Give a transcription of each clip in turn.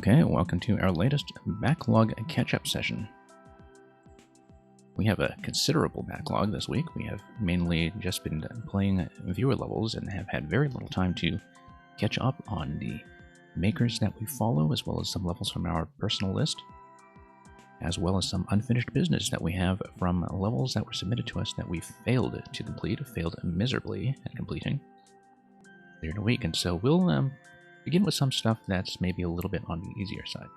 Okay, welcome to our latest backlog catch-up session. We have a considerable backlog this week. We have mainly just been playing viewer levels and have had very little time to catch up on the makers that we follow, as well as some levels from our personal list, as well as some unfinished business that we have from levels that were submitted to us that we failed to complete, failed miserably at completing later in the week. And so we'll begin with some stuff that's maybe a little bit on the easier side.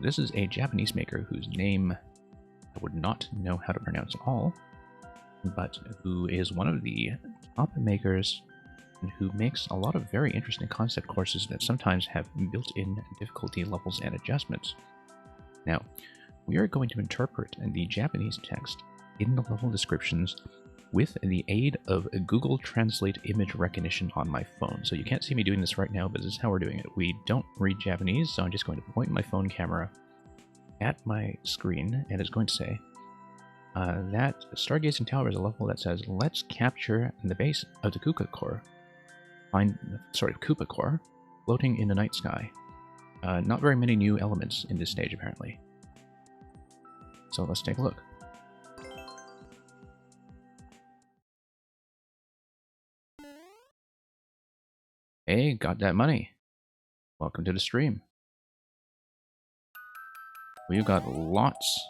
This is a Japanese maker whose name I would not know how to pronounce at all, but who is one of the top makers and who makes a lot of very interesting concept courses that sometimes have built-in difficulty levels and adjustments. Now, we are going to interpret the Japanese text in the level descriptions with the aid of Google Translate image recognition on my phone. So you can't see me doing this right now, but this is how we're doing it. We don't read Japanese, so I'm just going to point my phone camera at my screen, and it's going to say that Stargazing Tower is a level that says, let's capture the base of the Koopa core, Koopa core, floating in the night sky. Not very many new elements in this stage, apparently. So let's take a look. Hey, got that money. Welcome to the stream. We've got lots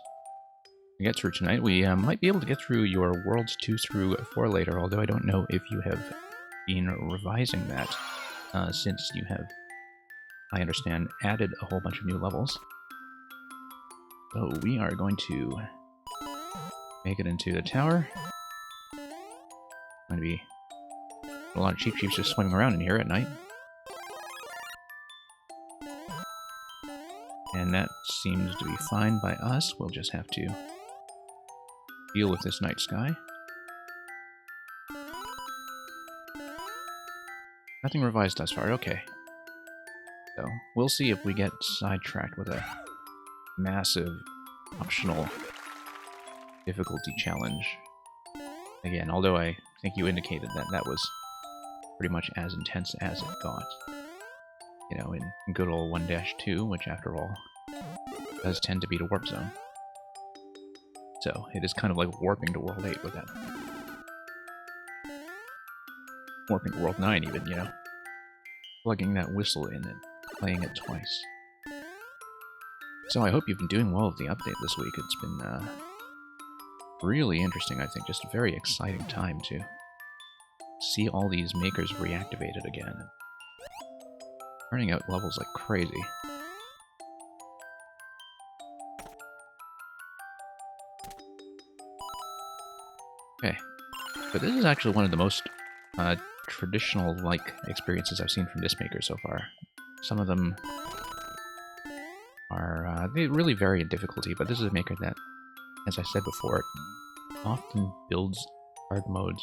to get through tonight. We might be able to get through your Worlds 2 through 4 later, although I don't know if you have been revising that since you have, I understand, added a whole bunch of new levels. So we are going to make it into the tower. Going to be a lot of Cheep Cheeps just swimming around in here at night. And that seems to be fine by us. We'll just have to deal with this night sky. Nothing revised thus far, okay. So, we'll see if we get sidetracked with a massive optional difficulty challenge. Again, although I think you indicated that that was pretty much as intense as it got. You know, in good old 1-2, which after all does tend to be the warp zone. So, it is kind of like warping to World 8 with that. Warping to World 9 even, you know. Plugging that whistle in and playing it twice. So I hope you've been doing well with the update this week. It's been really interesting, I think. Just a very exciting time to see all these makers reactivated again. And turning out levels like crazy. Okay, but this is actually one of the most traditional-like experiences I've seen from this maker so far. Some of them are, they really vary in difficulty, but this is a maker that, as I said before, often builds hard modes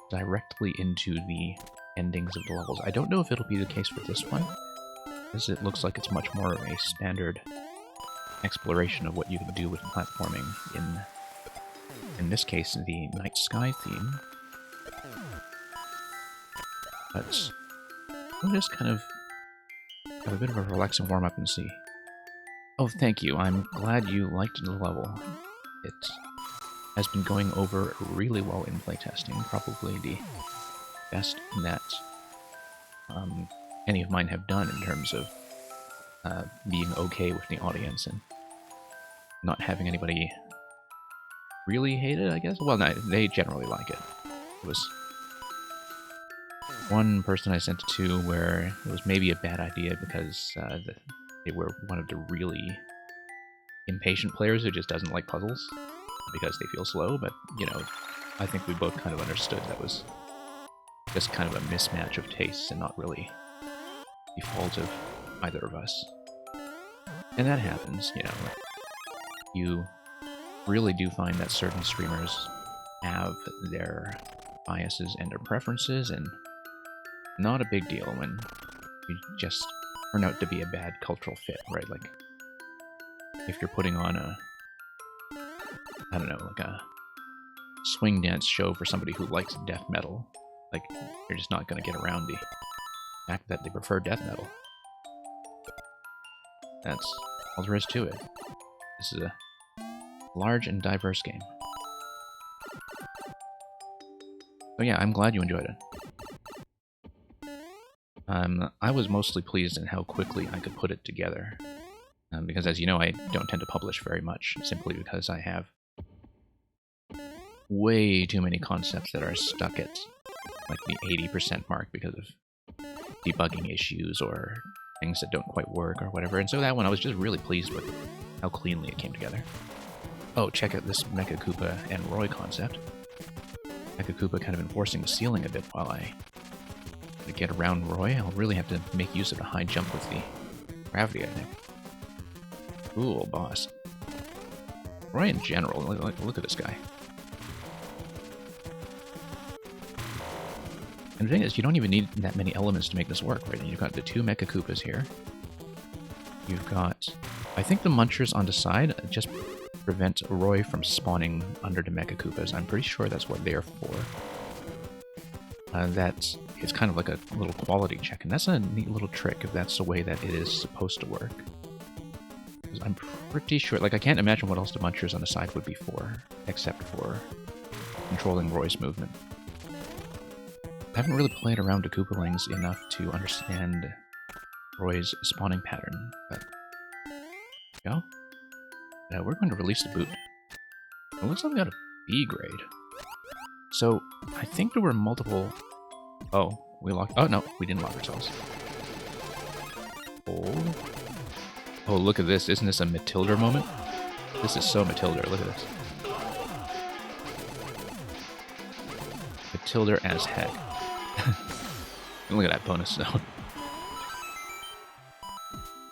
directly into the endings of the levels. I don't know if it'll be the case for this one, because it looks like it's much more of a standard exploration of what you can do with platforming in this case, the night sky theme. But we'll just kind of have a bit of a relaxing warm-up and see. Oh, thank you. I'm glad you liked the level. It has been going over really well in playtesting. Probably the best that any of mine have done in terms of being okay with the audience and not having anybody really hate it, I guess? Well, no, they generally like it. It was one person I sent it to where it was maybe a bad idea because they were one of the really impatient players who just doesn't like puzzles because they feel slow, but, you know, I think we both kind of understood that was just kind of a mismatch of tastes and not really the fault of either of us. And that happens, you know. You really do find that certain streamers have their biases and their preferences, and not a big deal when you just turn out to be a bad cultural fit, right? Like, if you're putting on a, I don't know, like a swing dance show for somebody who likes death metal, like, you're just not going to get around the fact that they prefer death metal. That's all there is to it. This is a large and diverse game. So yeah, I'm glad you enjoyed it. I was mostly pleased in how quickly I could put it together. Because as you know, I don't tend to publish very much, simply because I have way too many concepts that are stuck at like the 80% mark because of debugging issues or things that don't quite work or whatever. And so that one I was just really pleased with how cleanly it came together. Oh, check out this Mecha Koopa and Roy concept. Mecha Koopa kind of enforcing the ceiling a bit while I get around Roy. I'll really have to make use of the high jump with the gravity, I think. Cool, boss. Roy in general, look at this guy. And the thing is, you don't even need that many elements to make this work, right? You've got the two Mecha Koopas here. You've got, I think the Munchers on the side just prevent Roy from spawning under the Mecha Koopas. I'm pretty sure that's what they're for. It's kind of like a little quality check, and that's a neat little trick if that's the way that it is supposed to work. Because I'm pretty sure, like I can't imagine what else the Munchers on the side would be for, except for controlling Roy's movement. I haven't really played around the Koopalings enough to understand Roy's spawning pattern, but yeah. We're going to release the boot. It looks like we got a B grade. So, I think there were multiple... Oh, we locked... Oh, no, we didn't lock ourselves. Oh. Oh, look at this. Isn't this a Matilda moment? This is so Matilda. Look at this. Matilda as heck. Look at that bonus zone.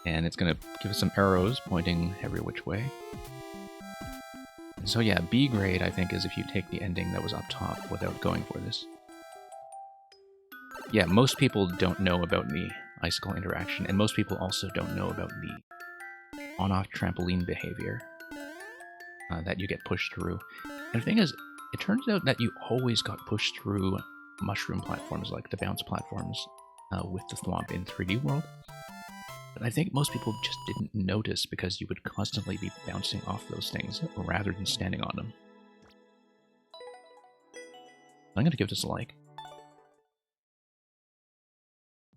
And it's going to give us some arrows pointing every which way. So yeah, B grade I think is if you take the ending that was up top without going for this. Yeah, most people don't know about the icicle interaction, and most people also don't know about the on-off trampoline behavior that you get pushed through. And the thing is, it turns out that you always got pushed through mushroom platforms like the bounce platforms with the thwomp in 3D World. But I think most people just didn't notice because you would constantly be bouncing off those things rather than standing on them. I'm going to give this a like.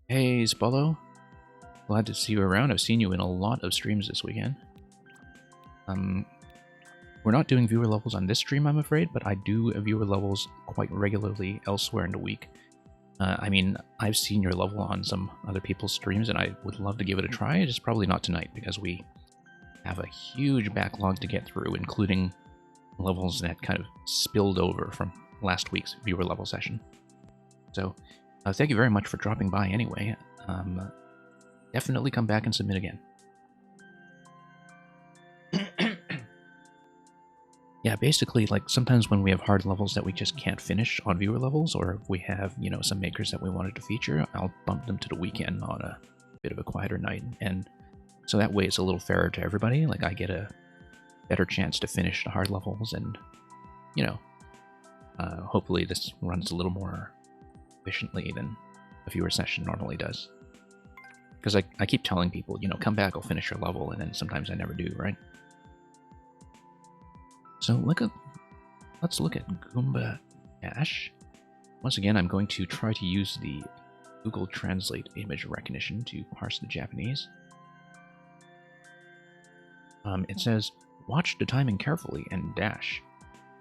Hey, Spolo. Glad to see you around. I've seen you in a lot of streams this weekend. We're not doing viewer levels on this stream, I'm afraid, but I do viewer levels quite regularly elsewhere in the week. I mean, I've seen your level on some other people's streams, and I would love to give it a try. Just probably not tonight, because we have a huge backlog to get through, including levels that kind of spilled over from last week's viewer level session. So, thank you very much for dropping by anyway. Definitely come back and submit again. Yeah, basically, like, sometimes when we have hard levels that we just can't finish on viewer levels, or if we have, you know, some makers that we wanted to feature, I'll bump them to the weekend on a bit of a quieter night, and so that way it's a little fairer to everybody. Like, I get a better chance to finish the hard levels, and, you know, hopefully this runs a little more efficiently than a viewer session normally does. Because I keep telling people, you know, come back, I'll finish your level, and then sometimes I never do, right? So let's look at Goomba Dash. Once again, I'm going to try to use the Google Translate image recognition to parse the Japanese. It says, watch the timing carefully and dash.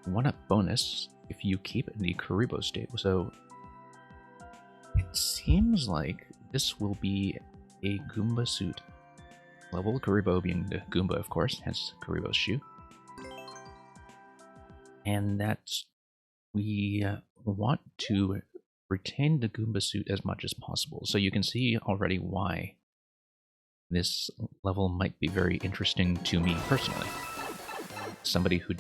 1-up bonus if you keep the Kuribo state. So it seems like this will be a Goomba suit level, Kuribo being the Goomba, of course, hence Kuribo's shoe. And that we want to retain the Goomba suit as much as possible. So you can see already why this level might be very interesting to me personally. Somebody who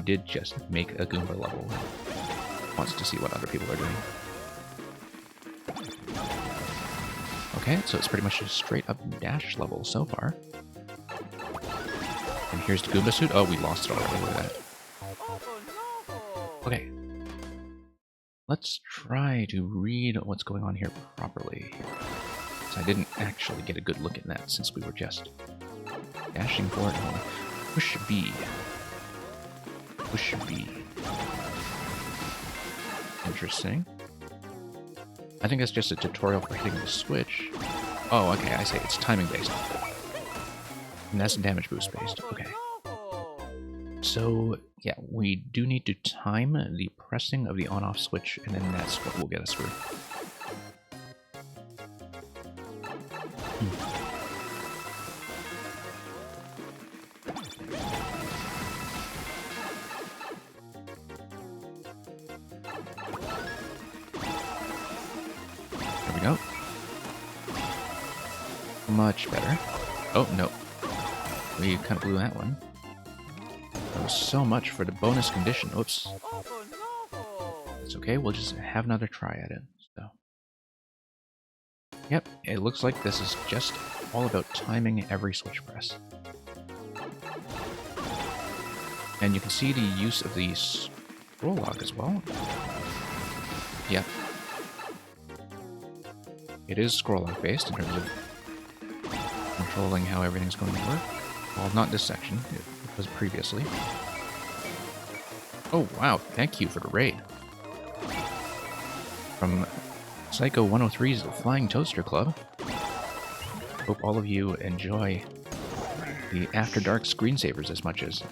did just make a Goomba level and wants to see what other people are doing. Okay, so it's pretty much a straight up dash level so far. And here's the Goomba suit. Oh, we lost it already. Look at that. Okay, let's try to read what's going on here properly. So I didn't actually get a good look at that since we were just Dashing forward. Push B. Push B. Interesting. I think that's just a tutorial for hitting the switch. Oh, okay, I see. It's timing based. And that's damage boost based. Okay. So, yeah, we do need to time the pressing of the on-off switch, and then that's what will get us through. There we go. Much better. Oh, no. We kind of blew that one. That was so much for the bonus condition. Oops. It's okay, we'll just have another try at it. So, yep, it looks like this is just all about timing every switch press. And you can see the use of the scroll lock as well. Yep. It is scroll lock based in terms of controlling how everything's going to work. Well, not this section. It was previously. Oh, wow. Thank you for the raid. From Psycho 103's Flying Toaster Club. Hope all of you enjoy the After Dark screensavers as much as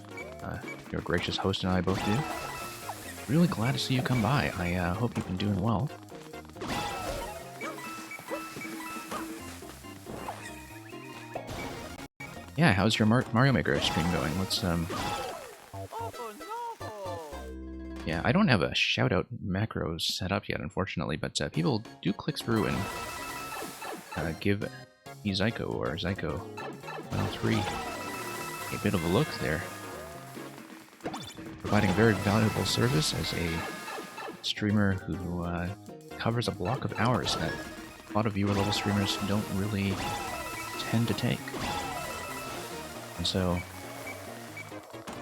your gracious host and I both do. Really glad to see you come by. I hope you've been doing well. Yeah, how's your Mario Maker stream going? Let's, yeah, I don't have a shout-out macro set up yet, unfortunately, but people do click through and give Zyko or Zyko 103 a bit of a look there. Providing a very valuable service as a streamer who covers a block of hours that a lot of viewer-level streamers don't really tend to take. And so,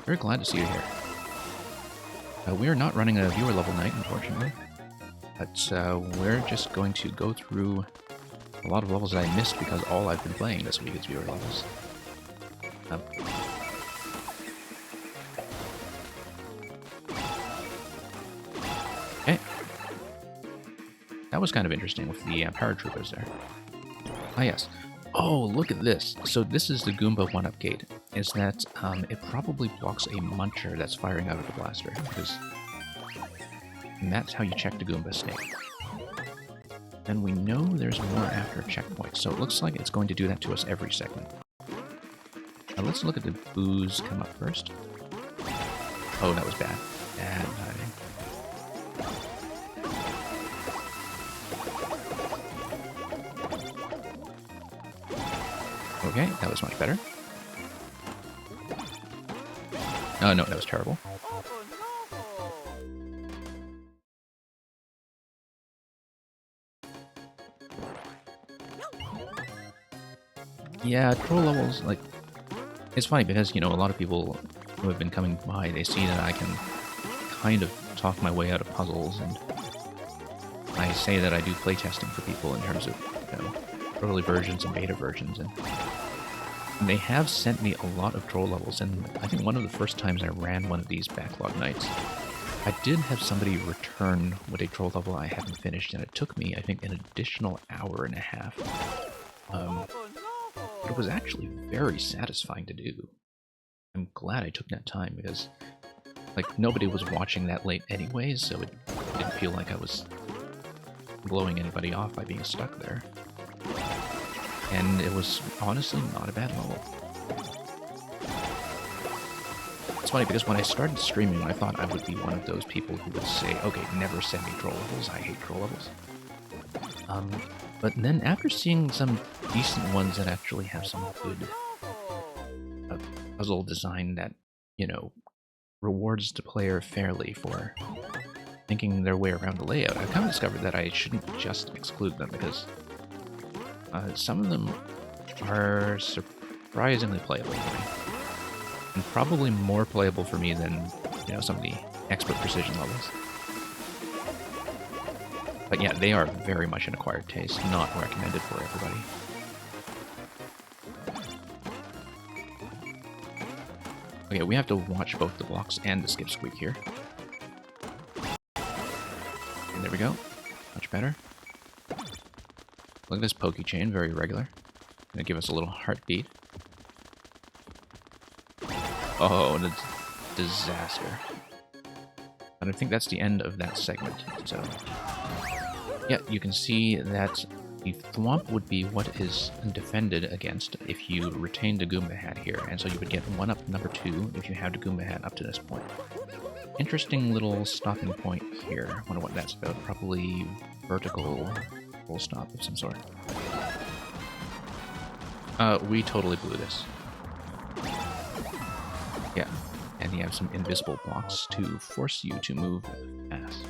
very glad to see you here. We are not running a viewer level night, unfortunately, but we're just going to go through a lot of levels that I missed because all I've been playing this week is viewer levels. Okay. That was kind of interesting with the paratroopers there. Ah, yes. Oh, look at this. So this is the Goomba 1-up gate, is that it probably blocks a muncher that's firing out of the blaster, and that's how you check the Goomba state. And we know there's more after a checkpoint, so it looks like it's going to do that to us every segment. Now let's look at the boos come up first. Oh, that was bad. Bad timing. Okay, that was much better. Oh no, that was terrible. Yeah, troll levels, like, it's funny because, you know, a lot of people who have been coming by, they see that I can kind of talk my way out of puzzles, and I say that I do playtesting for people in terms of, you know, early versions and beta versions, and they have sent me a lot of troll levels, and I think one of the first times I ran one of these backlog nights, I did have somebody return with a troll level I hadn't finished, and it took me, I think, an additional hour and a half. But it was actually very satisfying to do. I'm glad I took that time, because, like, nobody was watching that late anyways, so it didn't feel like I was blowing anybody off by being stuck there. And it was honestly not a bad level. It's funny because when I started streaming, I thought I would be one of those people who would say, okay, never send me troll levels, I hate troll levels. But then after seeing some decent ones that actually have some good puzzle design that, you know, rewards the player fairly for thinking their way around the layout, I kind of discovered that I shouldn't just exclude them, because some of them are surprisingly playable for me. And probably more playable for me than, you know, some of the expert precision levels. But yeah, they are very much an acquired taste, not recommended for everybody. Okay, we have to watch both the blocks and the skip squeak here. And there we go. Much better. Look at this pokey chain, very regular. Gonna give us a little heartbeat. Oh, and it's disaster. But I think that's the end of that segment, so... Yeah, you can see that the thwomp would be what is defended against if you retained a Goomba hat here, and so you would get 1-up number 2 if you had a Goomba hat up to this point. Interesting little stopping point here. Wonder what that's about. Probably vertical full stop of some sort. We totally blew this. Yeah, and you have some invisible blocks to force you to move fast.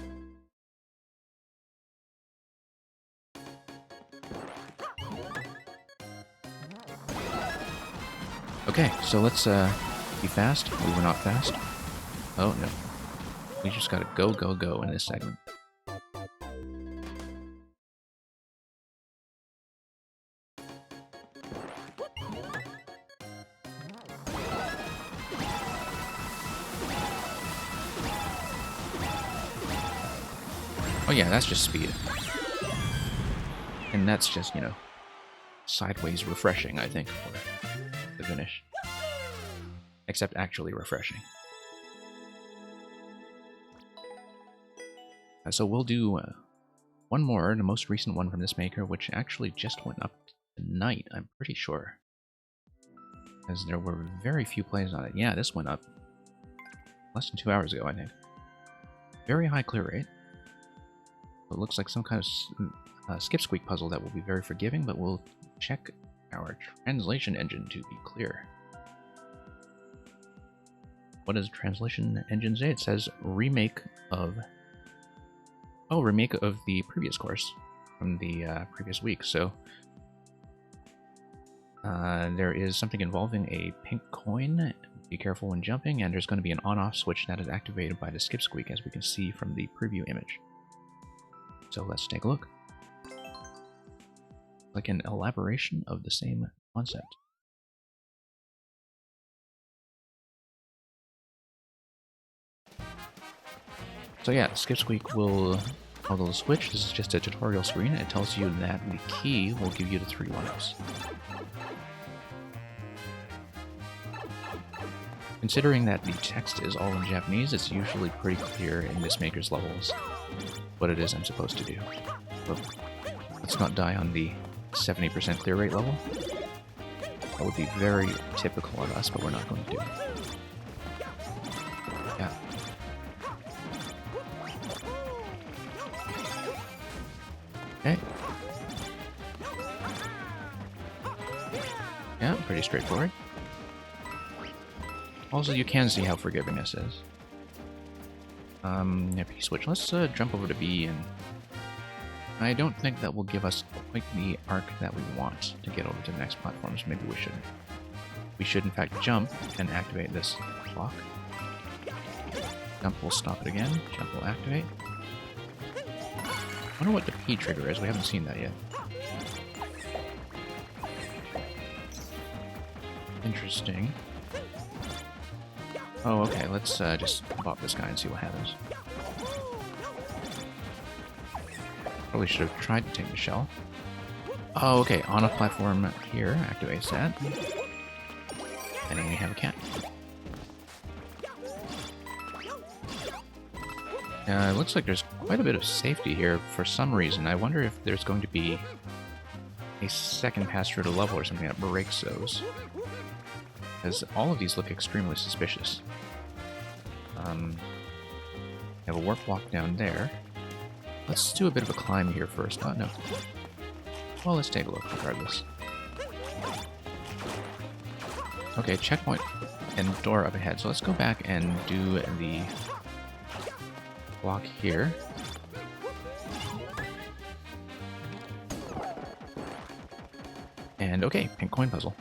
Okay, so let's be fast. We were not fast. Oh no. We just gotta go, go, go in this segment. Oh yeah, that's just speed. And that's just, you know, sideways refreshing, I think, for the finish. Except actually refreshing. So we'll do one more, the most recent one from this maker, which actually just went up tonight, I'm pretty sure. Because there were very few plays on it. Yeah, this went up less than 2 hours ago, I think. Very high clear rate. It looks like some kind of skip squeak puzzle that will be very forgiving, but we'll check our translation engine to be clear. What does the translation engine say? It says remake of... Oh, remake of the previous course from the previous week. So there is something involving a pink coin. Be careful when jumping, and there's going to be an on-off switch that is activated by the skip squeak, as we can see from the preview image. So let's take a look. Like an elaboration of the same concept. So yeah, skip squeak will toggle the switch. This is just a tutorial screen. It tells you that the key will give you the 3 1-ups. Considering that the text is all in Japanese, it's usually pretty clear in this maker's levels what it is I'm supposed to do. But let's not die on the 70% clear rate level. That would be very typical of us, but we're not going to do it. Yeah. Okay. Yeah, pretty straightforward. Also, you can see how forgiving this is. Yeah, P switch. Let's jump over to B, and I don't think that will give us quite the arc that we want to get over to the next platform, so maybe we shouldn't. We should, in fact, jump and activate this block. Jump will stop it again. Jump will activate. I wonder what the P trigger is. We haven't seen that yet. Interesting. Oh, okay. Let's just pop this guy and see what happens. Probably should have tried to take the shell. Oh, okay. On a platform here. Activates that. And then we have a cat. It looks like there's quite a bit of safety here for some reason. I wonder if there's going to be a second pass through the level or something that breaks those. Because all of these look extremely suspicious. We have a warp block down there. Let's do a bit of a climb here first. Oh, no. Well, let's take a look regardless. Okay, checkpoint and door up ahead. So let's go back and do the block here. And okay, pink coin puzzle.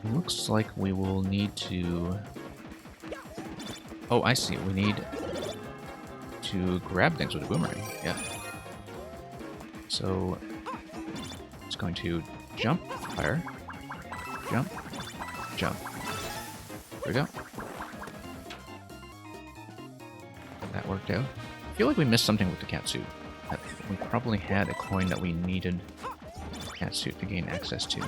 Looks like we will need to... Oh, I see. We need to grab things with a boomerang. Yeah. So it's going to jump, fire, jump, jump. There we go. That worked out. I feel like we missed something with the catsuit. We probably had a coin that we needed catsuit to gain access to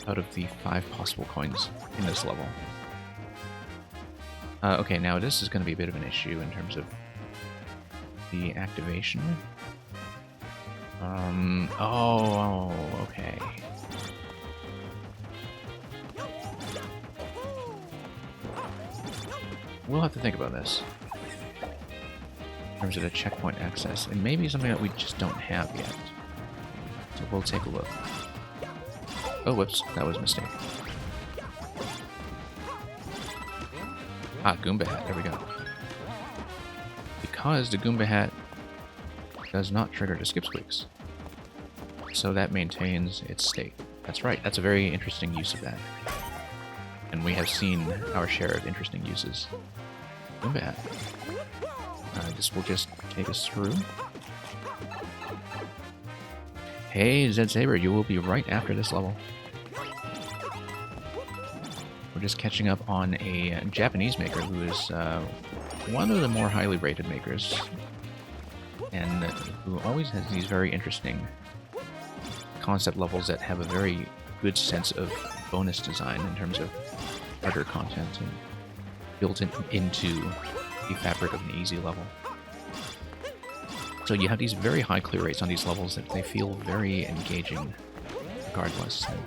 out of the 5 possible coins in this level. Okay, now this is going to be a bit of an issue in terms of the activation. Oh, okay. We'll have to think about this in terms of the checkpoint access. It may be something that we just don't have yet. So we'll take a look. Oh, whoops, that was a mistake. Ah, Goomba Hat, there we go. Because the Goomba Hat does not trigger the skip squeaks. So that maintains its state. That's right, that's a very interesting use of that. And we have seen our share of interesting uses. Goomba Hat. This will just take us through. Hey, Zed Saber, you will be right after this level. We're just catching up on a Japanese maker who is one of the more highly rated makers, and who always has these very interesting concept levels that have a very good sense of bonus design in terms of harder content and built into the fabric of an easy level. So you have these very high clear rates on these levels that they feel very engaging regardless. And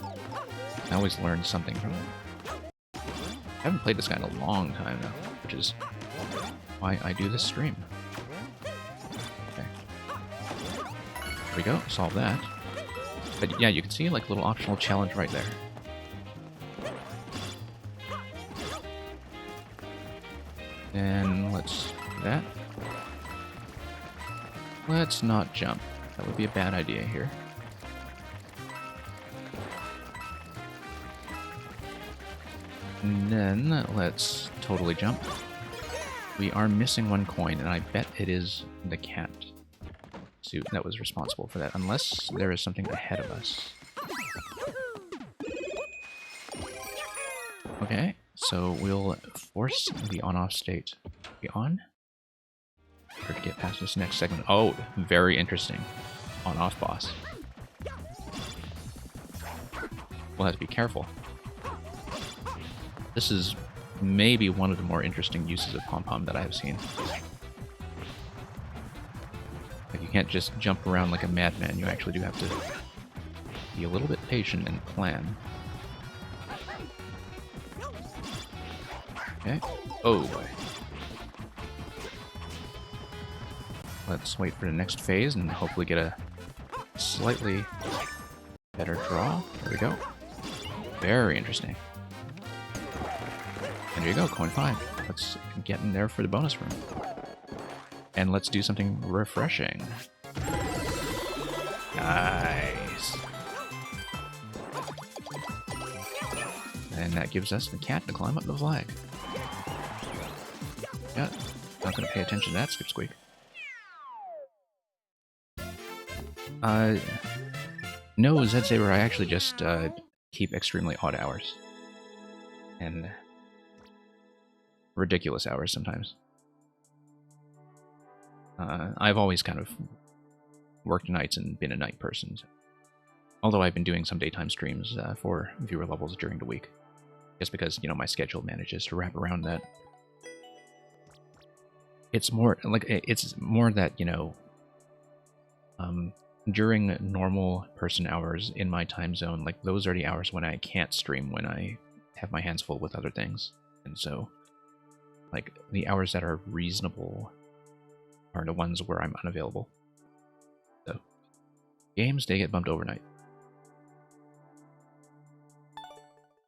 I always learn something from them. I haven't played this guy in a long time now, which is why I do this stream. Okay. There we go, solve that. But yeah, you can see like a little optional challenge right there. And let's do that. Let's not jump. That would be a bad idea here. And then let's totally jump. We are missing one coin, and I bet it is the cat suit that was responsible for that, unless there is something ahead of us. Okay, so we'll force the on-off state to be on. To get past this next segment. Oh, very interesting. On-off boss. We'll have to be careful. This is maybe one of the more interesting uses of pom-pom that I have seen. Like, you can't just jump around like a madman. You actually do have to be a little bit patient and plan. Okay. Oh boy. Let's wait for the next phase and hopefully get a slightly better draw. There we go. Very interesting. And there you go, coin 5. Let's get in there for the bonus room. And let's do something refreshing. Nice. And that gives us the cat to climb up the flag. Yeah, not going to pay attention to that skip squeak. No, Zed Saber, I actually just keep extremely odd hours. And ridiculous hours sometimes. I've always kind of worked nights and been a night person. Although I've been doing some daytime streams for viewer levels during the week. Just because, you know, my schedule manages to wrap around that. It's more that, you know, during normal person hours in my time zone, like those are the hours when I can't stream, when I have my hands full with other things. And so, like, the hours that are reasonable are the ones where I'm unavailable. So, games, they get bumped overnight.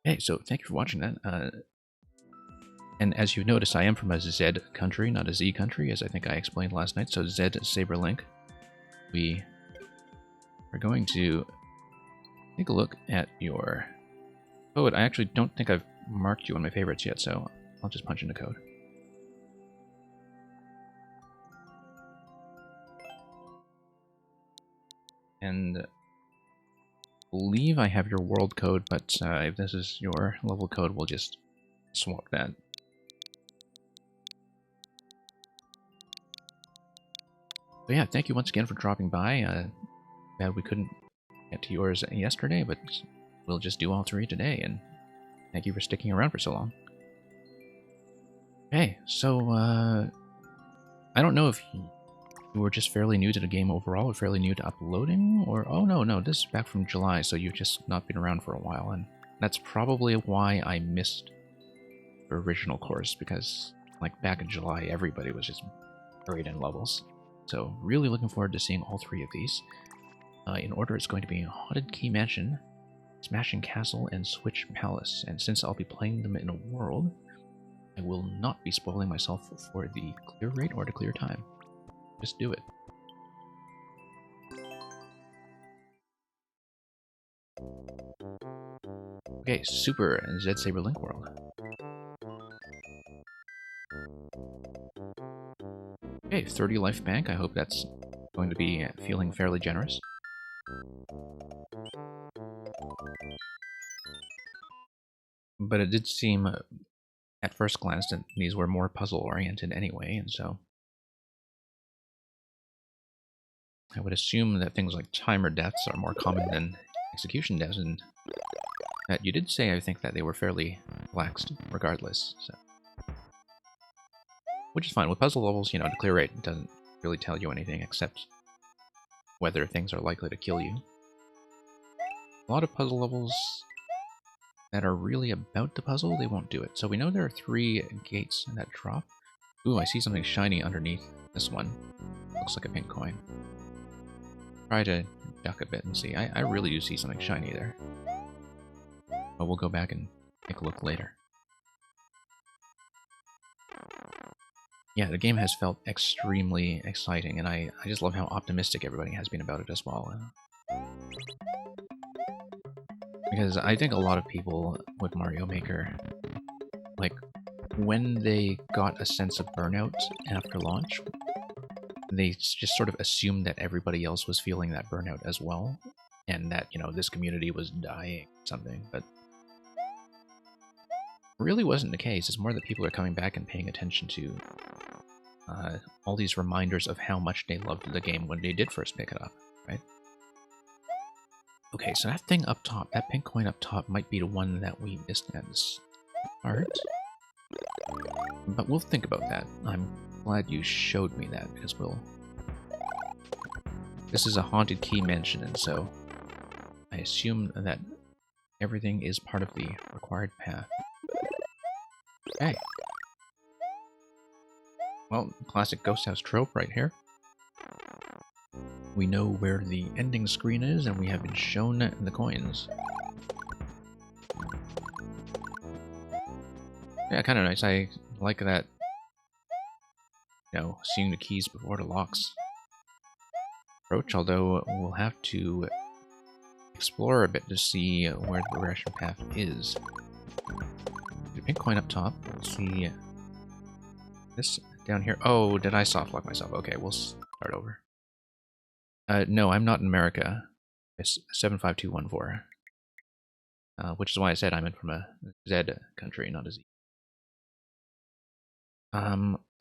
Hey, so thank you for watching that. And as you've noticed, I am from a Z country, not a Z country, as I think I explained last night. So Zed Saber Link. We are going to take a look at your code. I actually don't think I've marked you on my favorites yet, so I'll just punch in the code. And believe I have your world code, but if this is your level code, we'll just swap that. But yeah, thank you once again for dropping by. Bad we couldn't get to yours yesterday, but we'll just do all three today, and thank you for sticking around for so long. Okay, so I don't know if you were just fairly new to the game overall, or fairly new to uploading, or... Oh, no, this is back from July, so you've just not been around for a while, and that's probably why I missed the original course, because, like, back in July, everybody was just buried in levels. So, really looking forward to seeing all three of these. In order, it's going to be Haunted Key Mansion, Smashing Castle, and Switch Palace, and since I'll be playing them in a world, I will not be spoiling myself for the clear rate or the clear time. Just do it. Okay, Super Zed Saber Link World. Okay, 30 life bank. I hope that's going to be feeling fairly generous. But it did seem, at first glance, that these were more puzzle-oriented anyway, and so I would assume that things like timer deaths are more common than execution deaths, and that you did say, I think, that they were fairly relaxed regardless, so. Which is fine. With puzzle levels, you know, the clear rate doesn't really tell you anything except whether things are likely to kill you. A lot of puzzle levels that are really about the puzzle, they won't do it. So we know there are 3 gates that drop. Ooh, I see something shiny underneath this one. Looks like a pink coin. Try to duck a bit and see. I really do see something shiny there. But we'll go back and take a look later. Yeah, the game has felt extremely exciting, and I just love how optimistic everybody has been about it as well. Because I think a lot of people with Mario Maker, like, when they got a sense of burnout after launch, they just sort of assumed that everybody else was feeling that burnout as well, and that, you know, this community was dying or something, but it really wasn't the case. It's more that people are coming back and paying attention to all these reminders of how much they loved the game when they did first pick it up, right? Okay, so that thing up top, that pink coin up top, might be the one that we missed at the start. But we'll think about that. I'm glad you showed me that, because we'll... This is a haunted key mansion, and so I assume that everything is part of the required path. Okay. Well, classic Ghost House trope right here. We know where the ending screen is, and we have been shown the coins. Yeah, kind of nice. I like that, you know, seeing the keys before the locks approach, although we'll have to explore a bit to see where the progression path is. The pink coin up top, we'll see this down here. Oh, did I softlock myself? Okay, we'll start over. No, I'm not in America. It's 75214. Which is why I said I'm in from a Z country, not a Z.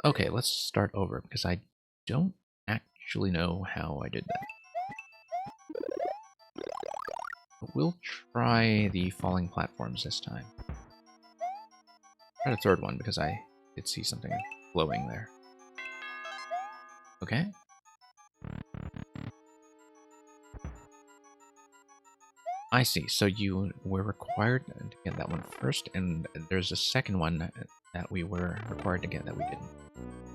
Okay, let's start over, because I don't actually know how I did that. But we'll try the falling platforms this time. Try the third one, because I did see something glowing there. Okay. I see, so you were required to get that one first, and there's a second one that we were required to get that we didn't.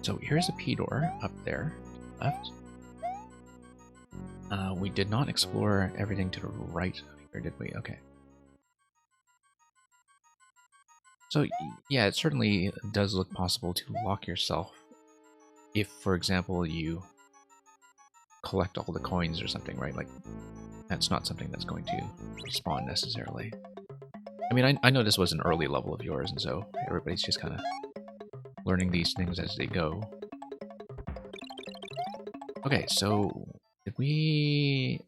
So here's a P door up there, left. We did not explore everything to the right, or did we? Okay. So yeah, it certainly does look possible to lock yourself if, for example, you collect all the coins or something, right? Like, that's not something that's going to respawn necessarily. I mean, I know this was an early level of yours, and so everybody's just kind of learning these things as they go. Okay, so did we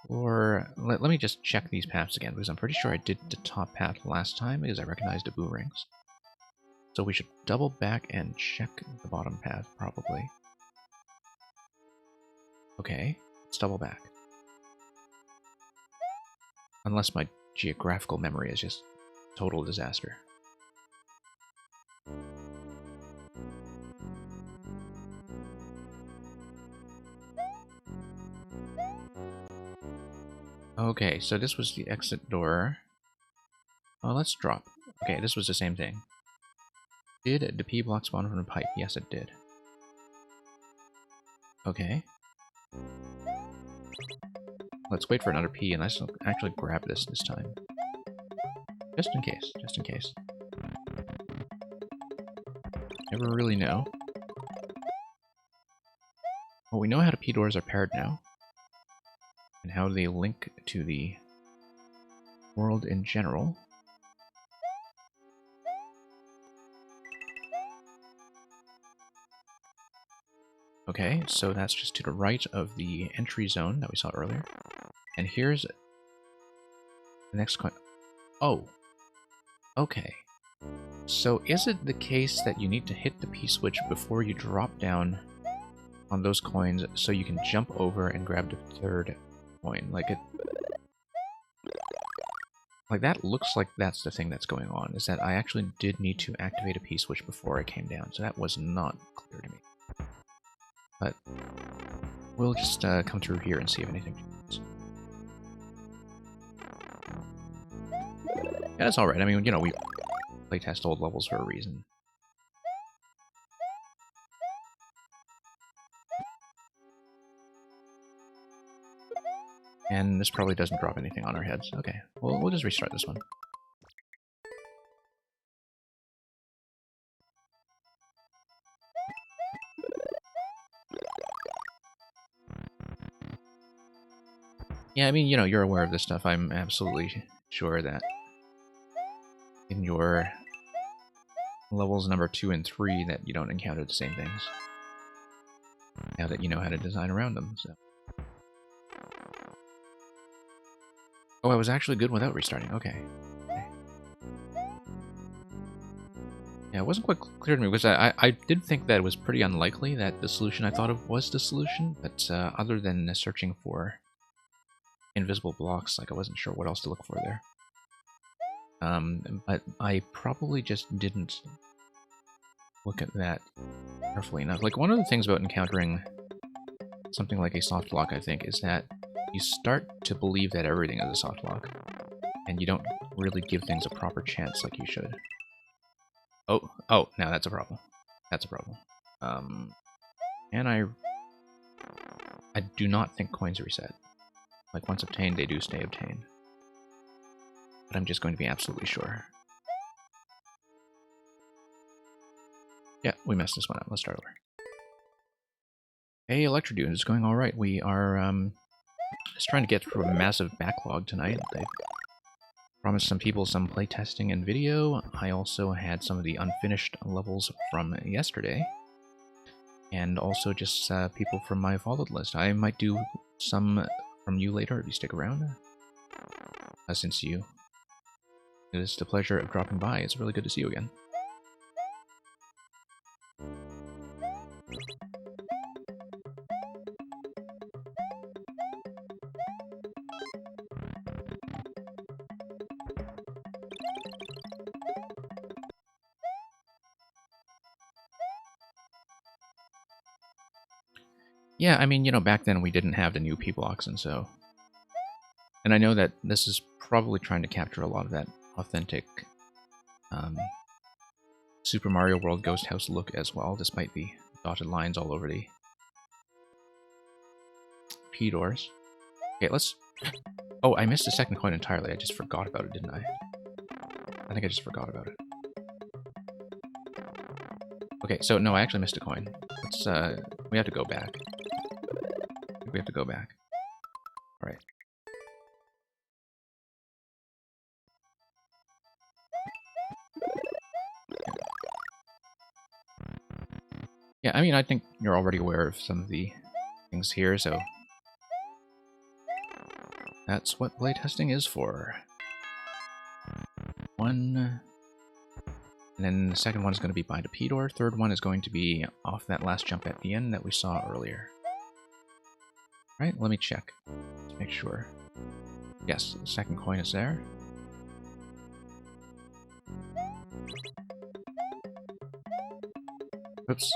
Let me just check these paths again, because I'm pretty sure I did the top path last time, because I recognized the boomerangs. So we should double back and check the bottom path, probably. Okay, let's double back. Unless my geographical memory is just total disaster. Okay, so this was the exit door. Oh, let's drop. Okay, this was the same thing. Did the P block spawn from the pipe? Yes, it did. Okay. Let's wait for another P, and let's actually grab this time. Just in case, just in case. Never really know. Well, we know how the P doors are paired now. And how they link to the world in general. Okay, so that's just to the right of the entry zone that we saw earlier. And here's the next coin. Oh. Okay. So is it the case that you need to hit the P-switch before you drop down on those coins so you can jump over and grab the third coin? Like that looks like that's the thing that's going on, is that I actually did need to activate a P-switch before I came down, so that was not clear to me. But we'll just come through here and see if anything changes. Yeah, that's alright. I mean, you know, we playtest old levels for a reason. And this probably doesn't drop anything on our heads. Okay, well, we'll just restart this one. Yeah, I mean, you know, you're aware of this stuff. I'm absolutely sure that in your levels number 2 and 3 that you don't encounter the same things. Now that you know how to design around them, so. Oh, I was actually good without restarting. Okay. Yeah, it wasn't quite clear to me, because I did think that it was pretty unlikely that the solution I thought of was the solution, but other than searching for invisible blocks, like I wasn't sure what else to look for there. But I probably just didn't look at that carefully enough. Like, one of the things about encountering something like a soft lock, I think, is that you start to believe that everything is a soft lock, and you don't really give things a proper chance like you should. Oh, now that's a problem. That's a problem. And I do not think coins reset. Like, once obtained, they do stay obtained. But I'm just going to be absolutely sure. Yeah, we messed this one up. Let's start over. Hey, Electrodude, it's going alright. We are, just trying to get through a massive backlog tonight. I promised some people some playtesting and video. I also had some of the unfinished levels from yesterday. And also just people from my followed list. I might do some from you later if you stick around. Since it is the pleasure of dropping by. It's really good to see you again. Yeah, I mean, you know, back then we didn't have the new P-blocks, and so... And I know that this is probably trying to capture a lot of that authentic Super Mario World Ghost House look as well, despite the dotted lines all over the P-doors. Okay, let's... Oh, I missed the second coin entirely. I just forgot about it, didn't I? I think I just forgot about it. Okay, so no, I actually missed a coin. Let's, we have to go back. We have to go back. Alright. Yeah, I mean, I think you're already aware of some of the things here, so... That's what playtesting is for. One. And then the second one is going to be behind a P-door. Third one is going to be off that last jump at the end that we saw earlier. Right, let me check. Let's make sure. Yes, the second coin is there. Oops.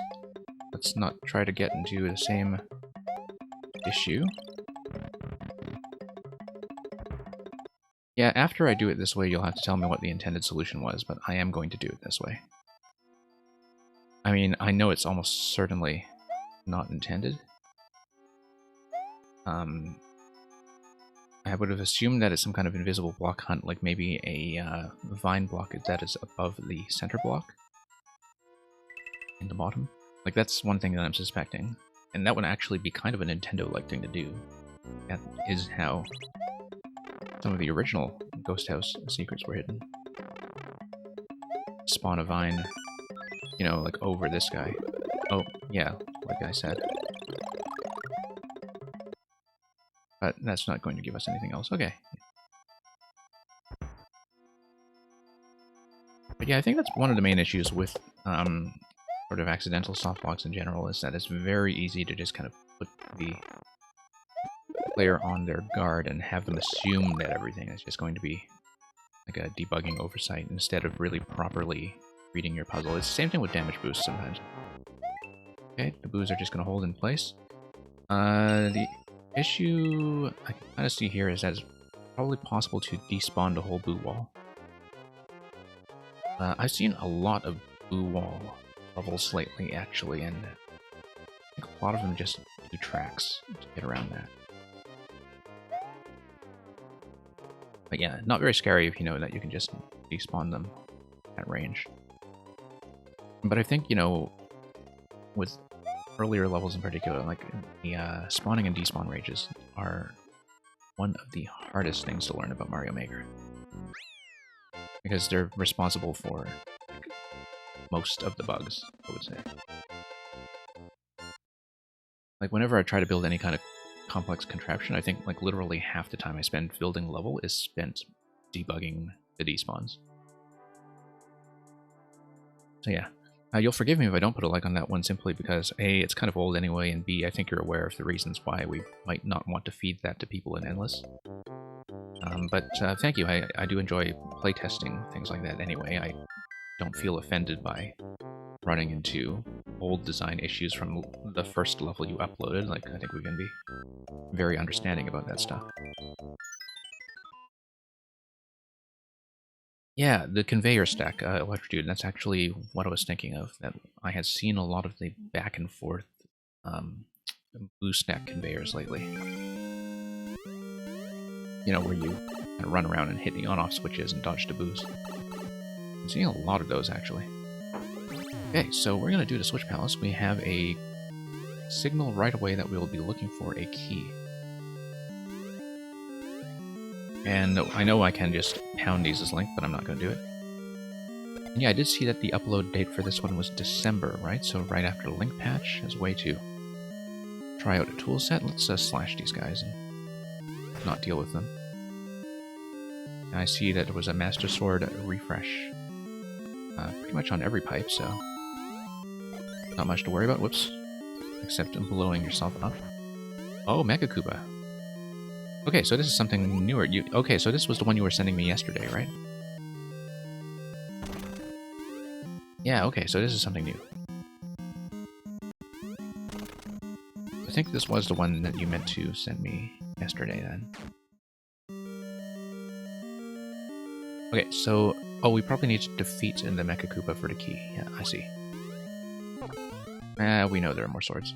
Let's not try to get into the same issue. Yeah, after I do it this way, you'll have to tell me what the intended solution was, but I am going to do it this way. I mean, I know it's almost certainly not intended. I would have assumed that it's some kind of invisible block hunt, like maybe a vine block that is above the center block in the bottom. Like, that's one thing that I'm suspecting. And that would actually be kind of a Nintendo-like thing to do. That is how some of the original Ghost House secrets were hidden. Spawn a vine, you know, like over this guy. Oh, yeah, like I said. But that's not going to give us anything else. Okay. But yeah, I think that's one of the main issues with sort of accidental softblocks in general, is that it's very easy to just kind of put the player on their guard and have them assume that everything is just going to be like a debugging oversight instead of really properly reading your puzzle. It's the same thing with damage boosts sometimes. Okay, the boos are just going to hold in place. The issue I can kind of see here is that it's probably possible to despawn the whole boo wall. I've seen a lot of boo wall levels lately, actually, and I think a lot of them just do tracks to get around that. But yeah, not very scary if you know that you can just despawn them at range. But I think, you know, with earlier levels in particular, like the spawning and despawn ranges are one of the hardest things to learn about Mario Maker. Because they're responsible for like, most of the bugs, I would say. Like, whenever I try to build any kind of complex contraption, I think like literally half the time I spend building level is spent debugging the despawns. So yeah, you'll forgive me if I don't put a like on that one, simply because A, it's kind of old anyway, and B, I think you're aware of the reasons why we might not want to feed that to people in Endless. But thank you, I do enjoy playtesting things like that anyway. I don't feel offended by running into old design issues from the first level you uploaded. Like, I think we can be very understanding about that stuff. Yeah, the conveyor stack, Electrodude, that's actually what I was thinking of, that I had seen a lot of the back and forth boo stack conveyors lately. You know, where you kind of run around and hit the on-off switches and dodge the boos. I'm seeing a lot of those, actually. Okay, so we're going to do the Switch Palace. We have a signal right away that we will be looking for a key. And I know I can just pound these as Link, but I'm not going to do it. And yeah, I did see that the upload date for this one was December, right? So right after the Link patch, as a way to try out a tool set. Let's slash these guys and not deal with them. And I see that there was a Master Sword refresh pretty much on every pipe, so not much to worry about. Whoops. Except blowing yourself up. Oh, Mega Koopa. Okay, so this is something newer. Okay, so this was the one you were sending me yesterday, right? Yeah, okay, so this is something new. I think this was the one that you meant to send me yesterday, then. Okay, so... Oh, we probably need to defeat the Mecha Koopa for the key. Yeah, I see. We know there are more swords.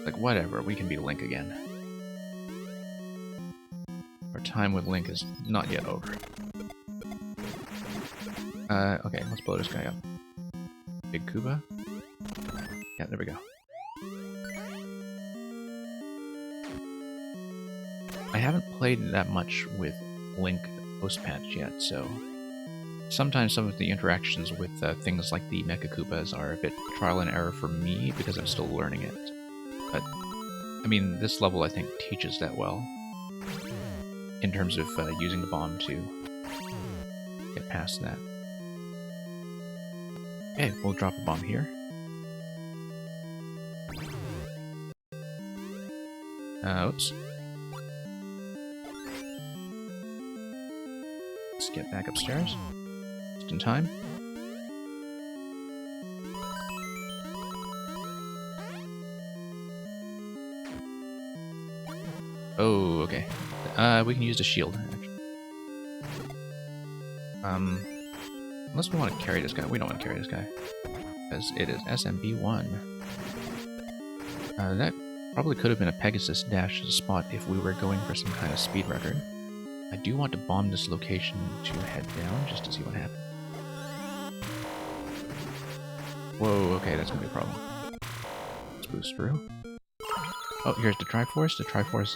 Like, whatever, we can be Link again. Our time with Link is not yet over. Okay, let's blow this guy up. Big Koopa. Yeah, there we go. I haven't played that much with Link post-patch yet, so... Sometimes some of the interactions with things like the Mecha Koopas are a bit trial and error for me, because I'm still learning it. But I mean, this level I think teaches that well in terms of using the bomb to get past that. Okay, we'll drop a bomb here. Oops. Let's get back upstairs. Just in time. Oh, okay. We can use the shield, actually. Unless we want to carry this guy. We don't want to carry this guy. Because it is SMB1. That probably could have been a Pegasus dash spot if we were going for some kind of speed record. I do want to bomb this location to head down, just to see what happens. Whoa, okay, that's gonna be a problem. Let's boost through. Oh, here's the Triforce. The Triforce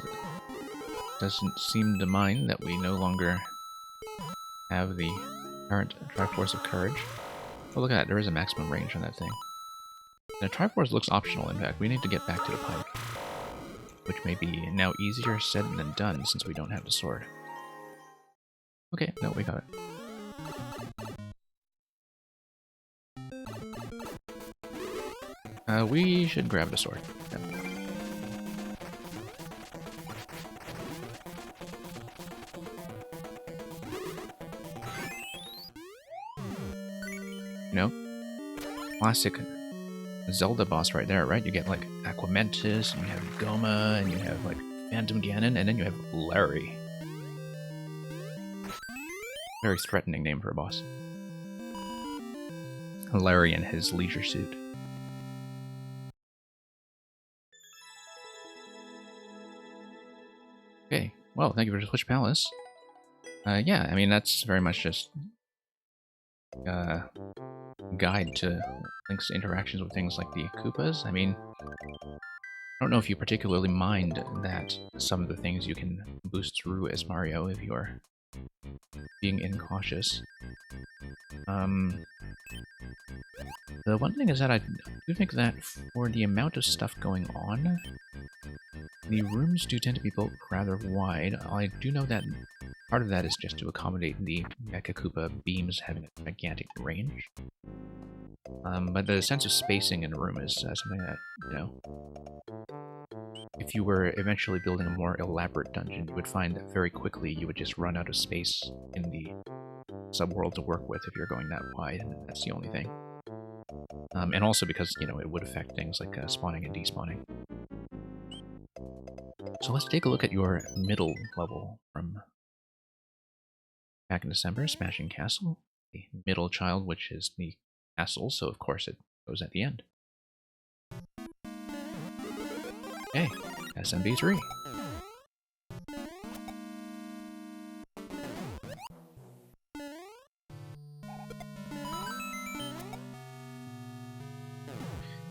doesn't seem to mind that we no longer have the current Triforce of Courage. Oh, look at that, there is a maximum range on that thing. The Triforce looks optional, in fact. We need to get back to the pike. Which may be now easier said than done, since we don't have the sword. Okay, no, we got it. We should grab the sword. Yep. You know, classic Zelda boss right there, right? You get like Aquamentus, and you have Goma, and you have like Phantom Ganon, and then you have Larry. Very threatening name for a boss. Larry in his leisure suit. Okay, well, thank you for the Twitch Palace. Yeah, I mean, that's very much just guide to Link's interactions with things like the Koopas. I mean, I don't know if you particularly mind that some of the things you can boost through as Mario if you're being incautious. The one thing is that I do think that for the amount of stuff going on, the rooms do tend to be built rather wide. I do know that part of that is just to accommodate the Mecha Koopa beams having a gigantic range. But the sense of spacing in a room is something that, you know, if you were eventually building a more elaborate dungeon, you would find that very quickly you would just run out of space in the subworld to work with if you're going that wide, and that's the only thing. And also because, you know, it would affect things like spawning and despawning. So let's take a look at your middle level from back in December, Smashing Castle. The middle child, which is the castle, so of course it goes at the end. Okay, SMB3.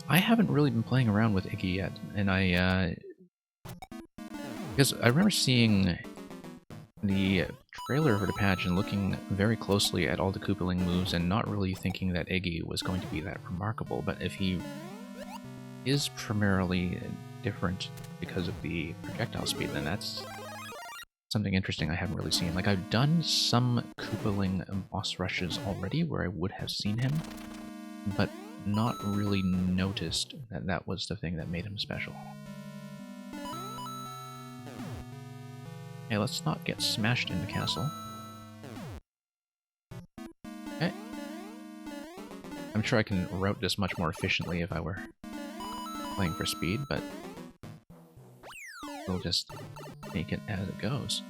I haven't really been playing around with Iggy yet, and because I remember seeing the trailer for the patch and looking very closely at all the Koopaling moves and not really thinking that Iggy was going to be that remarkable, but if he is primarily different because of the projectile speed, then that's something interesting I haven't really seen. Like, I've done some Koopaling boss rushes already where I would have seen him, but not really noticed that that was the thing that made him special. Okay, let's not get smashed in the castle. Okay. I'm sure I can route this much more efficiently if I were playing for speed, but we'll just take it as it goes.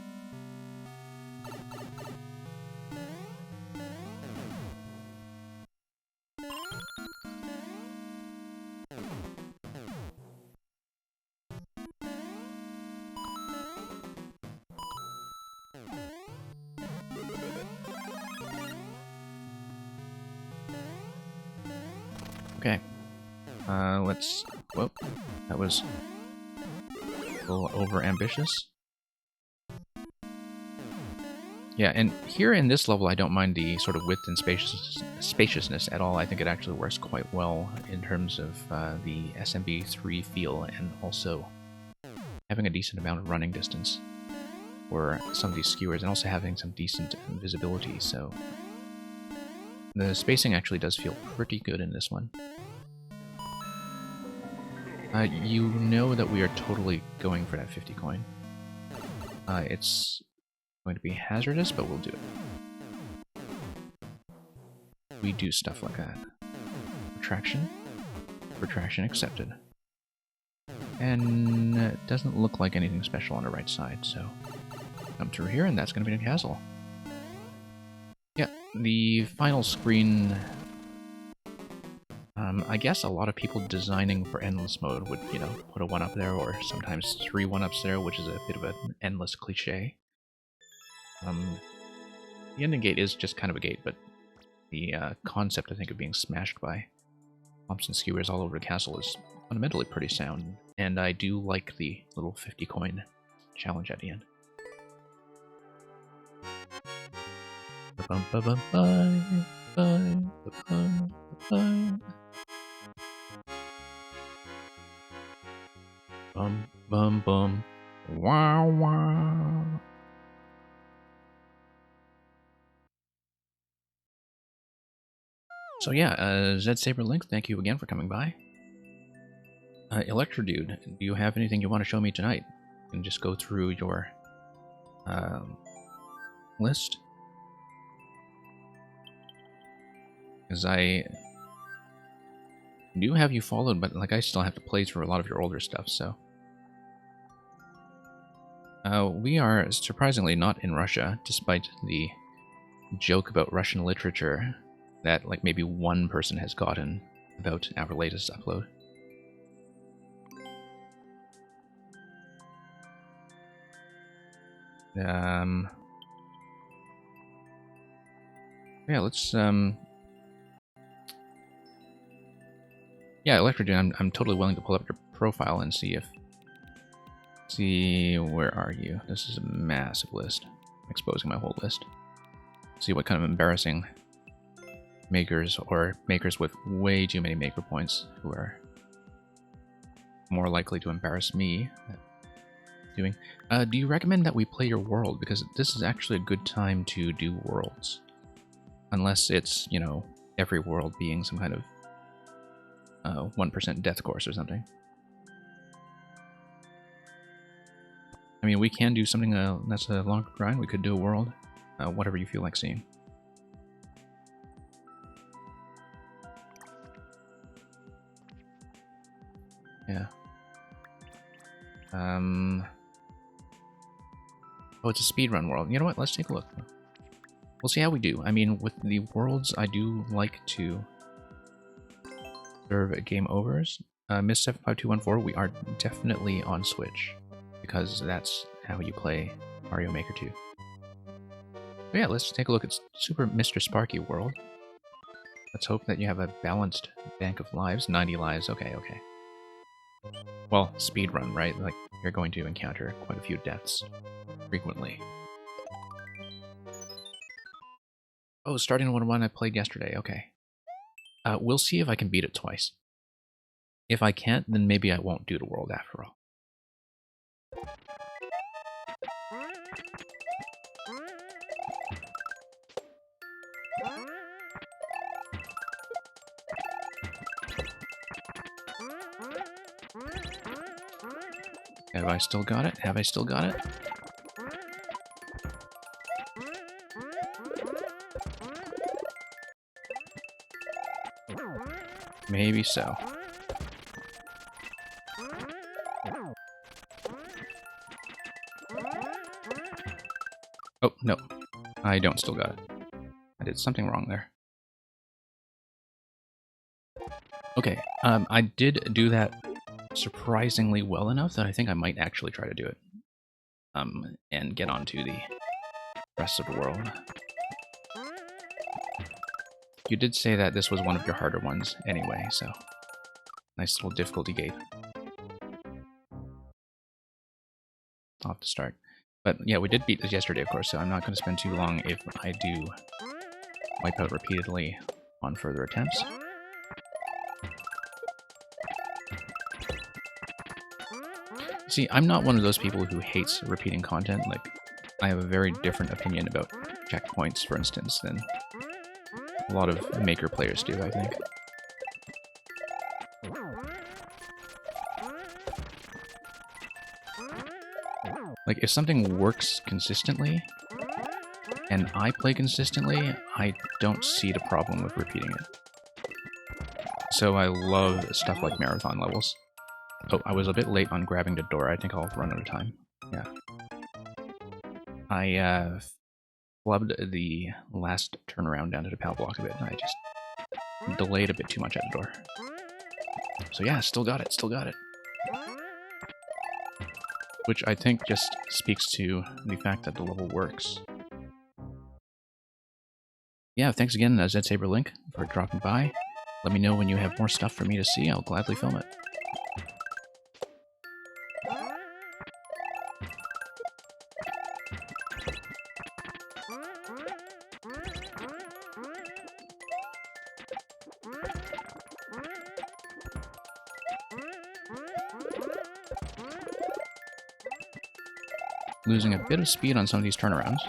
Okay, let's... Whoop, that was a little over-ambitious. Yeah, and here in this level I don't mind the sort of width and spaciousness at all. I think it actually works quite well in terms of the SMB3 feel, and also having a decent amount of running distance for some of these skewers, and also having some decent visibility, so the spacing actually does feel pretty good in this one. You know that we are totally going for that 50 coin. It's going to be hazardous, but we'll do it. We do stuff like that. Retraction. Retraction accepted. And it doesn't look like anything special on the right side, so come through here, and that's going to be the castle. Yeah, the final screen... I guess a lot of people designing for endless mode would, you know, put a 1-up there, or sometimes 3 1-ups there, which is a bit of an endless cliche. The ending gate is just kind of a gate, but the concept, I think, of being smashed by pumps and skewers all over the castle is fundamentally pretty sound, and I do like the little 50 coin challenge at the end. Bum bum bum. Wow wow. So yeah, Zed Saber Link, thank you again for coming by. Electro Dude, do you have anything you want to show me tonight? You can just go through your list. Because I do have you followed, but like I still have to play through a lot of your older stuff, so. We are surprisingly not in Russia, despite the joke about Russian literature that like maybe one person has gotten about our latest upload. Yeah, let's yeah, Electrogen, I'm totally willing to pull up your profile and see if... See, where are you? This is a massive list. I'm exposing my whole list. See what kind of embarrassing makers, or makers with way too many maker points, who are more likely to embarrass me doing. Do you recommend that we play your world? Because this is actually a good time to do worlds. Unless it's, you know, every world being some kind of 1% death course or something. I mean, we can do something that's a longer grind. We could do a world. Whatever you feel like seeing. Yeah. Oh, it's a speedrun world. You know what? Let's take a look. We'll see how we do. I mean, with the worlds, I do like to serve game overs. Miss75214, we are definitely on Switch, because that's how you play Mario Maker 2. But yeah, let's take a look at Super Mr. Sparky World. Let's hope that you have a balanced bank of lives. 90 lives, okay, okay. Well, speedrun, right? Like, you're going to encounter quite a few deaths frequently. Oh, starting with one I played yesterday, okay. We'll see if I can beat it twice. If I can't, then maybe I won't do the world after all. Have I still got it? Have I still got it? Maybe so. Oh, no. I don't still got it. I did something wrong there. Okay, I did do that surprisingly well enough that I think I might actually try to do it. And get onto the rest of the world. You did say that this was one of your harder ones anyway, so nice little difficulty gate. I'll have to start. But yeah, we did beat this yesterday, of course, so I'm not going to spend too long if I do wipe out repeatedly on further attempts. See, I'm not one of those people who hates repeating content. Like, I have a very different opinion about checkpoints, for instance, than a lot of Maker players do, I think. Like, if something works consistently, and I play consistently, I don't see the problem with repeating it. So I love stuff like marathon levels. Oh, I was a bit late on grabbing the door. I think I'll run out of time. Yeah. I flubbed the last turnaround down to the PAL block a bit, and I just delayed a bit too much at the door. So yeah, still got it, still got it. Which I think just speaks to the fact that the level works. Yeah, thanks again, Zed Saber Link, for dropping by. Let me know when you have more stuff for me to see. I'll gladly film it. Losing a bit of speed on some of these turnarounds.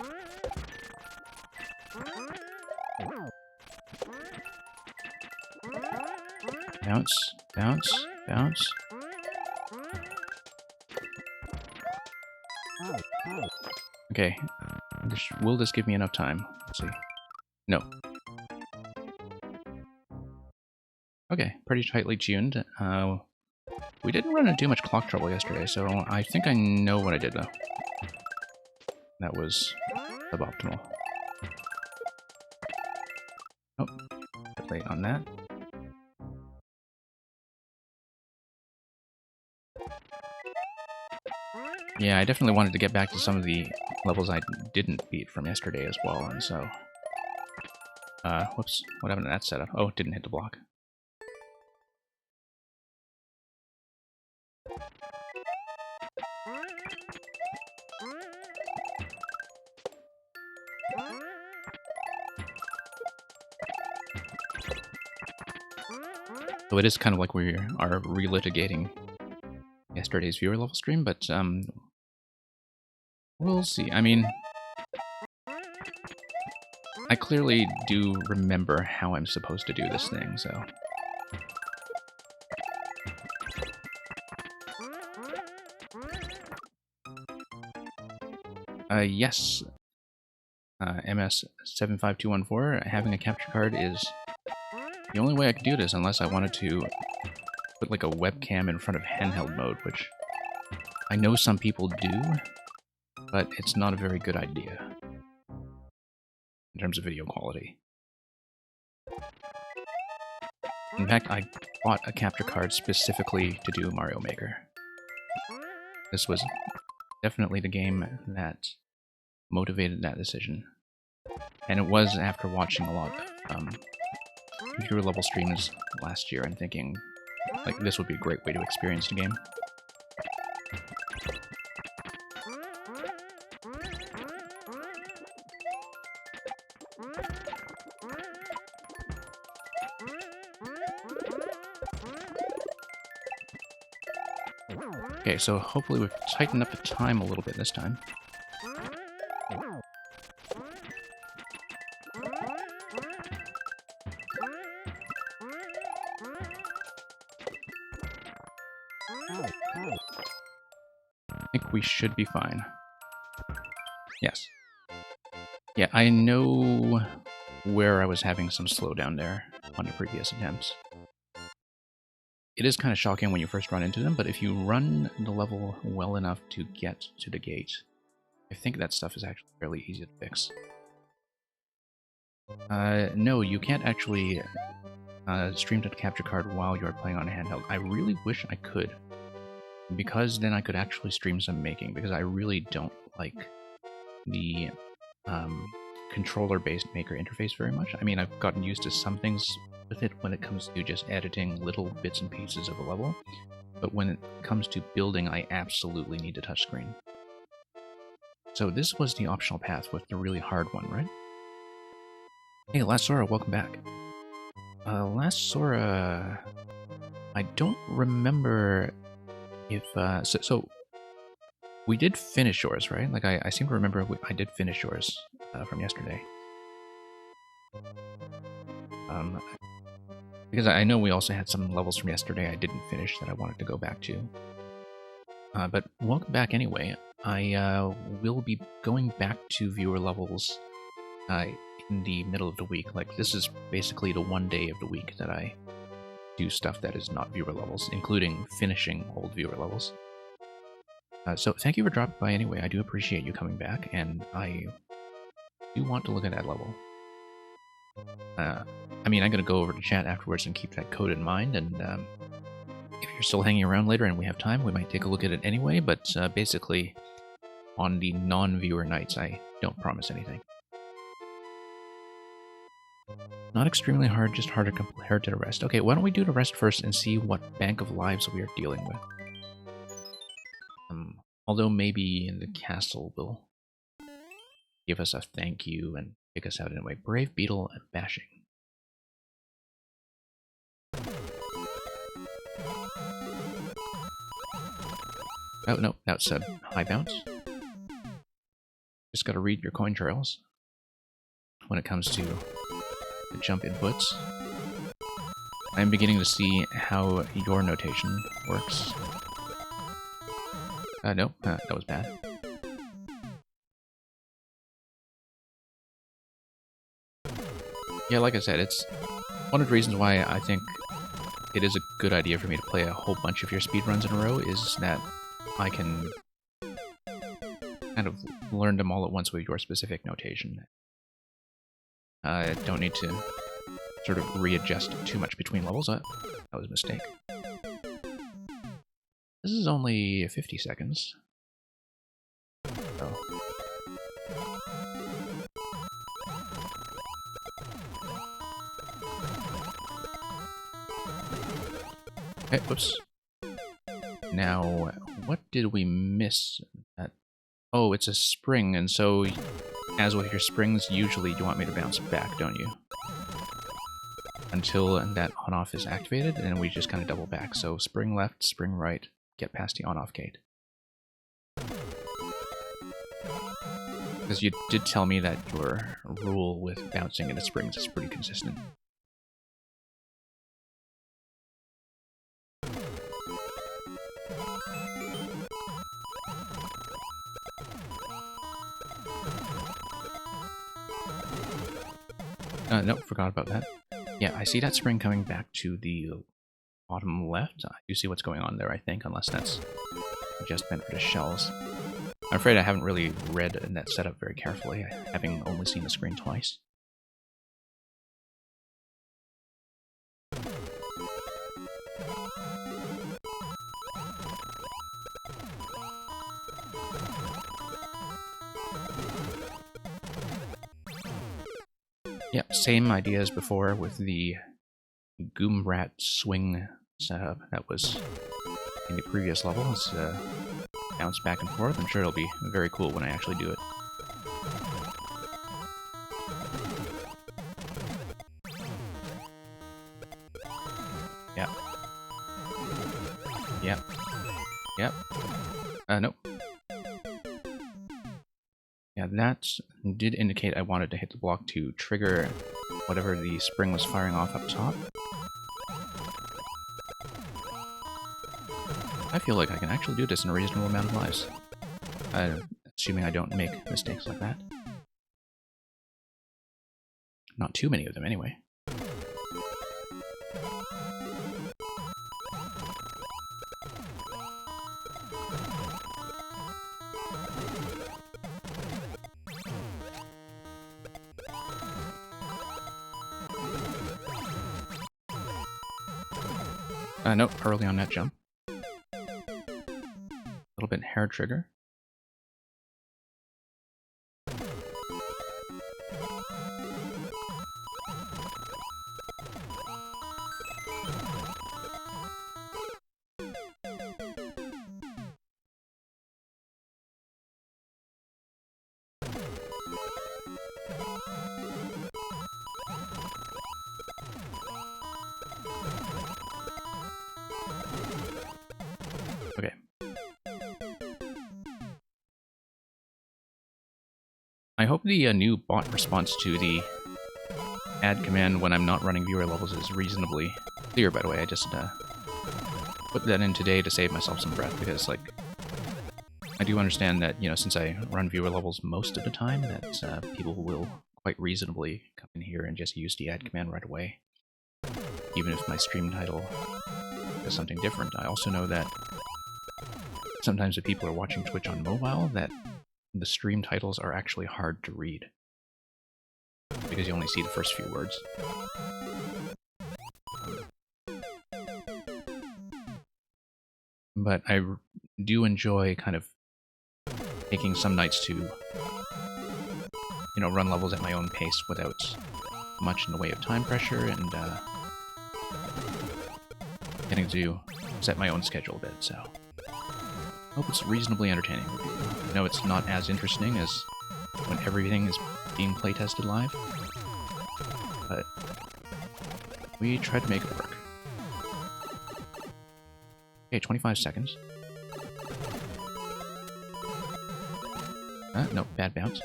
Bounce, bounce, bounce. Okay, will this give me enough time? Let's see. No. Okay, pretty tightly tuned. We didn't run into too much clock trouble yesterday, so I think I know what I did, though. That was suboptimal. Oh, bit late on that. Yeah, I definitely wanted to get back to some of the levels I didn't beat from yesterday as well, and so... whoops, what happened to that setup? Oh, it didn't hit the block. So it is kind of like we are relitigating yesterday's viewer level stream, but we'll see. I mean, I clearly do remember how I'm supposed to do this thing, so... Yes. MS75214, having a capture card is the only way I could do this, unless I wanted to put like a webcam in front of handheld mode, which I know some people do, but it's not a very good idea in terms of video quality. In fact, I bought a capture card specifically to do Mario Maker. This was definitely the game that motivated that decision. And it was after watching a lot of viewer level streams last year and thinking, like, this would be a great way to experience the game. Okay, so hopefully we've tightened up the time a little bit this time. I think we should be fine. Yes. Yeah, I know where I was having some slowdown there on the previous attempts. It is kind of shocking when you first run into them, but if you run the level well enough to get to the gate, I think that stuff is actually fairly easy to fix. No, you can't actually stream to the capture card while you're playing on a handheld. I really wish I could, because then I could actually stream some making, because I really don't like the controller-based Maker interface very much. I mean, I've gotten used to some things with it when it comes to just editing little bits and pieces of a level, but when it comes to building, I absolutely need a touchscreen. So this was the optional path with the really hard one, right? Hey, Last Sora, welcome back. Last Sora... I don't remember if... So We did finish yours, right? Like, I seem to remember I did finish yours from yesterday. Because I know we also had some levels from yesterday I didn't finish that I wanted to go back to. But welcome back anyway. I will be going back to viewer levels in the middle of the week. Like, this is basically the one day of the week that I do stuff that is not viewer levels, including finishing old viewer levels. So thank you for dropping by anyway. I do appreciate you coming back, and I do want to look at that level. I mean, I'm going to go over to chat afterwards and keep that code in mind, and if you're still hanging around later and we have time, we might take a look at it anyway, but basically, on the non-viewer nights, I don't promise anything. Not extremely hard, just harder compared to the rest. Okay, why don't we do the rest first and see what bank of lives we are dealing with. Although maybe the castle will give us a thank you and kick us out anyway. Brave Beetle and Bashing. Oh, no, that's a high bounce. Just gotta read your coin trails when it comes to the jump inputs. I'm beginning to see how your notation works. No, that was bad. Yeah, like I said, it's one of the reasons why I think it is a good idea for me to play a whole bunch of your speedruns in a row, is that I can kind of learn them all at once with your specific notation. I don't need to sort of readjust too much between levels. That was a mistake. This is only 50 seconds. Oh. Okay, whoops. Now, what did we miss? Oh, it's a spring, and so, as with your springs, usually you want me to bounce back, don't you? Until that on-off is activated, and then we just kind of double back. So spring left, spring right, get past the on-off gate. Because you did tell me that your rule with bouncing into springs is pretty consistent. Nope, forgot about that. Yeah, I see that spring coming back to the bottom left. You see what's going on there, I think, unless that's just meant for the shells. I'm afraid I haven't really read that setup very carefully, having only seen the screen twice. Yeah, same idea as before with the Goomrat swing setup that was in the previous level. It's bounce back and forth. I'm sure it'll be very cool when I actually do it. Yeah. Yep. Yep. Nope. Yeah, that did indicate I wanted to hit the block to trigger whatever the spring was firing off up top. I feel like I can actually do this in a reasonable amount of lives. Assuming I don't make mistakes like that. Not too many of them, anyway. Nope, early on that jump. A little bit hair trigger. Okay. I hope the new bot response to the add command when I'm not running viewer levels is reasonably clear, by the way. I just put that in today to save myself some breath, because, like, I do understand that, you know, since I run viewer levels most of the time, that people will quite reasonably come in here and just use the add command right away, even if my stream title is something different. I also know that sometimes if people are watching Twitch on mobile, that the stream titles are actually hard to read, because you only see the first few words. But I do enjoy kind of taking some nights to, you know, run levels at my own pace without much in the way of time pressure, and getting to set my own schedule a bit, so I hope it's reasonably entertaining for people. I know it's not as interesting as when everything is being playtested live, but we try to make it work. Okay, 25 seconds. No, bad bounce.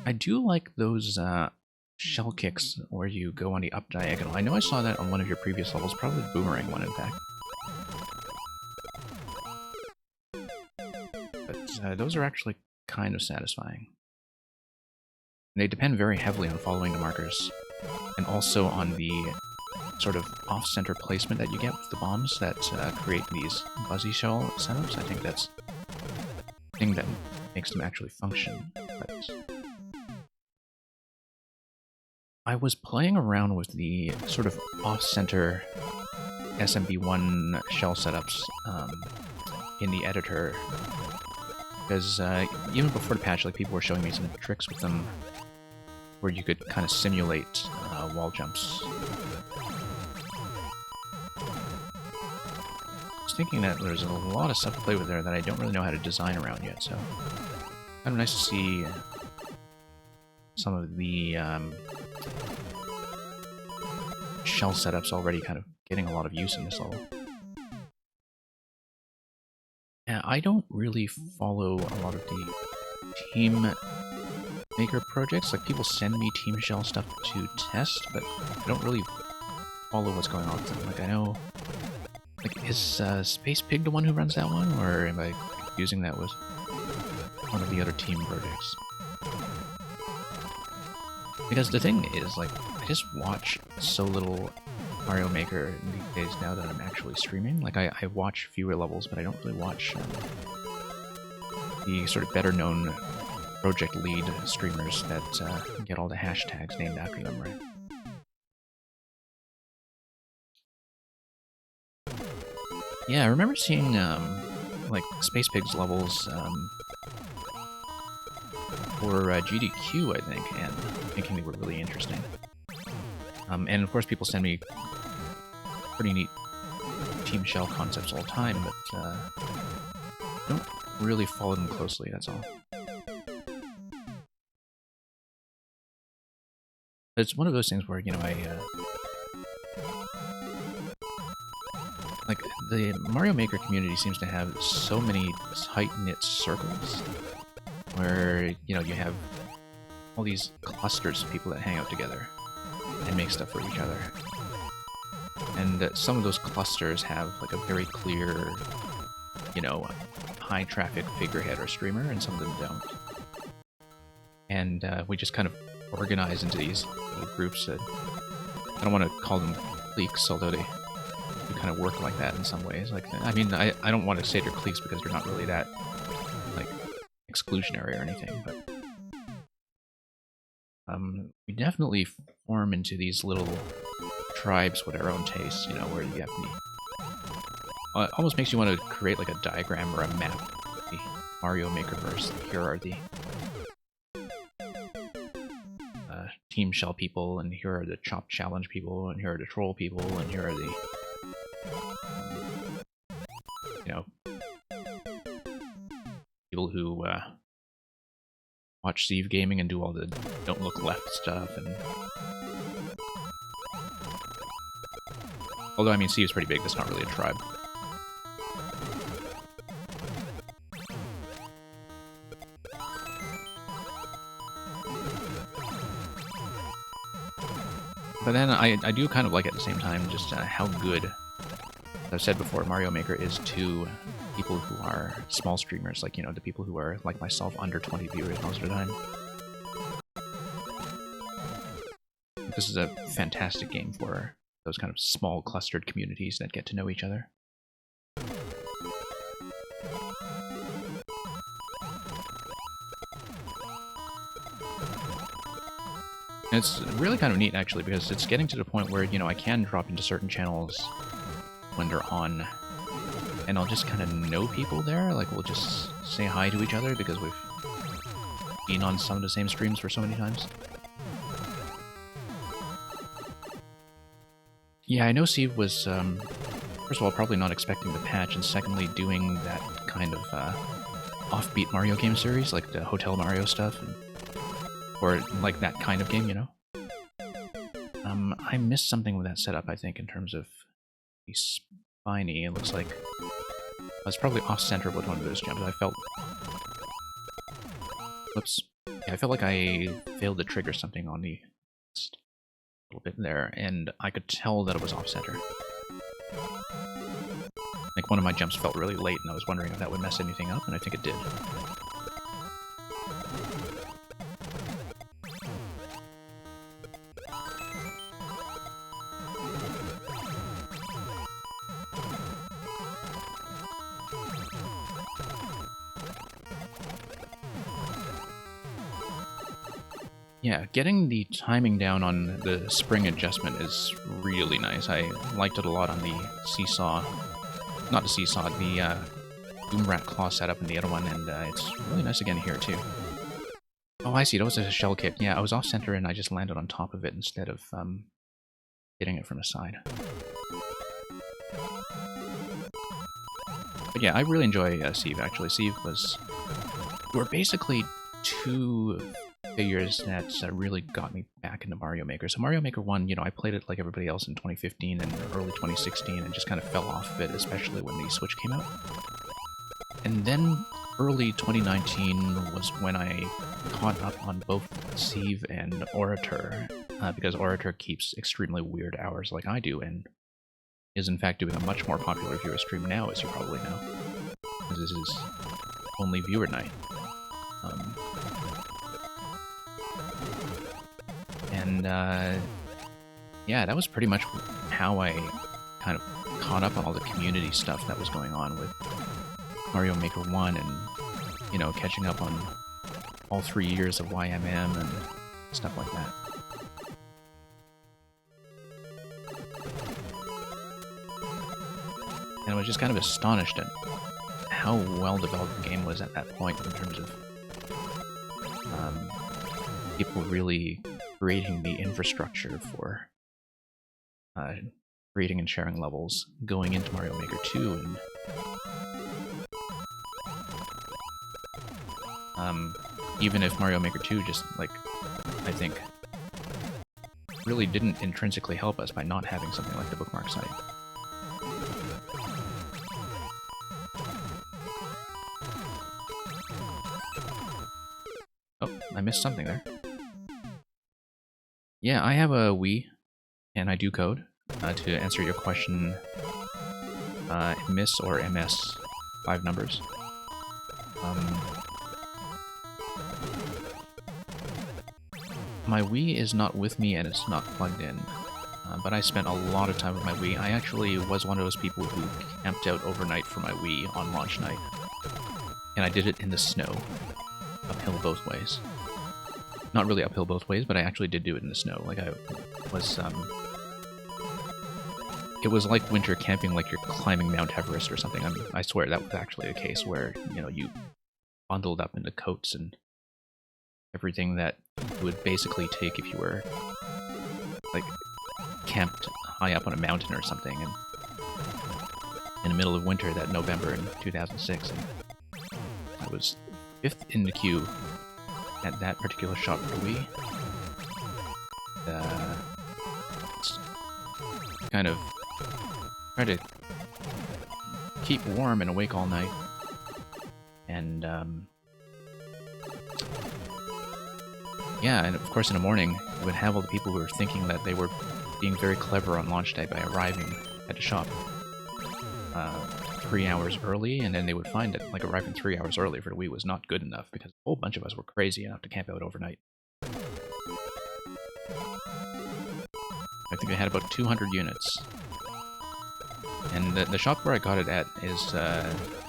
I do like those shell kicks where you go on the up diagonal. I know I saw that on one of your previous levels, probably the boomerang one, in fact. But those are actually kind of satisfying. They depend very heavily on following the markers, and also on the sort of off-center placement that you get with the bombs that create these buzzy shell setups. I think that's the thing that makes them actually function. But I was playing around with the sort of off-center SMB1 shell setups in the editor, because even before the patch, like, people were showing me some tricks with them where you could kind of simulate wall jumps. I was thinking that there's a lot of stuff to play with there that I don't really know how to design around yet, so kind of nice to see some of the shell setups already kind of getting a lot of use in this level. Yeah, I don't really follow a lot of the team maker projects. Like, people send me team shell stuff to test, but I don't really follow what's going on with them. Like, I know, like, is Space Pig the one who runs that one, or am I confusing that with one of the other team projects? Because the thing is, like, I just watch so little Mario Maker these days now that I'm actually streaming. Like, I watch viewer levels, but I don't really watch the sort of better-known project lead streamers that get all the hashtags named after them, right? Yeah, I remember seeing, like, Space Pig's levels for GDQ, I think, and thinking they were really interesting. And of course, people send me pretty neat team shell concepts all the time, but don't really follow them closely, that's all. It's one of those things where, you know, like, the Mario Maker community seems to have so many tight-knit circles where, you know, you have all these clusters of people that hang out together and make stuff for each other. And some of those clusters have, like, a very clear, you know, high-traffic figurehead or streamer, and some of them don't. And we just kind of organize into these little groups that, I don't want to call them cliques, although they kind of work like that in some ways. Like, I mean, I don't want to say they're cliques because they're not really that, like, exclusionary or anything, but we definitely form into these little tribes with our own tastes, you know, where you have the... it almost makes you want to create, like, a diagram or a map of the Mario Makerverse. Like, here are the Team Shell people, and here are the Chop Challenge people, and here are the Troll people, and here are the, you know, people who watch Steve Gaming and do all the don't look left stuff, and... Although, I mean, Steve's pretty big, that's not really a tribe. But then I do kind of like at the same time just how good, as I've said before, Mario Maker is to people who are small streamers, like, you know, the people who are, like myself, under 20 viewers most of the time. This is a fantastic game for those kind of small clustered communities that get to know each other. And it's really kind of neat, actually, because it's getting to the point where, you know, I can drop into certain channels when they're on, and I'll just kind of know people there. Like, we'll just say hi to each other because we've been on some of the same streams for so many times. Yeah, I know Steve was, first of all, probably not expecting the patch, and secondly, doing that kind of offbeat Mario game series, like the Hotel Mario stuff, or like that kind of game, you know? I missed something with that setup, I think, in terms of the spiny. It looks like I was probably off-center with one of those jumps. I felt... Whoops. Yeah, I felt like I failed to trigger something on the little bit there, and I could tell that it was off-center. Like, one of my jumps felt really late, and I was wondering if that would mess anything up, and I think it did. Yeah, getting the timing down on the spring adjustment is really nice. I liked it a lot on the Seesaw. Not the Seesaw, the Boomrat Claw setup in the other one, and it's really nice again here, too. Oh, I see, that was a shell kick. Yeah, I was off-center and I just landed on top of it instead of hitting it from the side. But yeah, I really enjoy Steve, actually. Steve was... We're basically two figures that really got me back into Mario Maker. So Mario Maker 1, you know, I played it like everybody else in 2015 and early 2016 and just kind of fell off of it, especially when the Switch came out. And then early 2019 was when I caught up on both Steve and Orator, because Orator keeps extremely weird hours like I do, and is in fact doing a much more popular viewer stream now, as you probably know, because this is only viewer night. Yeah, that was pretty much how I kind of caught up on all the community stuff that was going on with Mario Maker 1 and, you know, catching up on all 3 years of YMM and stuff like that. And I was just kind of astonished at how well developed the game was at that point in terms of people really creating the infrastructure for creating and sharing levels going into Mario Maker 2, and even if Mario Maker 2 just, like, I think, really didn't intrinsically help us by not having something like the bookmark site. Oh, I missed something there. Yeah, I have a Wii, and I do code. To answer your question, MS or MS, 5 numbers. My Wii is not with me and it's not plugged in, but I spent a lot of time with my Wii. I actually was one of those people who camped out overnight for my Wii on launch night, and I did it in the snow, uphill both ways. Not really uphill both ways, but I actually did do it in the snow. Like, I was, it was like winter camping, like you're climbing Mount Everest or something. I mean, I swear that was actually a case where, you know, you bundled up into coats and everything that you would basically take if you were, like, camped high up on a mountain or something, and in the middle of winter that November in 2006, and I was 5th in the queue at that particular shop for the Wii. Kind of try to keep warm and awake all night, and yeah, and of course in the morning you would have all the people who were thinking that they were being very clever on launch day by arriving at the shop 3 hours early, and then they would find that like arriving 3 hours early for the Wii was not good enough because a whole bunch of us were crazy enough to camp out overnight. I think I had about 200 units. And the shop where I got it at is,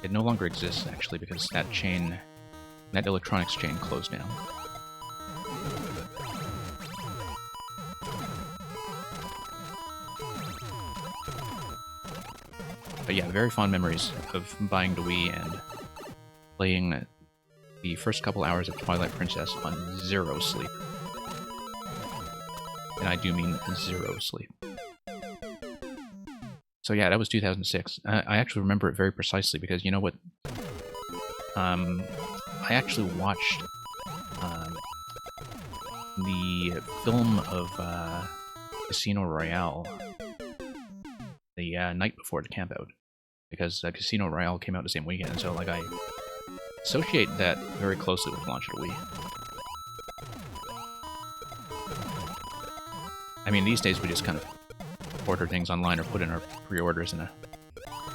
it no longer exists actually because that chain, that electronics chain closed down. But yeah, very fond memories of buying the Wii and playing the first couple hours of Twilight Princess on 0 sleep. And I do mean 0 sleep. So yeah, that was 2006. I actually remember it very precisely because you know what? I actually watched the film of Casino Royale the night before the campout, because Casino Royale came out the same weekend, and so like I associate that very closely with launch of the Wii. I mean, these days we just kind of order things online or put in our pre-orders in a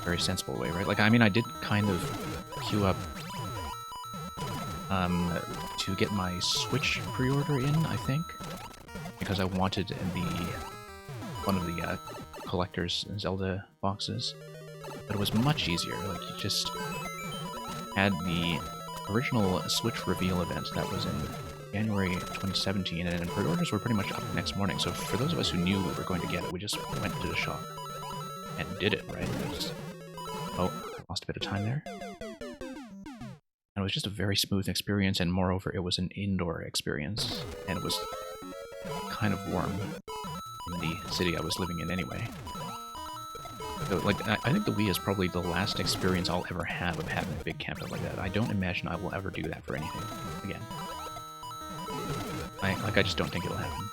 very sensible way, right? Like, I mean, I did kind of queue up to get my Switch pre-order in, I think, because I wanted one of the collector's Zelda boxes, but it was much easier. Like, you just had the original Switch reveal event that was in January 2017, and pre-orders were pretty much up the next morning. So for those of us who knew we were going to get it, we just went to the shop and did it, right? Oh, I lost a bit of time there. And it was just a very smooth experience, and moreover, it was an indoor experience, and it was kind of warm in the city I was living in anyway. So, like, I think the Wii is probably the last experience I'll ever have of having a big campout like that. I don't imagine I will ever do that for anything again. I just don't think it'll happen.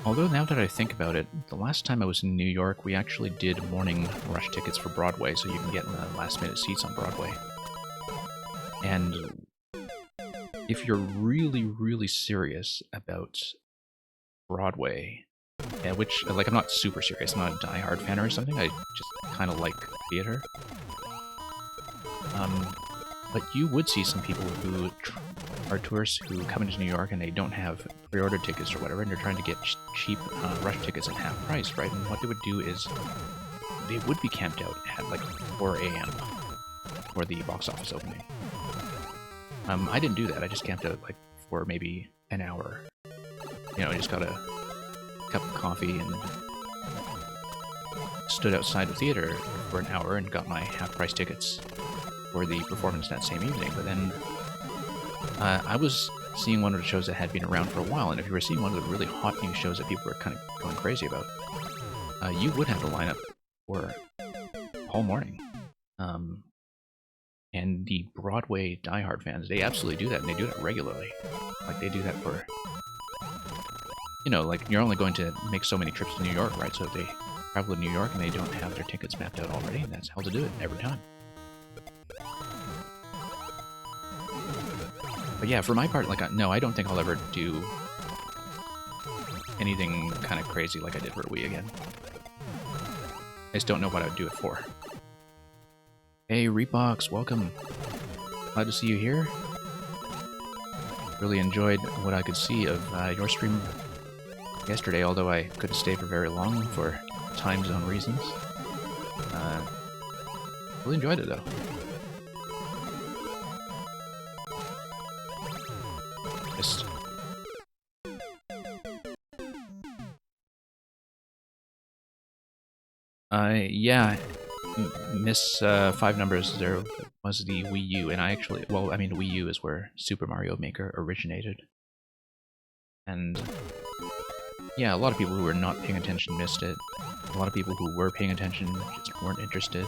Although now that I think about it, the last time I was in New York, we actually did morning rush tickets for Broadway, so you can get last-minute seats on Broadway. And if you're really, really serious about Broadway, which, like, I'm not super serious, I'm not a die-hard fan or something, I just kind of like theater. But you would see some people who are tourists who come into New York and they don't have pre-order tickets or whatever, and they're trying to get cheap rush tickets at half price, right? And what they would do is they would be camped out at like 4 a.m. for the box office opening. I didn't do that. I just camped out like for maybe an hour. You know, I just got a cup of coffee and stood outside the theater for an hour and got my half-price tickets for the performance that same evening. But then I was seeing one of the shows that had been around for a while, and if you were seeing one of the really hot new shows that people were kind of going crazy about, you would have to line up for a whole morning. And the Broadway diehard fans, they absolutely do that, and they do that regularly. Like, they do that for, you know, like, you're only going to make so many trips to New York, right? So if they travel to New York and they don't have their tickets mapped out already, that's how to do it every time. But yeah, for my part, like, no, I don't think I'll ever do anything kind of crazy like I did for Wii again. I just don't know what I would do it for. Hey, Reebox, welcome. Glad to see you here. Really enjoyed what I could see of your stream yesterday, although I couldn't stay for very long for time zone reasons. Really enjoyed it, though. Just... yeah, Miss 5 numbers, there was the Wii U, and I actually, well, I mean, Wii U is where Super Mario Maker originated. And yeah, a lot of people who were not paying attention missed it. A lot of people who were paying attention just weren't interested.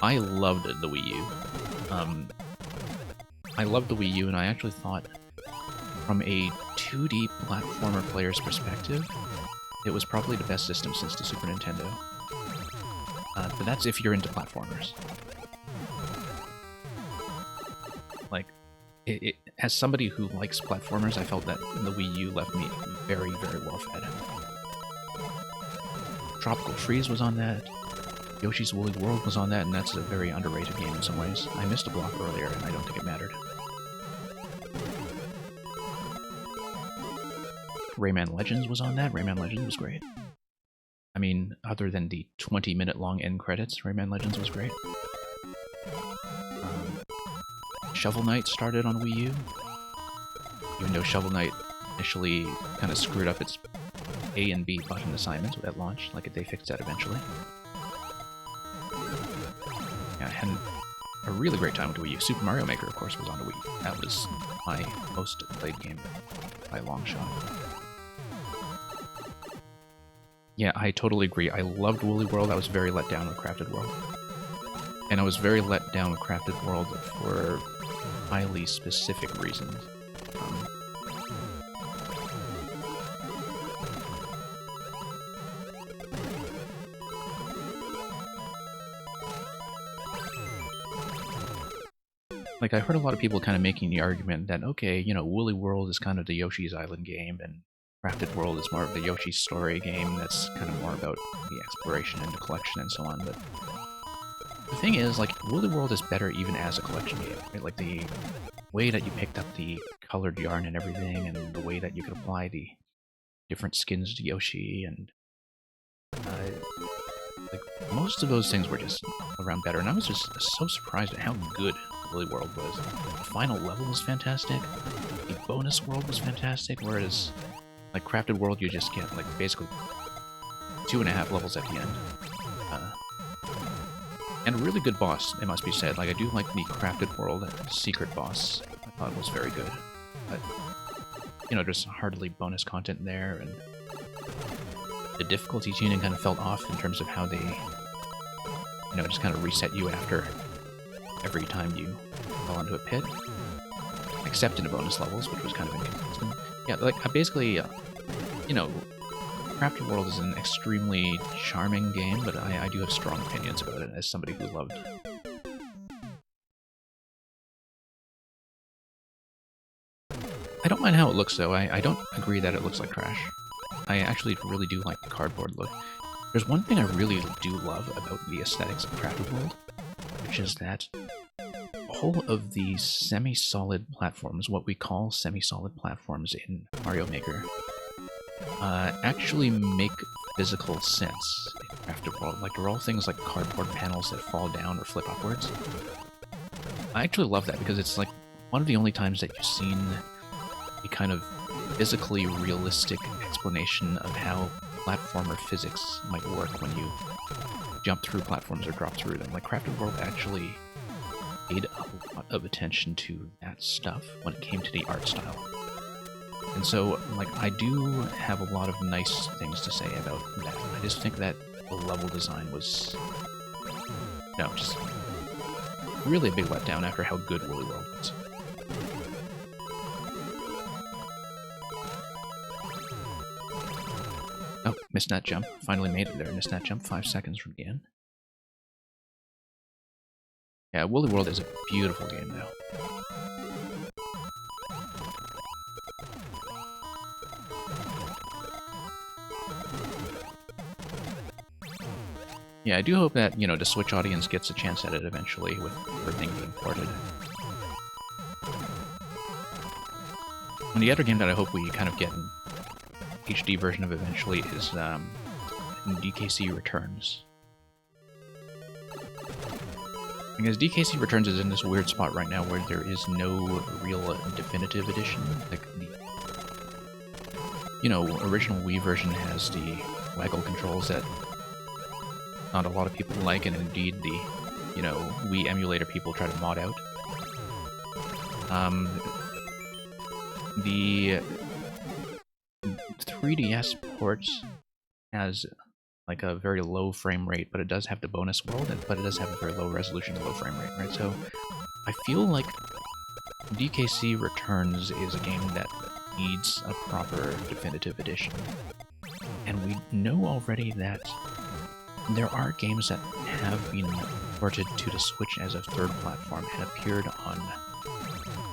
I loved the Wii U. I loved the Wii U, and I actually thought, from a 2D platformer player's perspective, it was probably the best system since the Super Nintendo. But that's if you're into platformers. Like, As somebody who likes platformers, I felt that the Wii U left me very, very well fed. Tropical Freeze was on that. Yoshi's Woolly World was on that, and that's a very underrated game in some ways. I missed a block earlier, and I don't think it mattered. Rayman Legends was on that. Rayman Legends was great. I mean, other than the 20-minute long end credits, Rayman Legends was great. Shovel Knight started on Wii U. Even though Shovel Knight initially kind of screwed up its A and B button assignments at launch, like they fixed that eventually. Yeah, I had a really great time with Wii U. Super Mario Maker, of course, was on the Wii. That was my most played game by a long shot. Yeah, I totally agree. I loved Woolly World. I was very let down with Crafted World. And I was very let down with Crafted World for highly specific reasons. Like, I heard a lot of people kind of making the argument that, okay, you know, Woolly World is kind of the Yoshi's Island game, and Crafted World is more of the Yoshi's Story game that's kind of more about the exploration and the collection and so on, but the thing is, like, Woolly World is better even as a collection game, right? Like, the way that you picked up the colored yarn and everything, and the way that you could apply the different skins to Yoshi, and like, most of those things were just around better, and I was just so surprised at how good Woolly World was. The final level was fantastic, the bonus world was fantastic, whereas, like, Crafted World, you just get, like, basically 2.5 levels at the end. And a really good boss, it must be said. Like, I do like the Crafted World secret boss. I thought it was very good. But, you know, there's hardly bonus content there, and the difficulty tuning kind of felt off in terms of how they, you know, just kind of reset you after every time you fell into a pit. Except in the bonus levels, which was kind of inconsistent. Yeah, like, I basically, you know, Crafted World is an extremely charming game, but I do have strong opinions about it as somebody who loved. I don't mind how it looks, though. I don't agree that it looks like trash. I actually really do like the cardboard look. There's one thing I really do love about the aesthetics of Crafted World, which is that all of the semi-solid platforms, what we call semi-solid platforms in Mario Maker, actually make physical sense in Crafted World. Like, they're all things like cardboard panels that fall down or flip upwards. I actually love that because it's like one of the only times that you've seen a kind of physically realistic explanation of how platformer physics might work when you jump through platforms or drop through them. Like, Crafted World actually paid a lot of attention to that stuff when it came to the art style. And so, like, I do have a lot of nice things to say about that. I just think that the level design was, no, just really a big letdown after how good Woolly World was. Oh, missed that jump. Finally made it there. Missed that jump 5 seconds from the end. Yeah, Woolly World is a beautiful game, though. Yeah, I do hope that, you know, the Switch audience gets a chance at it eventually with everything being ported. And the other game that I hope we kind of get an HD version of eventually is DKC Returns. Because DKC Returns is in this weird spot right now where there is no real definitive edition. Like, the, you know, original Wii version has the waggle controls that not a lot of people like, and indeed the, you know, Wii emulator people try to mod out. The 3DS port has like a very low frame rate, but it does have the bonus world, but it does have a very low resolution and low frame rate, right? So I feel like DKC Returns is a game that needs a proper definitive edition. And we know already that there are games that have been ported to the Switch as a third platform and appeared on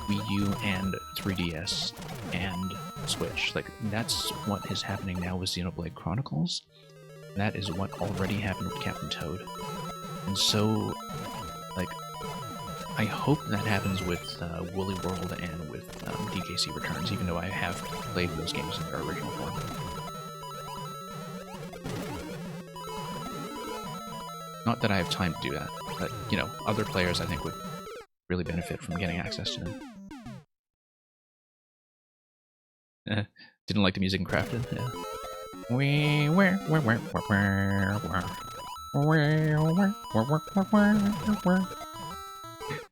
Wii U and 3DS and Switch. Like, that's what is happening now with Xenoblade Chronicles. That is what already happened with Captain Toad. And so, like, I hope that happens with Woolly World and with DKC Returns, even though I have played those games in their original form. Not that I have time to do that, but, you know, other players I think would really benefit from getting access to them. Didn't like the music in Crafted? Yeah.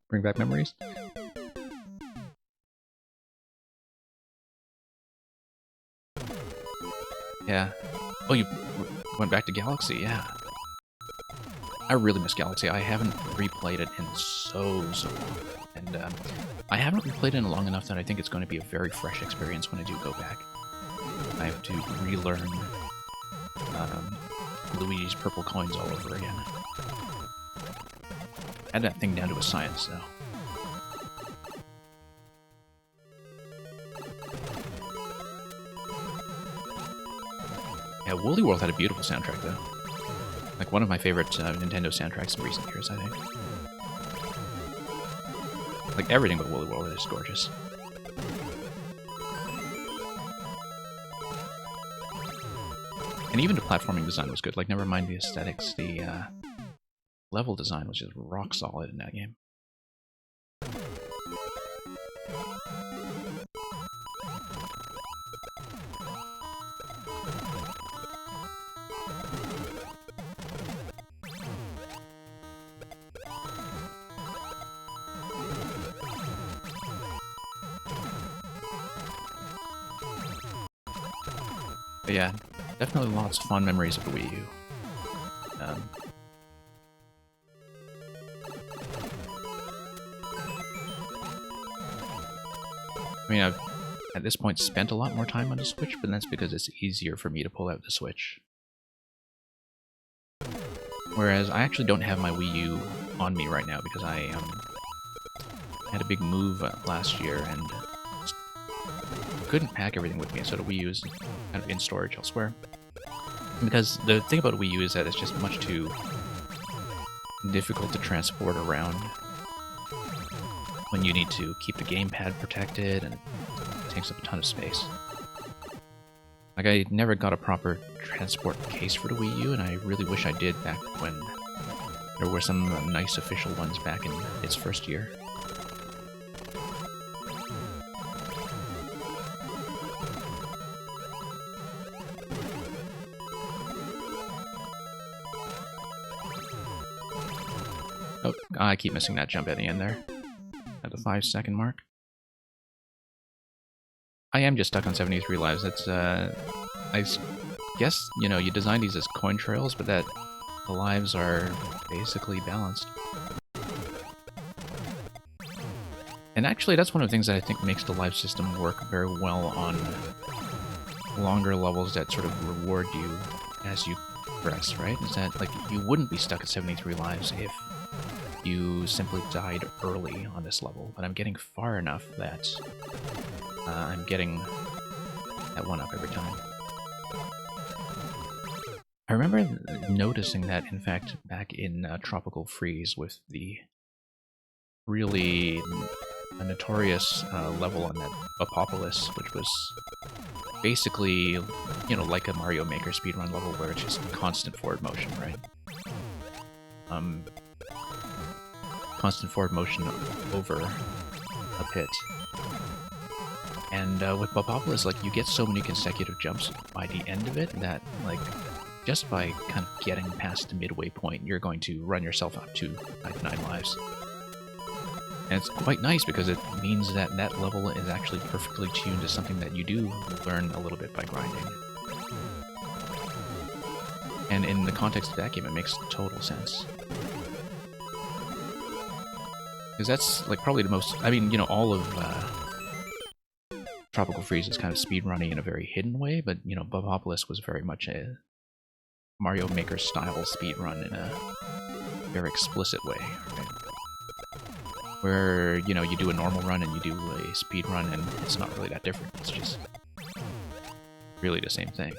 Bring back memories? Yeah. Oh, you went back to Galaxy, yeah. I really miss Galaxy. I haven't replayed it in so long. And I haven't replayed it in long enough that I think it's going to be a very fresh experience when I do go back. I have to relearn Luigi's purple coins all over again. Had that thing down to a science, though. Yeah, Woolly World had a beautiful soundtrack, though. Like, one of my favorite Nintendo soundtracks in recent years, I think. Like, everything but Woolly World is gorgeous. And even the platforming design was good. Like, never mind the aesthetics, the level design was just rock solid in that game. But yeah, definitely lots of fond memories of the Wii U. I mean, I've, at this point, spent a lot more time on the Switch, but that's because it's easier for me to pull out the Switch. Whereas I actually don't have my Wii U on me right now because I had a big move last year and couldn't pack everything with me, so the Wii U is kind of in storage elsewhere. Because the thing about a Wii U is that it's just much too difficult to transport around when you need to keep the gamepad protected, and it takes up a ton of space. Like, I never got a proper transport case for the Wii U, and I really wish I did back when there were some nice official ones back in its first year. Oh, I keep missing that jump at the end there. At the 5-second mark. I am just stuck on 73 lives. That's, I guess, you know, you design these as coin trails, but that the lives are basically balanced. And actually, that's one of the things that I think makes the life system work very well on longer levels that sort of reward you as you progress, right? Is that, like, you wouldn't be stuck at 73 lives if you simply died early on this level, but I'm getting far enough that I'm getting that 1-up every time. I remember noticing that, in fact, back in Tropical Freeze with the really notorious level on that Apopolis, which was basically, you know, like a Mario Maker speedrun level where it's just constant forward motion, right? Constant forward motion over a pit. And with Bobopolis, like, you get so many consecutive jumps by the end of it that, like, just by kind of getting past the midway point, you're going to run yourself up to 99 lives. And it's quite nice because it means that that level is actually perfectly tuned to something that you do learn a little bit by grinding. And in the context of that game, it makes total sense. Because that's, like, probably the most... I mean, you know, all of Tropical Freeze is kind of speedrunning in a very hidden way, but, you know, Bobopolis was very much a Mario Maker-style speedrun in a very explicit way, right? where, you know, you do a normal run and you do a speed run, and it's not really that different. It's just really the same thing.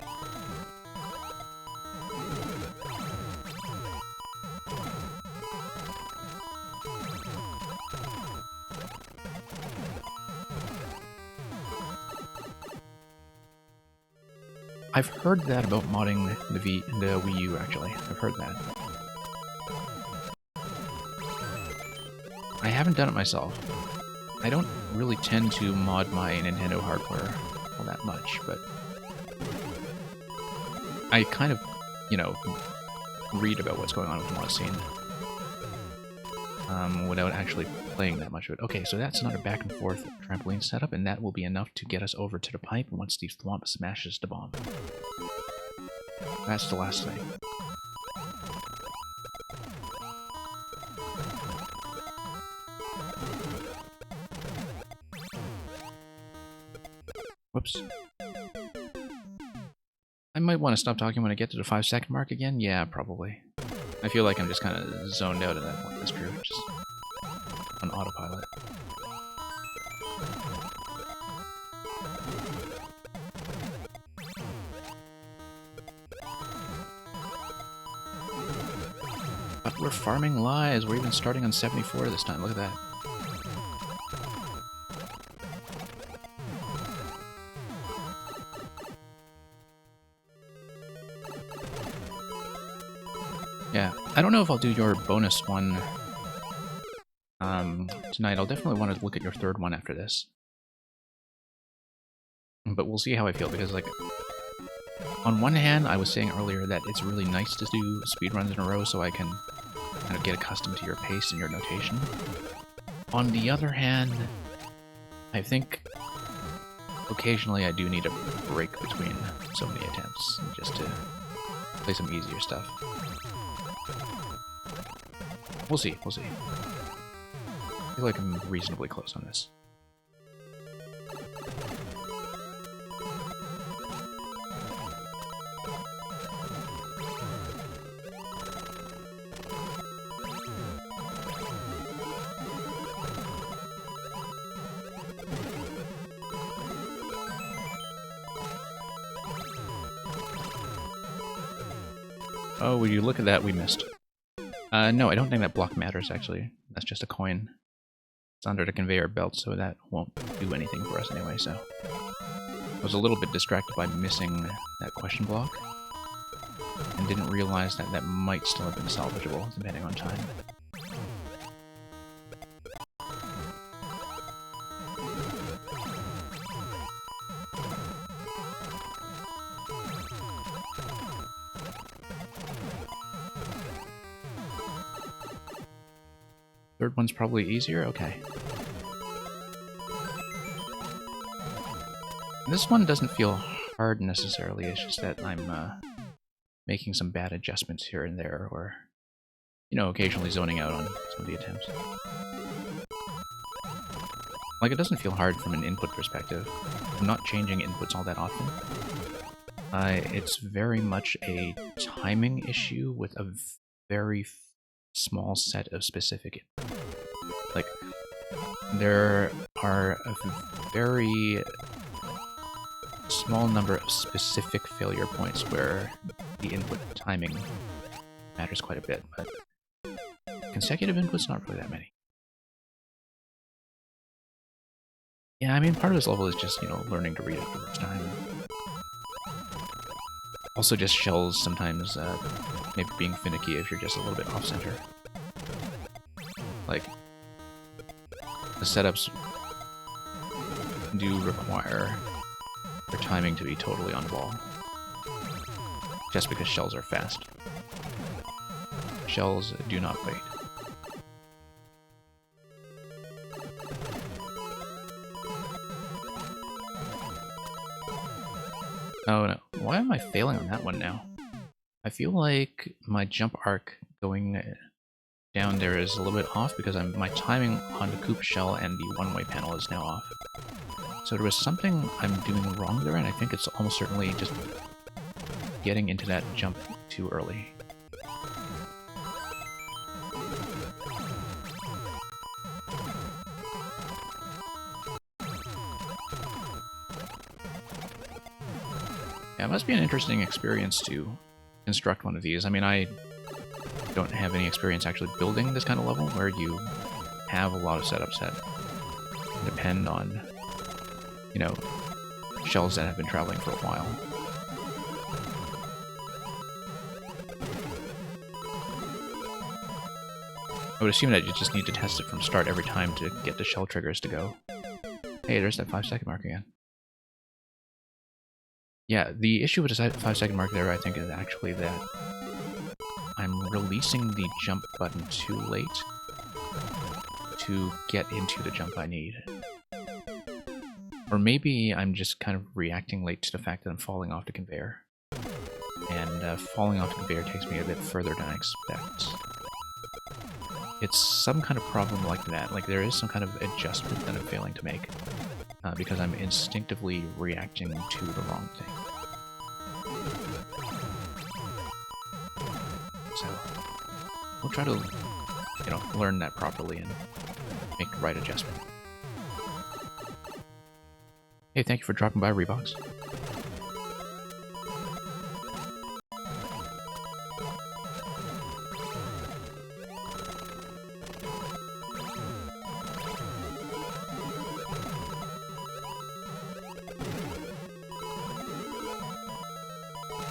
I've heard that about modding the Wii U, actually. I've heard that. I haven't done it myself. I don't really tend to mod my Nintendo hardware all that much, but I kind of, you know, read about what's going on with the mod scene without actually playing that much of it. Okay, so that's another back and forth trampoline setup, and that will be enough to get us over to the pipe once the thwomp smashes the bomb. That's the last thing. Whoops. I might want to stop talking when I get to the 5-second mark again. Yeah, probably. I feel like I'm just kind of zoned out at that point. That's true. Just on autopilot. But we're farming lives. We're even starting on 74 this time. Look at that. Yeah, I don't know if I'll do your bonus one tonight. I'll definitely want to look at your third one after this. But we'll see how I feel, because, like, on one hand, I was saying earlier that it's really nice to do speedruns in a row so I can kind of get accustomed to your pace and your notation. On the other hand, I think occasionally I do need a break between so many attempts, just to play some easier stuff. We'll see, we'll see. I feel like I'm reasonably close on this. Oh, would you look at that, we missed. No, I don't think that block matters, actually. That's just a coin. It's under the conveyor belt, so that won't do anything for us anyway, so... I was a little bit distracted by missing that question block, and didn't realize that that might still have been salvageable, depending on time. Third one's probably easier? Okay. This one doesn't feel hard necessarily, it's just that I'm making some bad adjustments here and there, or, you know, occasionally zoning out on some of the attempts. Like, it doesn't feel hard from an input perspective. I'm not changing inputs all that often. It's very much a timing issue with a very small set of specific... Like, there are a very small number of specific failure points where the input timing matters quite a bit, but consecutive inputs, not really that many. Yeah, I mean, part of this level is just, you know, learning to read it the first time. Also just shells sometimes, maybe being finicky if you're just a little bit off-center. Like, the setups do require your timing to be totally on ball. Just because shells are fast. Shells do not wait. Oh no, why am I failing on that one now? I feel like my jump arc going down there is a little bit off because my timing on the Koopa shell and the one-way panel is now off. So there was something I'm doing wrong there, and I think it's almost certainly just getting into that jump too early. Yeah, it must be an interesting experience to construct one of these. I mean, I don't have any experience actually building this kind of level where you have a lot of setups that depend on, you know, shells that have been traveling for a while. I would assume that you just need to test it from start every time to get the shell triggers to go. Hey, there's that 5-second mark again. Yeah, the issue with the 5-second mark there, I think, is actually that I'm releasing the jump button too late to get into the jump I need. Or maybe I'm just kind of reacting late to the fact that I'm falling off the conveyor. And falling off the conveyor takes me a bit further than I expect. It's some kind of problem like that. Like, there is some kind of adjustment that I'm failing to make. Because I'm instinctively reacting to the wrong thing. So, we'll try to, you know, learn that properly and make the right adjustment. Hey, thank you for dropping by, Reeboks.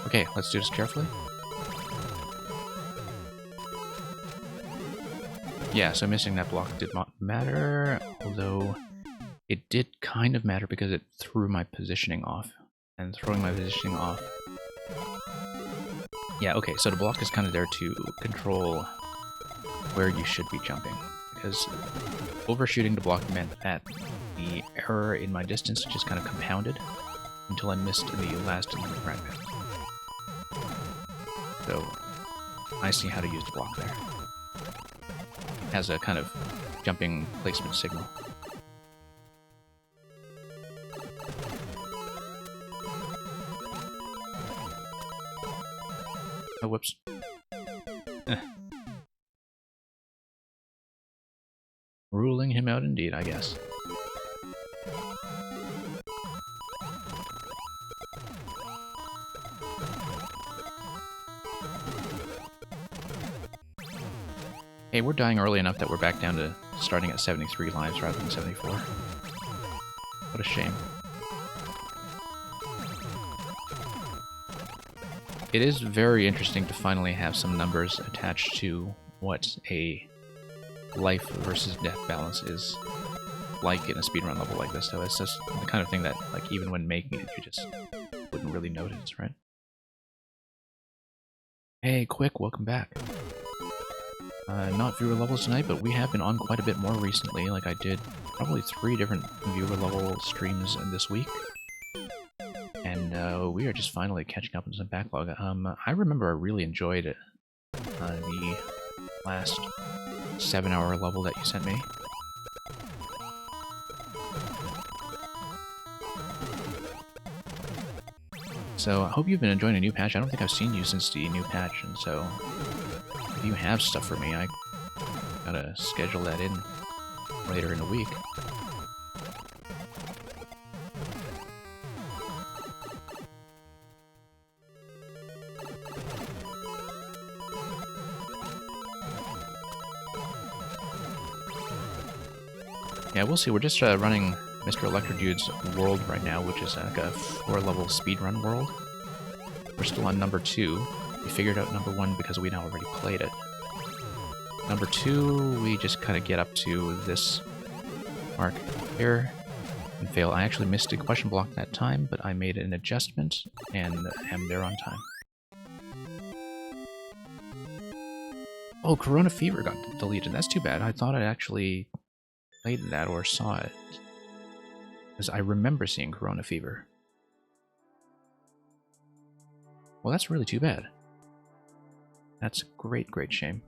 Okay, let's do this carefully. Yeah, so missing that block did not matter, although it did kind of matter because it threw my positioning off. And throwing my positioning off... Yeah, okay, so the block is kind of there to control where you should be jumping. Because overshooting the block meant that the error in my distance just kind of compounded until I missed the last fragment. So, I see how to use the block there. As a kind of jumping placement signal. Oh, whoops. Ruling him out indeed, I guess. Hey, we're dying early enough that we're back down to starting at 73 lives rather than 74. What a shame. It is very interesting to finally have some numbers attached to what a life versus death balance is like in a speedrun level like this. So it's just the kind of thing that, like, even when making it, you just wouldn't really notice, right? Hey, Quick, welcome back. Not viewer levels tonight, but we have been on quite a bit more recently. Like, I did probably 3 different viewer level streams this week. And we are just finally catching up on some backlog. I remember I really enjoyed the last 7-hour level that you sent me. So I hope you've been enjoying a new patch. I don't think I've seen you since the new patch, and so if you have stuff for me, I gotta schedule that in later in the week. Yeah, we'll see. We're just running Mr. Electrodude's world right now, which is like a 4-level speedrun world. We're still on number 2. We figured out number 1 because we'd already played it. Number 2, we just kind of get up to this mark here and fail. I actually missed a question block that time, but I made an adjustment and am there on time. Oh, Corona Fever got deleted. That's too bad. I thought I actually played that or saw it. Because I remember seeing Corona Fever. Well, that's really too bad. That's a great, great shame.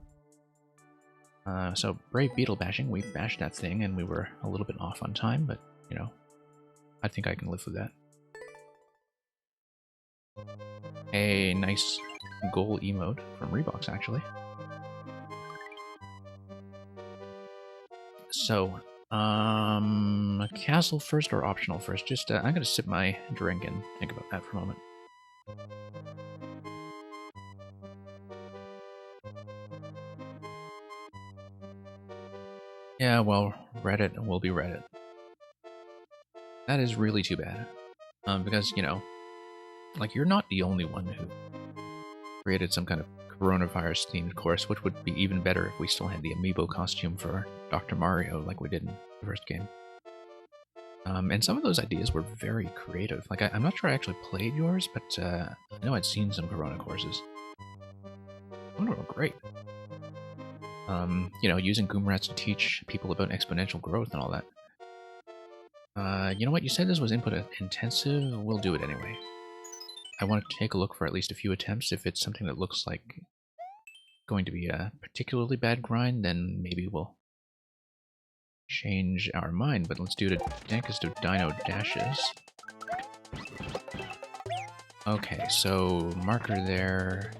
So, Brave Beetle Bashing, we bashed that thing and we were a little bit off on time, but, you know, I think I can live with that. A nice goal emote from Reeboks, actually. So, castle first or optional first? Just, I'm gonna sip my drink and think about that for a moment. Yeah, well, Reddit will be Reddit. That is really too bad. Because, you know, like, you're not the only one who created some kind of coronavirus-themed course, which would be even better if we still had the amiibo costume for Dr. Mario like we did in the first game. And some of those ideas were very creative. Like, I'm not sure I actually played yours, but I know I'd seen some Corona courses. Some of them were great. You know, using Goomrats to teach people about exponential growth and all that. You know what? You said this was input intensive. We'll do it anyway. I want to take a look for at least a few attempts. If it's something that looks like going to be a particularly bad grind, then maybe we'll change our mind. But let's do the dankest of dino dashes. Okay, so marker there.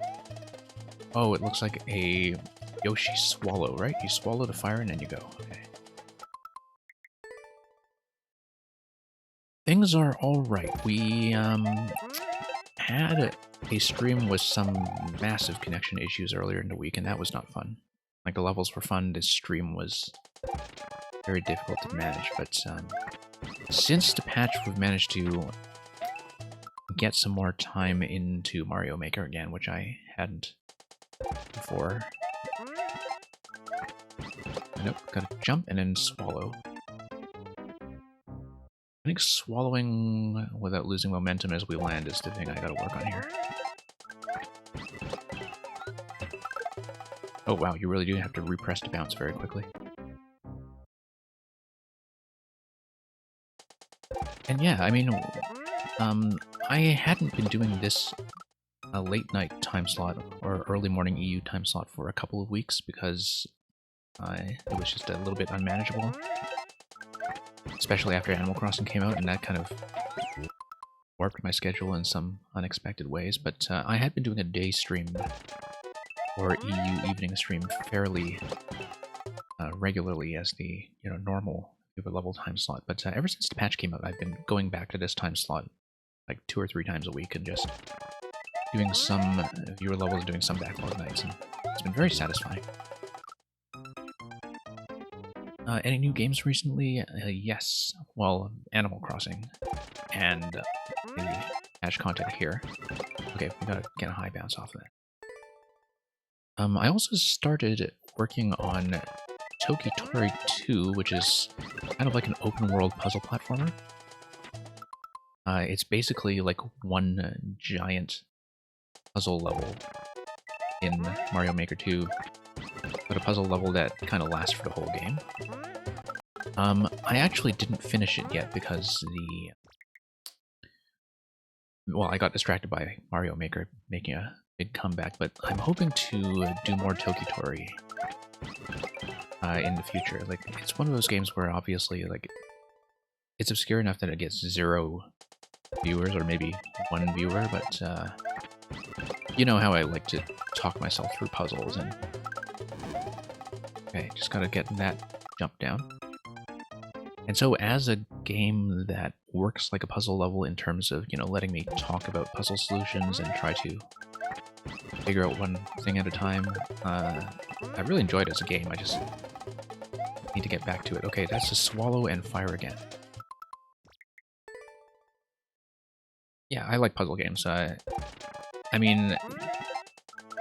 Oh, it looks like a Yoshi swallow, right? You swallow the fire and then you go. Okay. Things are alright. We had a stream with some massive connection issues earlier in the week, and that was not fun. Like, the levels were fun, this stream was very difficult to manage, but since the patch, we've managed to get some more time into Mario Maker again, which I hadn't before. Nope, gotta jump and then swallow. I think swallowing without losing momentum as we land is the thing I gotta work on here. Oh wow, you really do have to repress to bounce very quickly. And yeah, I mean, I hadn't been doing this late night time slot or early morning EU time slot for a couple of weeks because it was just a little bit unmanageable. Especially after Animal Crossing came out, and that kind of warped my schedule in some unexpected ways. But I had been doing a day stream or EU evening stream fairly regularly as the normal viewer level time slot. But ever since the patch came out, I've been going back to this time slot like 2 or 3 times a week and just doing some viewer levels, doing some backlog nights, and it's been very satisfying. Any new games recently? Yes. Well, Animal Crossing and the patch content here. Okay, we gotta get a high bounce off of that. I also started working on Tokitori 2, which is kind of like an open-world puzzle platformer. It's basically like one giant puzzle level in Mario Maker 2, but a puzzle level that kind of lasts for the whole game. I actually didn't finish it yet because I got distracted by Mario Maker making a big comeback, but I'm hoping to do more Tokitori in the future. Like, it's one of those games where obviously, like, it's obscure enough that it gets 0 viewers, or maybe 1 viewer, but you know how I like to talk myself through puzzles, and okay, just gotta get that jump down. And so as a game that works like a puzzle level in terms of, letting me talk about puzzle solutions and try to figure out one thing at a time, I really enjoyed it as a game. I just need to get back to it. Okay, that's a swallow and fire again. Yeah, I like puzzle games. I mean,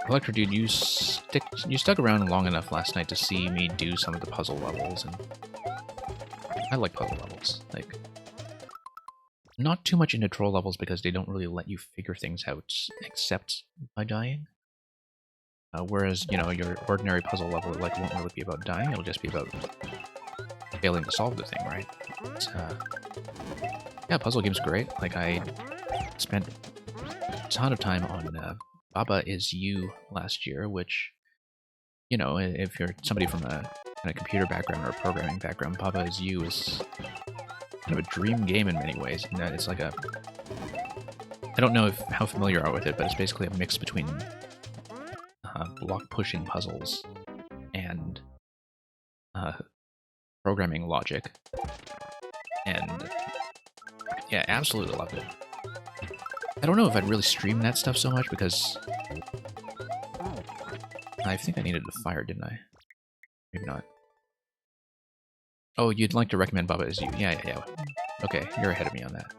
Electro Dude, you stuck around long enough last night to see me do some of the puzzle levels, and I like puzzle levels. Like, not too much into troll levels because they don't really let you figure things out except by dying. Whereas, your ordinary puzzle level won't really be about dying, it'll just be about failing to solve the thing, right? But, yeah, puzzle game's great. Like, I spent a ton of time on Baba Is You last year, which, if you're somebody from a kind of computer background or a programming background, Baba Is You is kind of a dream game in many ways. In that it's like a... I don't know how familiar you are with it, but it's basically a mix between block-pushing puzzles and programming logic. And yeah, absolutely loved it. I don't know if I'd really stream that stuff so much because I think I needed a fire, didn't I? Maybe not. Oh, you'd like to recommend Baba Is You. Yeah. Okay, you're ahead of me on that.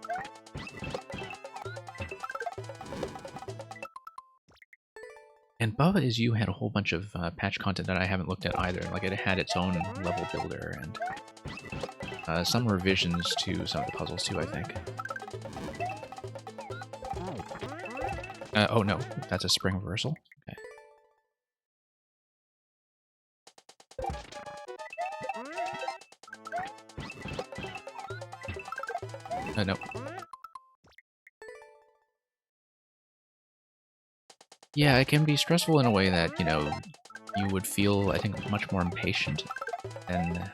And Baba Is You had a whole bunch of patch content that I haven't looked at either. Like, it had its own level builder and some revisions to some of the puzzles too, I think. Oh no, that's a spring reversal? Okay. No. Yeah, it can be stressful in a way that, you know, you would feel, I think, much more impatient than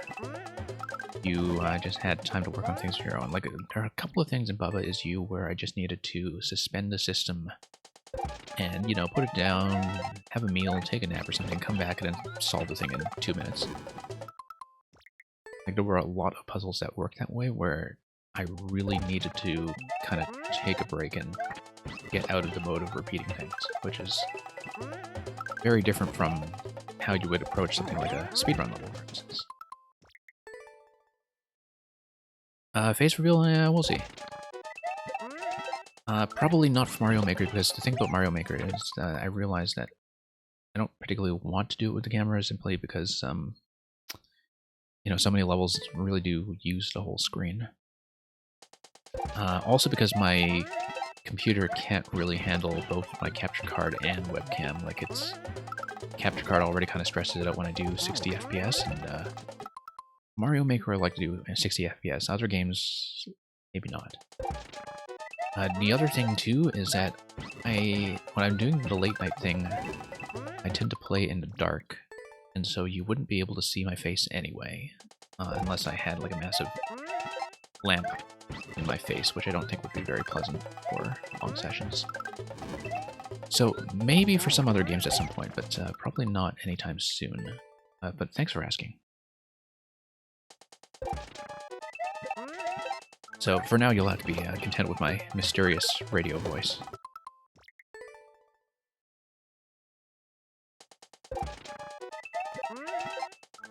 you just had time to work on things of your own. Like, there are a couple of things in Baba Is You where I just needed to suspend the system and, you know, put it down, have a meal, take a nap or something, come back and then solve the thing in 2 minutes. Like, there were a lot of puzzles that worked that way where I really needed to kind of take a break and get out of the mode of repeating things, which is very different from how you would approach something like a speedrun level, for instance. Face reveal, we'll see. Probably not for Mario Maker, because the thing about Mario Maker is I realized that I don't particularly want to do it with the camera simply because, you know, so many levels really do use the whole screen. Also because my computer can't really handle both my capture card and webcam. Like, its capture card already kind of stresses it out when I do 60 FPS, and Mario Maker I like to do 60 FPS. Other games, maybe not. The other thing too is that when I'm doing the late night thing, I tend to play in the dark, and so you wouldn't be able to see my face anyway, unless I had like a massive lamp in my face, which I don't think would be very pleasant for long sessions. So maybe for some other games at some point, but probably not anytime soon. But thanks for asking. So for now, you'll have to be content with my mysterious radio voice.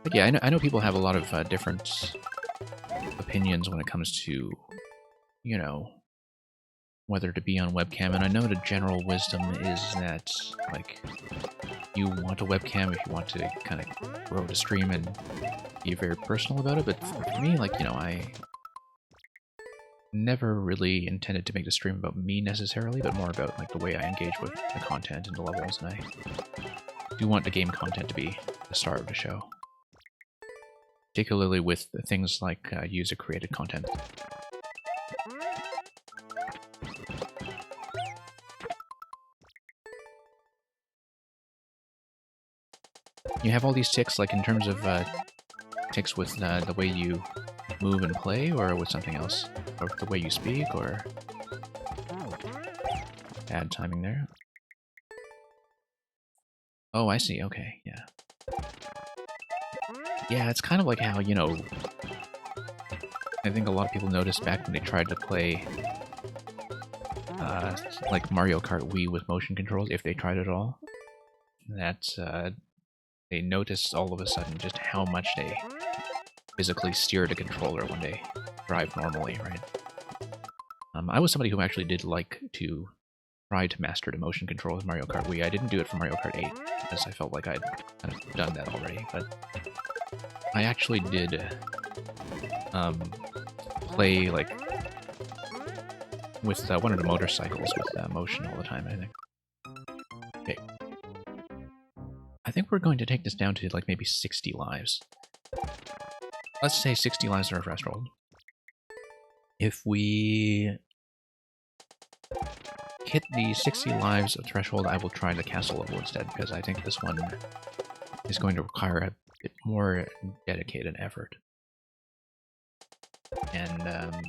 But yeah, I know people have a lot of different opinions when it comes to, you know, whether to be on webcam, and I know the general wisdom is that, like, you want a webcam if you want to kind of grow the stream and be very personal about it, but for me, like, you know, I never really intended to make the stream about me necessarily, but more about, like, the way I engage with the content and the levels, and I do want the game content to be the star of the show. Particularly with things like user-created content. You have all these tics, like in terms of tics with the way you move and play, or with something else? Or with the way you speak, or... Bad timing there. Oh, I see, okay, yeah. Yeah, it's kind of like how, you know... I think a lot of people noticed back when they tried to play... like Mario Kart Wii with motion controls, if they tried it at all. That, they noticed all of a sudden just how much they physically steer the controller when they drive normally, right? I was somebody who actually did like to try to master the motion control with Mario Kart Wii. I didn't do it for Mario Kart 8, because I felt like I'd kind of done that already, but I actually did play, like, with one of the motorcycles with motion all the time, I think. Okay. I think we're going to take this down to, like, maybe 60 lives. Let's say 60 lives are a threshold. If we hit the 60 lives of threshold, I will try the castle level instead, because I think this one is going to require a bit more dedicated effort. And,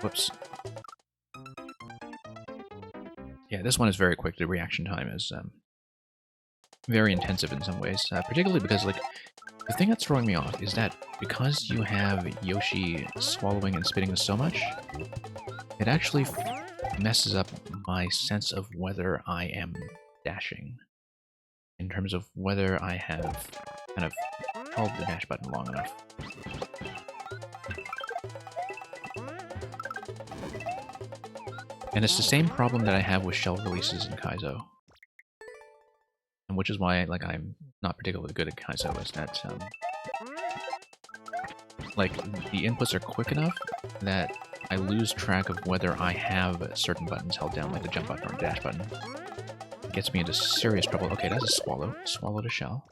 whoops. Yeah, this one is very quick. The reaction time is very intensive in some ways, particularly because, like, the thing that's throwing me off is that because you have Yoshi swallowing and spitting so much, it actually messes up my sense of whether I am dashing, in terms of whether I have kind of held the dash button long enough. And it's the same problem that I have with shell releases in Kaizo. And which is why, like, I'm not particularly good at Kaizo, is that, like, the inputs are quick enough that I lose track of whether I have certain buttons held down, like the jump button or the dash button. It gets me into serious trouble. Okay, that's a swallow. Swallowed a shell.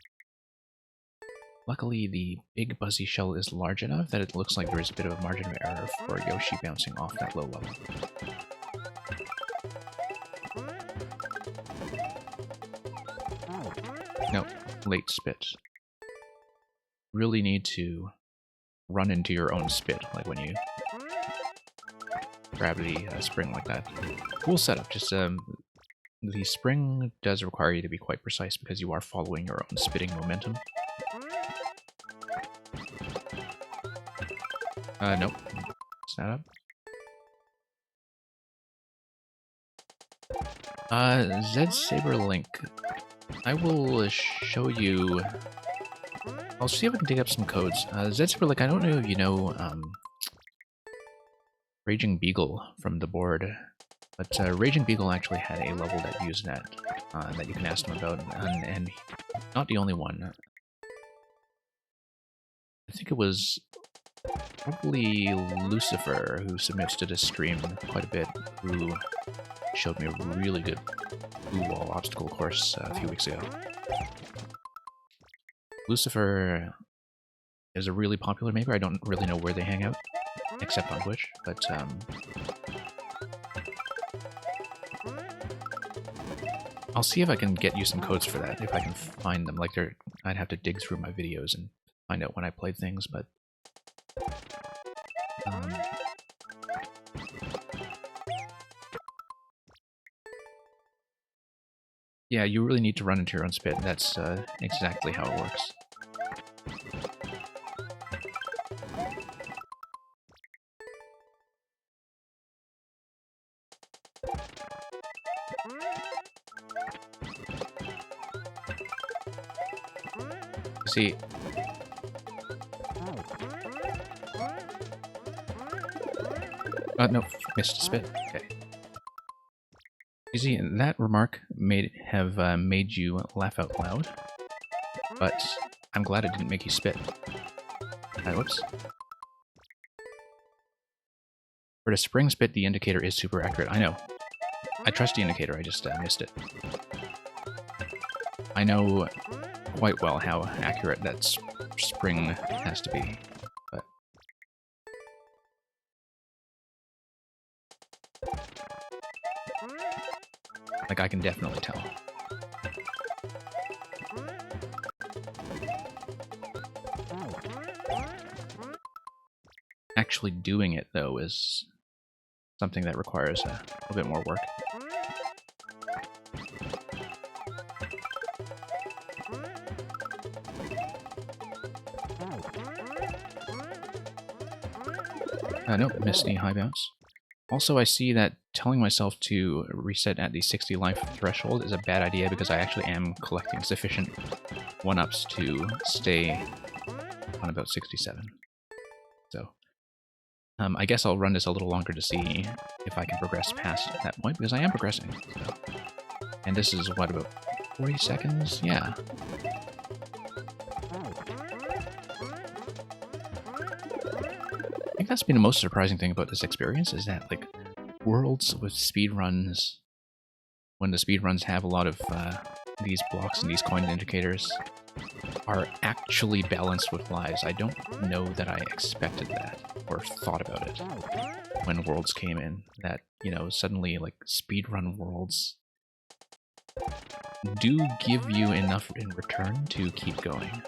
Luckily, the big buzzy shell is large enough that it looks like there is a bit of a margin of error for Yoshi bouncing off that low level. No, late spit. Really need to run into your own spit, like when you gravity spring like that. Cool setup, just the spring does require you to be quite precise because you are following your own spitting momentum. Nope. Is that up? Zed Saber Link. I will show you. I'll see if I can dig up some codes. Zed Saber Link, I don't know if you know Raging Beagle from the board, but Raging Beagle actually had a level that used that you can ask him about, and not the only one. I think it was probably Lucifer, who submits to this stream quite a bit, who showed me a really good blue wall obstacle course a few weeks ago. Lucifer is a really popular maker. I don't really know where they hang out, except on Twitch, but I'll see if I can get you some codes for that, if I can find them. Like, I'd have to dig through my videos and find out when I played things, but yeah, you really need to run into your own spit. That's exactly how it works. See, no, missed a spit. Okay. You see, that remark made you laugh out loud, but I'm glad it didn't make you spit. Whoops. For the spring spit, the indicator is super accurate. I know. I trust the indicator, I just missed it. I know quite well how accurate that spring has to be, but... like, I can definitely tell. Actually doing it, though, is something that requires a little bit more work. Nope, missed the high bounce. Also, I see that telling myself to reset at the 60 life threshold is a bad idea because I actually am collecting sufficient 1-ups to stay on about 67. So, I guess I'll run this a little longer to see if I can progress past that point, because I am progressing. So. And this is, what, about 40 seconds? Yeah. I think that's been the most surprising thing about this experience, is that, like, worlds with speedruns, when the speedruns have a lot of these blocks and these coin indicators, are actually balanced with lives. I don't know that I expected that, or thought about it, when worlds came in. That, you know, suddenly, like, speedrun worlds do give you enough in return to keep going,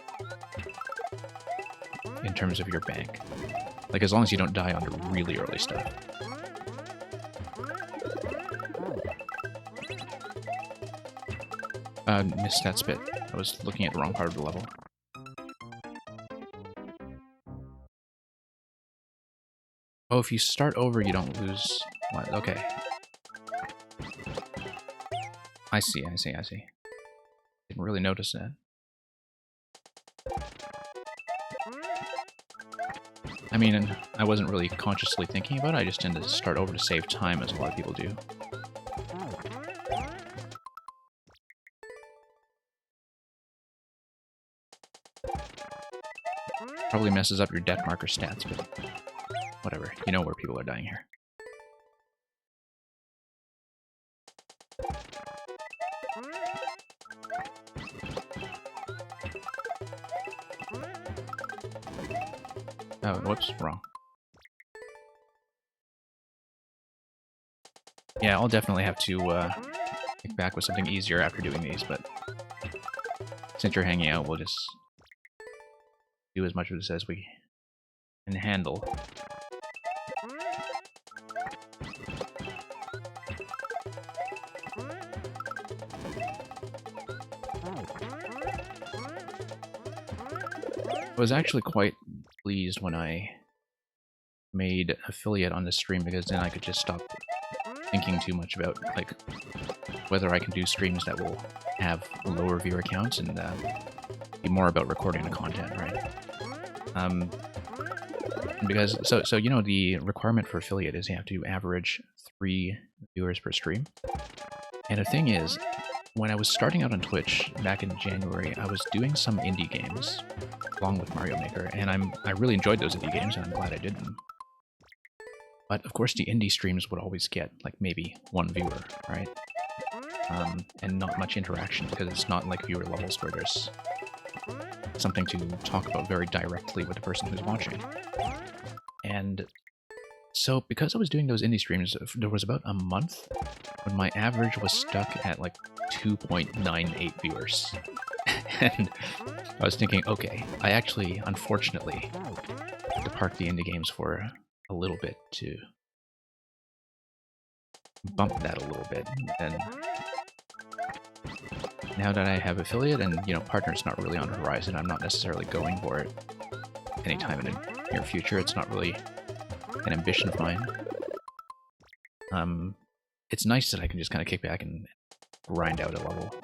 in terms of your bank. Like, as long as you don't die on the really early stuff. Missed that spit. I was looking at the wrong part of the level. Oh, if you start over, you don't lose... What? Okay. I see. Didn't really notice that. I mean, I wasn't really consciously thinking about it, I just tend to start over to save time, as a lot of people do. Probably messes up your death marker stats, but whatever. You know where people are dying here. Oh, whoops, wrong. Yeah, I'll definitely have to kick back with something easier after doing these, but since you're hanging out, we'll just do as much of this as we can handle. I was actually quite pleased when I made affiliate on this stream, because then I could just stop thinking too much about like whether I can do streams that will have lower viewer counts and be more about recording the content, right? Because so you know, the requirement for affiliate is you have to average 3 viewers per stream. And the thing is, when I was starting out on Twitch back in January, I was doing some indie games along with Mario Maker, and I really enjoyed those indie games, and I'm glad I did them. But of course, the indie streams would always get like maybe 1 viewer, right? And not much interaction, because it's not like viewer levels where there's something to talk about very directly with the person who's watching. And so because I was doing those indie streams, there was about a month when my average was stuck at like 2.98 viewers. And I was thinking, okay, I actually, unfortunately, have to park the indie games for a little bit to bump that a little bit. And now that I have affiliate and, you know, partner's not really on the horizon, I'm not necessarily going for it anytime in the near future. It's not really an ambition of mine. It's nice that I can just kind of kick back and grind out a level.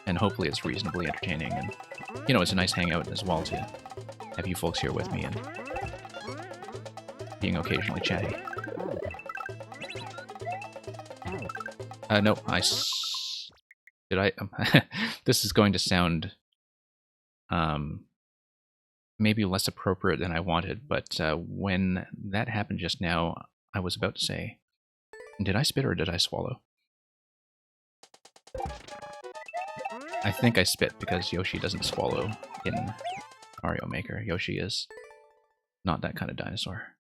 And hopefully it's reasonably entertaining, and, you know, it's a nice hangout as well to have you folks here with me and being occasionally chatty. No, did I? This is going to sound maybe less appropriate than I wanted, but when that happened just now, I was about to say, did I spit or did I swallow? I think I spit, because Yoshi doesn't swallow in Mario Maker. Yoshi is not that kind of dinosaur.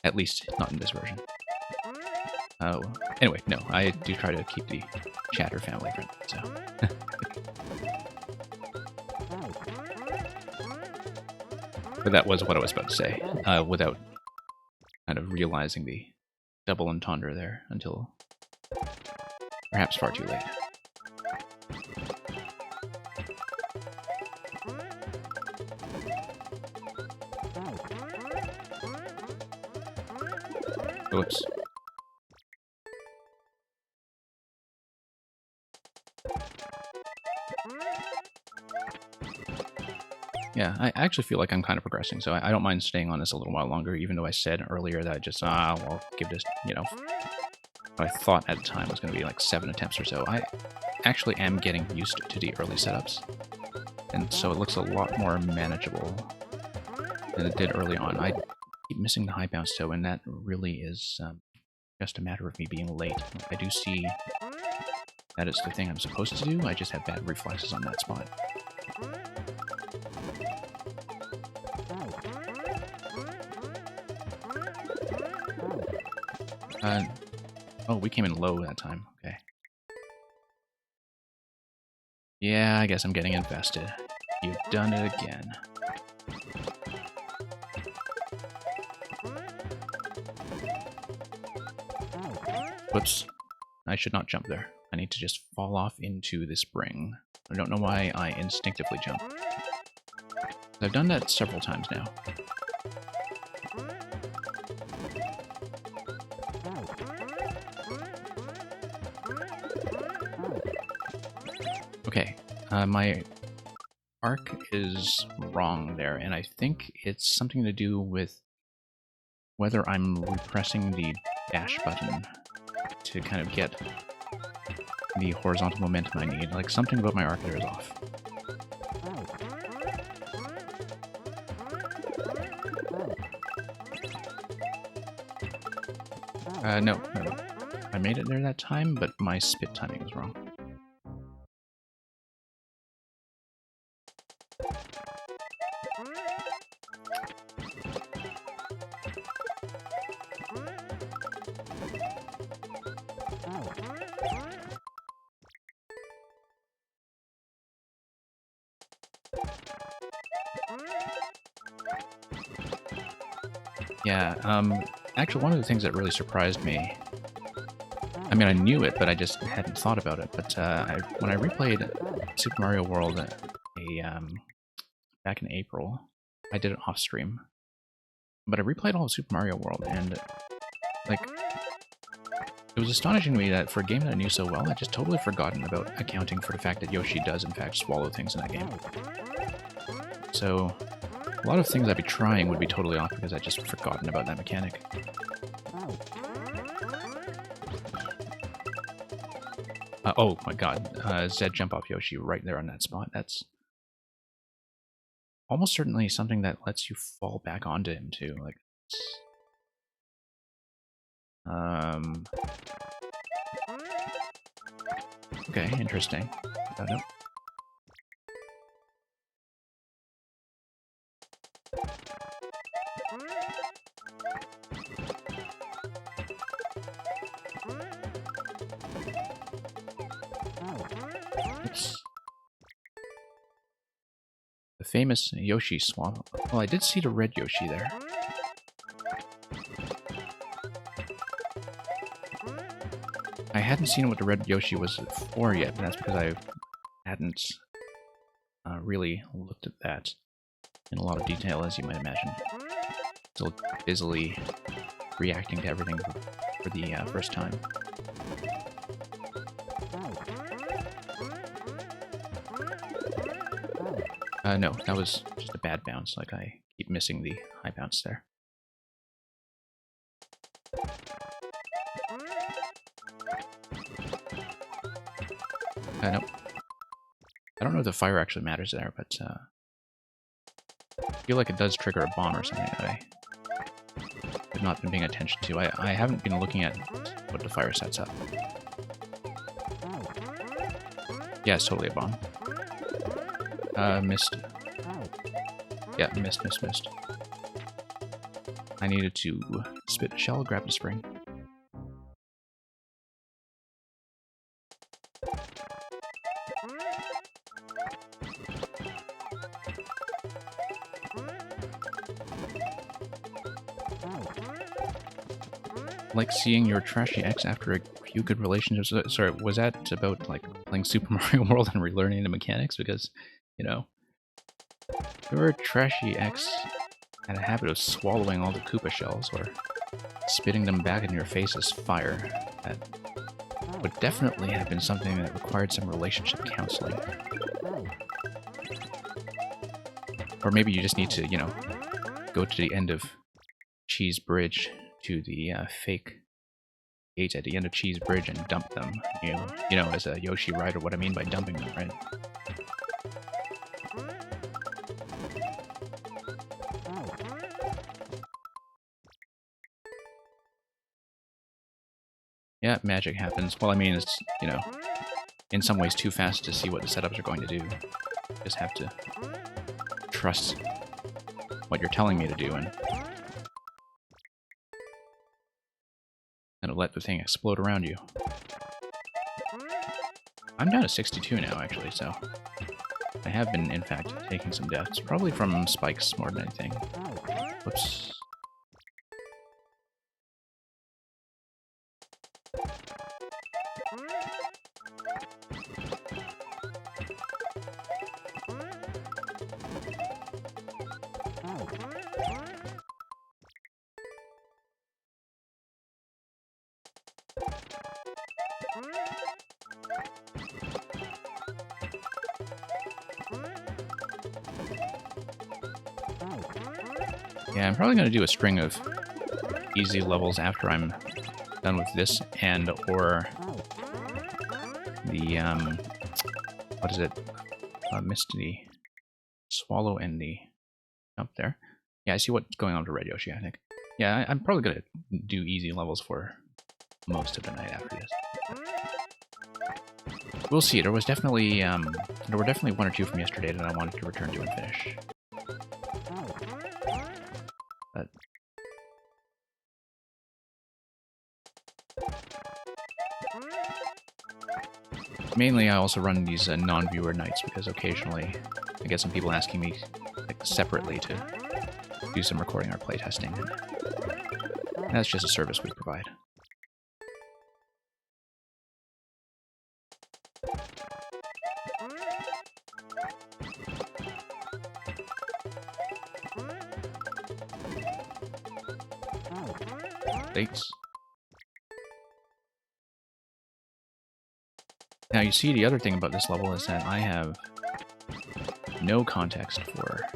At least, not in this version. Oh, anyway, no, I do try to keep the chatter family friendly, so... But that was what I was about to say, without kind of realizing the double entendre there until perhaps far too late. Whoops. Yeah, I actually feel like I'm kind of progressing, so I don't mind staying on this a little while longer, even though I said earlier that I just, well, give this, you know, what I thought at the time was going to be like 7 attempts or so. I actually am getting used to the early setups, and so it looks a lot more manageable than it did early on. I keep missing the high bounce, though, and that really is just a matter of me being late. I do see that it's the thing I'm supposed to do, I just have bad reflexes on that spot. Oh, we came in low that time. Okay. Yeah, I guess I'm getting invested. You've done it again. Whoops. I should not jump there. I need to just fall off into the spring. I don't know why I instinctively jump. I've done that several times now. Okay, my arc is wrong there, and I think it's something to do with whether I'm repressing the dash button to kind of get the horizontal momentum I need. Like, something about my arc there is off. No. I made it there that time, but my spit timing was wrong. Yeah, actually one of the things that really surprised me, I mean, I knew it, but I just hadn't thought about it, but when I replayed Super Mario World back in April, I did it off-stream, but I replayed all of Super Mario World, and, like, it was astonishing to me that for a game that I knew so well, I'd just totally forgotten about accounting for the fact that Yoshi does, in fact, swallow things in that game. So, a lot of things I'd be trying would be totally off because I'd just forgotten about that mechanic. Oh my god, Zed jump off Yoshi right there on that spot. That's almost certainly something that lets you fall back onto him too. Like, okay, interesting. I don't know. Oops. The famous Yoshi swallow. Well, I did see the red Yoshi there. I hadn't seen what the red Yoshi was for yet, and that's because I hadn't really looked at that in a lot of detail, as you might imagine. Still busily reacting to everything for the first time. No, that was just a bad bounce. Like, I keep missing the high bounce there. Nope. I don't know if the fire actually matters there, but I feel like it does trigger a bomb or something that I have not been paying attention to. I haven't been looking at what the fire sets up. Yeah, it's totally a bomb. Missed. Yeah, missed. I needed to spit a shell, grab the spring. Like seeing your trashy ex after a few good relationships. Sorry, was that about like playing Super Mario World and relearning the mechanics? Because, you know, your trashy ex had a habit of swallowing all the Koopa shells or spitting them back in your face as fire. That would definitely have been something that required some relationship counseling. Or maybe you just need to, you know, go to the end of Cheese Bridge to the fake gates at the end of Cheese Bridge and dump them. You know, as a Yoshi rider, what I mean by dumping them, right? Yeah, magic happens. Well, I mean, it's, you know, in some ways too fast to see what the setups are going to do. Just have to trust what you're telling me to do and let the thing explode around you. I'm down to 62 now, actually, so I have been, in fact, taking some deaths. Probably from spikes more than anything. Whoops. Yeah, I'm probably going to do a string of easy levels after I'm done with this and or the, what is it? Misty Swallow and the up there. Yeah, I see what's going on to Red Yoshi, I think. Yeah, I'm probably going to do easy levels for most of the night after this. We'll see. There were definitely one or two from yesterday that I wanted to return to and finish. But mainly, I also run these non-viewer nights because occasionally I get some people asking me like separately to do some recording or playtesting. And that's just a service we provide. Thanks. Now you see the other thing about this level is that I have no context for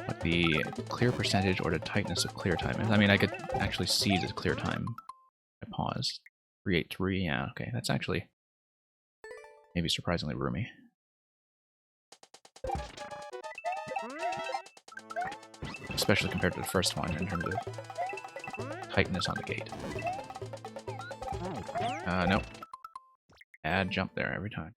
what the clear percentage or the tightness of clear time is. I mean, I could actually see the clear time. I paused. 383, yeah, okay. That's actually maybe surprisingly roomy. Especially compared to the first one in terms of tightness on the gate. Nope. Bad jump there every time.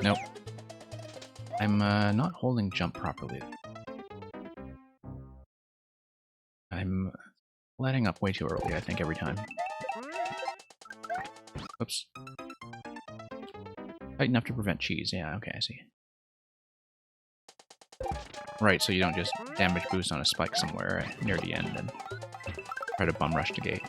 Nope. I'm not holding jump properly. I'm letting up way too early, I think, every time. Oops. Tight enough to prevent cheese. Yeah, okay, I see. Right, so you don't just damage boost on a spike somewhere near the end and try to bum rush the gate.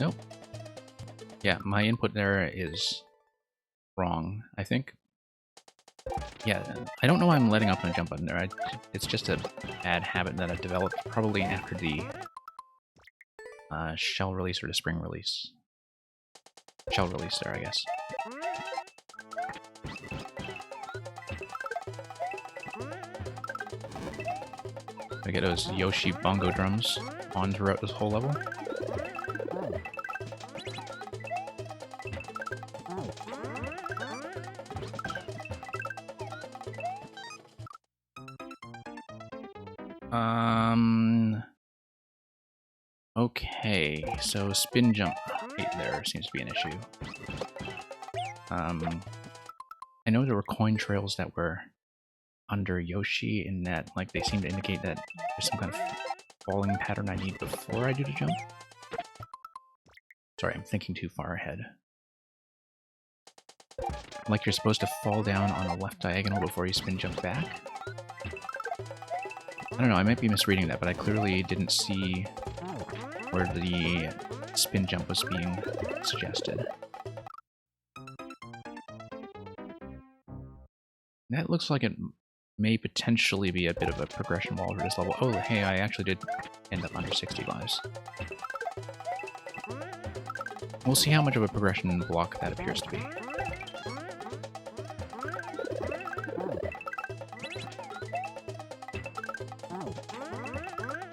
Nope. Yeah, my input there is wrong, I think. Yeah, I don't know why I'm letting up on a jump button there. It's just a bad habit that I've developed probably after the shell release or the spring release. Shell release there, I guess. I get those Yoshi bongo drums on throughout this whole level. Okay, so spin jump height there seems to be an issue. I know there were coin trails that were under Yoshi in that, like, they seem to indicate that there's some kind of falling pattern I need before I do the jump. Sorry, I'm thinking too far ahead. Like you're supposed to fall down on a left diagonal before you spin jump back? I don't know, I might be misreading that, but I clearly didn't see where the spin jump was being suggested. That looks like it may potentially be a bit of a progression wall for this level. Oh, hey, I actually did end up under 60 lives. We'll see how much of a progression block that appears to be.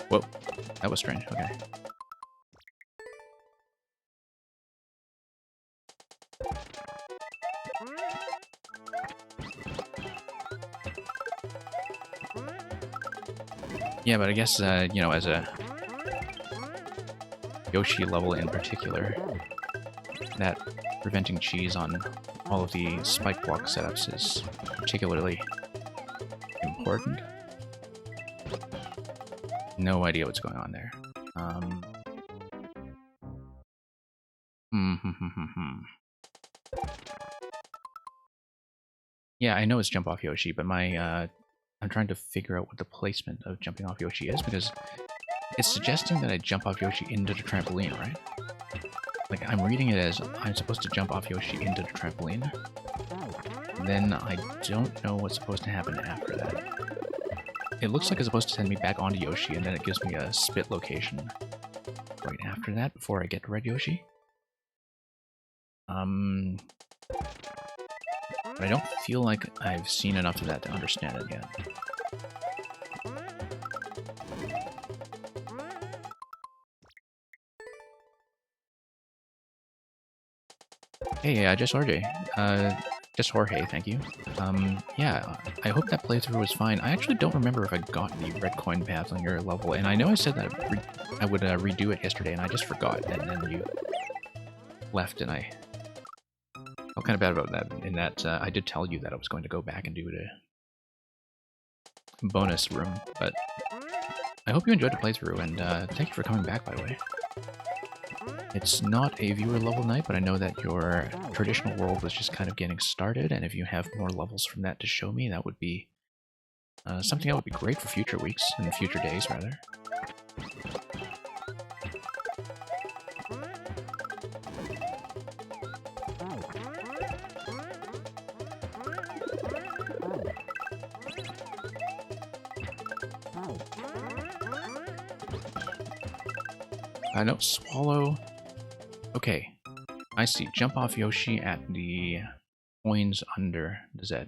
Whoa, that was strange, okay. Yeah, but I guess, you know, as a Yoshi level in particular, that preventing cheese on all of the spike block setups is particularly important. No idea what's going on there. Yeah, I know it's jump off Yoshi, but I'm trying to figure out what the placement of jumping off Yoshi is, because it's suggesting that I jump off Yoshi into the trampoline, right? Like, I'm reading it as I'm supposed to jump off Yoshi into the trampoline. Then I don't know what's supposed to happen after that. It looks like it's supposed to send me back onto Yoshi, and then it gives me a spit location right after that before I get to Red Yoshi. But I don't feel like I've seen enough of that to understand it yet. Hey, just RJ. Just Jorge, thank you. Yeah, I hope that playthrough was fine. I actually don't remember if I got the red coin path on your level, and I know I said that I would redo it yesterday, and I just forgot, and then you left, and I felt kind of bad about that, in that I did tell you that I was going to go back and do the bonus room, but I hope you enjoyed the playthrough, and thank you for coming back, by the way. It's not a viewer level night, but I know that your traditional world was just kind of getting started, and if you have more levels from that to show me, that would be something that would be great for future weeks, and future days, rather. No, swallow. Okay, I see. Jump off Yoshi at the coins under the Z.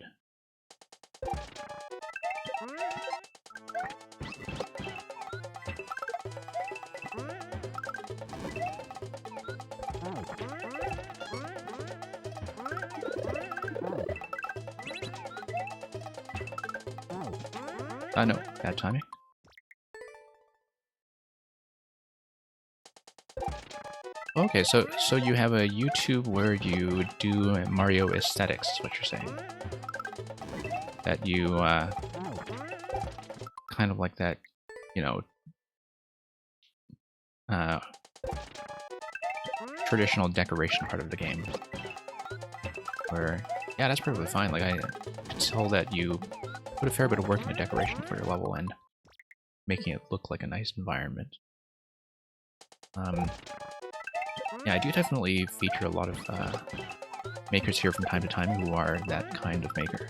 No, bad timing. Okay, so you have a YouTube where you do Mario aesthetics, is what you're saying. That you, kind of like that, you know, traditional decoration part of the game. Where, yeah, that's perfectly fine. Like, I could tell that you put a fair bit of work into decoration for your level and making it look like a nice environment. Yeah, I do definitely feature a lot of makers here from time to time who are that kind of maker.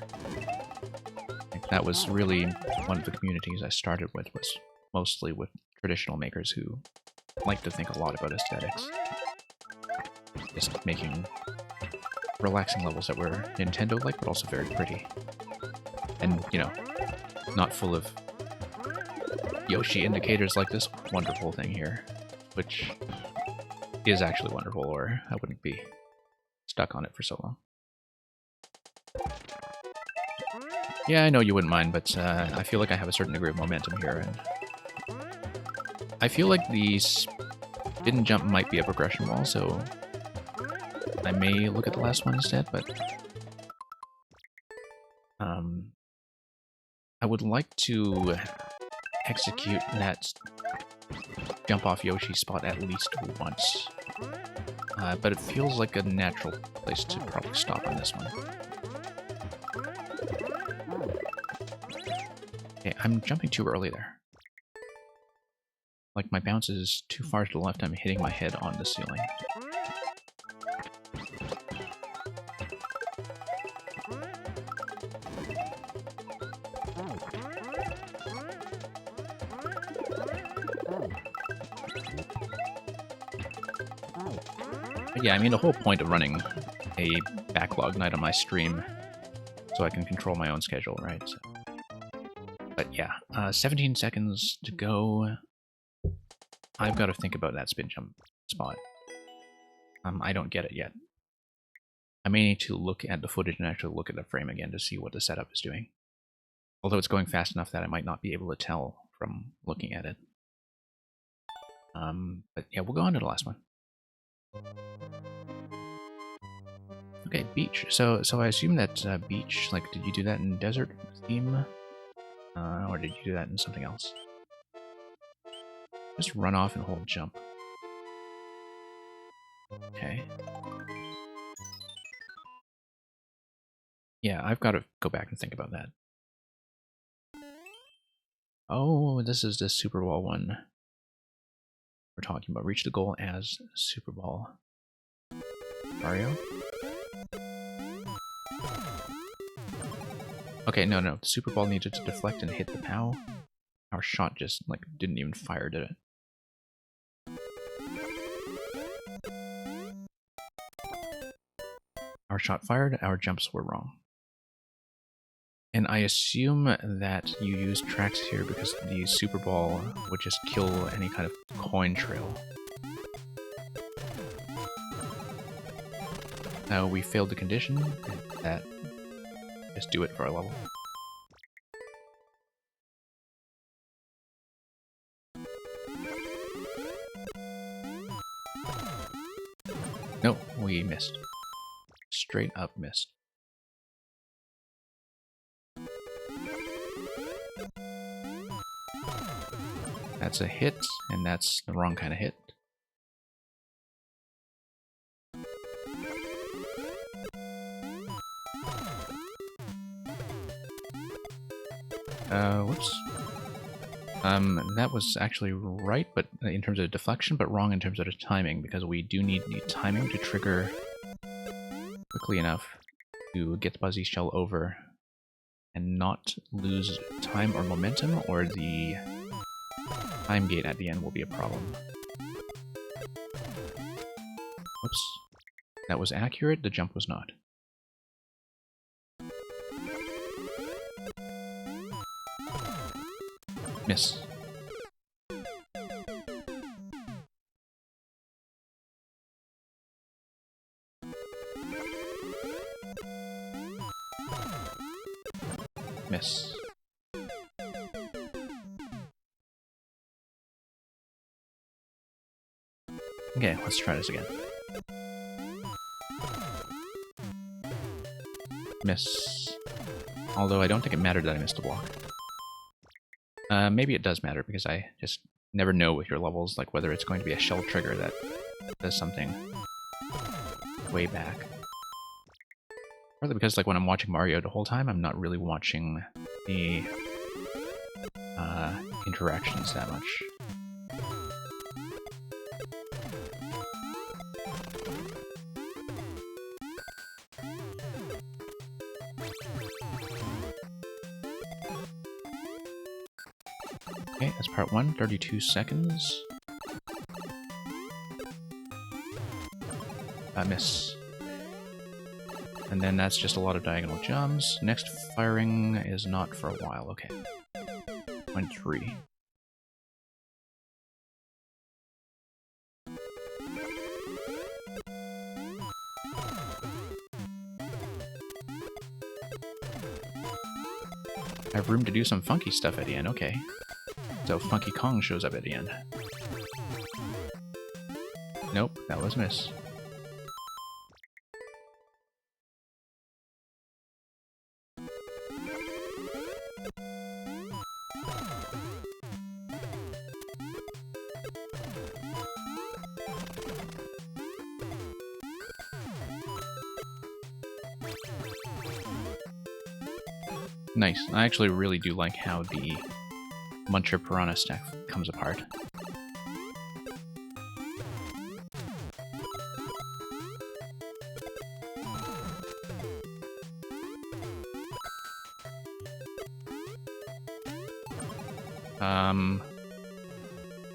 Like, that was really one of the communities I started with, was mostly with traditional makers who like to think a lot about aesthetics. Just making relaxing levels that were Nintendo-like, but also very pretty. And, you know, not full of Yoshi indicators like this wonderful thing here, which is actually wonderful, or I wouldn't be stuck on it for so long. Yeah, I know you wouldn't mind, but I feel like I have a certain degree of momentum here, and I feel like the spin jump might be a progression wall, so I may look at the last one instead, but I would like to execute that jump off Yoshi spot at least once. But it feels like a natural place to probably stop on this one. Okay, I'm jumping too early there. Like, my bounce is too far to the left, I'm hitting my head on the ceiling. But yeah, I mean, the whole point of running a backlog night on my stream, so I can control my own schedule, right? So. But yeah, 17 seconds to go. I've got to think about that spin jump spot. I don't get it yet. I may need to look at the footage and actually look at the frame again to see what the setup is doing. Although it's going fast enough that I might not be able to tell from looking at it. But yeah, we'll go on to the last one. Okay, beach. So I assume that beach, like, did you do that in desert theme? Or did you do that in something else? Just run off and hold jump. Okay. Yeah, I've got to go back and think about that. Oh, this is the Super Ball one we're talking about. Reach the goal as Super Ball. Mario? Okay, no, the Super Ball needed to deflect and hit the POW. Our shot just, like, didn't even fire, did it? Our shot fired, our jumps were wrong. And I assume that you use tracks here because the Super Ball would just kill any kind of coin trail. Now we failed the condition, and that just do it for our level. No, we missed. Straight up missed. That's a hit, and that's the wrong kind of hit. Whoops. That was actually right, but in terms of deflection, but wrong in terms of the timing, because we do need the timing to trigger quickly enough to get the Buzzy Shell over and not lose time or momentum, or the time gate at the end will be a problem. Whoops. That was accurate, the jump was not. Miss. Miss. Okay, let's try this again. Miss. Although I don't think it mattered that I missed a block. Maybe it does matter, because I just never know with your levels, like whether it's going to be a shell trigger that does something way back. Partly because, like, when I'm watching Mario the whole time, I'm not really watching the interactions that much. Okay, that's part 1, 32 seconds. Miss. And then that's just a lot of diagonal jumps. Next firing is not for a while, okay. 0.3. I have room to do some funky stuff at the end, okay. So Funky Kong shows up at the end. Nope, that was miss. Nice. I actually really do like how the Muncher Piranha stack comes apart.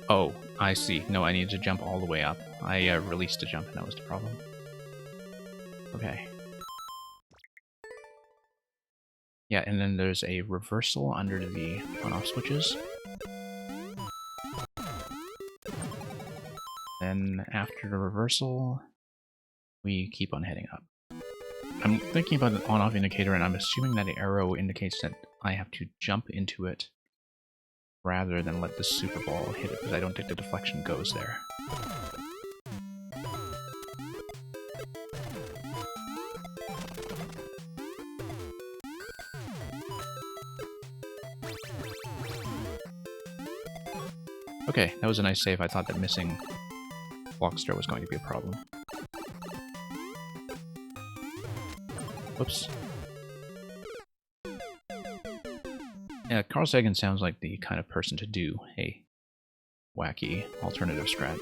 Oh, I see. No, I need to jump all the way up. I released a jump and that was the problem. Okay. Yeah, and then there's a reversal under the on-off switches. Then after the reversal, we keep on heading up. I'm thinking about the on-off indicator, and I'm assuming that the arrow indicates that I have to jump into it rather than let the Super Ball hit it, because I don't think the deflection goes there. Okay, that was a nice save. I thought that missing Blockster was going to be a problem. Whoops. Yeah, Carl Sagan sounds like the kind of person to do a wacky alternative strat.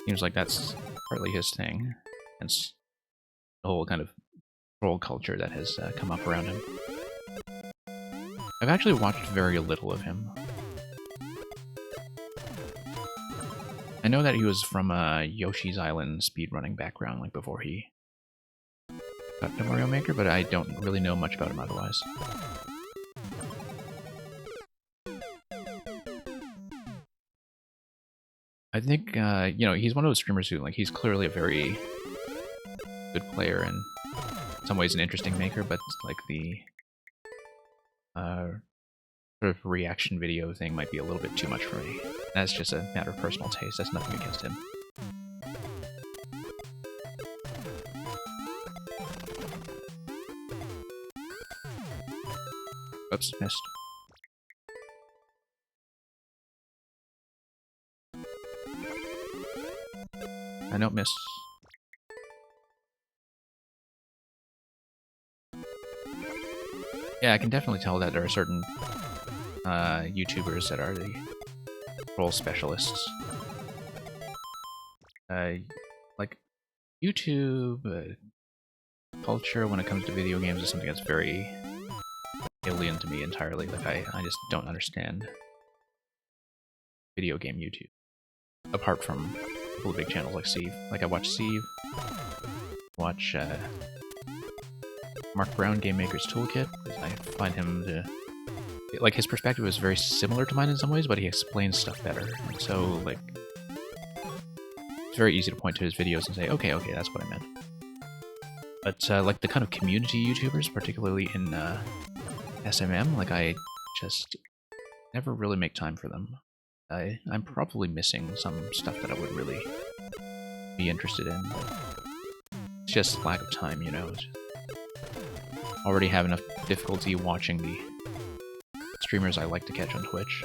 Seems like that's partly his thing. It's the whole kind of troll culture that has come up around him. I've actually watched very little of him. I know that he was from a Yoshi's Island speedrunning background, like before he got to Mario Maker, but I don't really know much about him otherwise. I think, you know, he's one of those streamers who, like, he's clearly a very good player and in some ways an interesting maker, but, like, the sort of reaction video thing might be a little bit too much for me. That's just a matter of personal taste. That's nothing against him. Oops, missed. I don't miss. Yeah, I can definitely tell that there are certain YouTubers that are the troll specialists. Like, YouTube culture when it comes to video games is something that's very alien to me entirely. Like, I just don't understand video game YouTube. Apart from a couple of big channels like Steve. Like, I watch Steve, watch Mark Brown, Game Maker's Toolkit, because I find him to... Like, his perspective is very similar to mine in some ways, but he explains stuff better. And so, like, it's very easy to point to his videos and say, okay, that's what I meant. But, like, the kind of community YouTubers, particularly in SMM, like, I just never really make time for them. I'm probably missing some stuff that I would really be interested in. It's just lack of time, you know. Already have enough difficulty watching the streamers I like to catch on Twitch.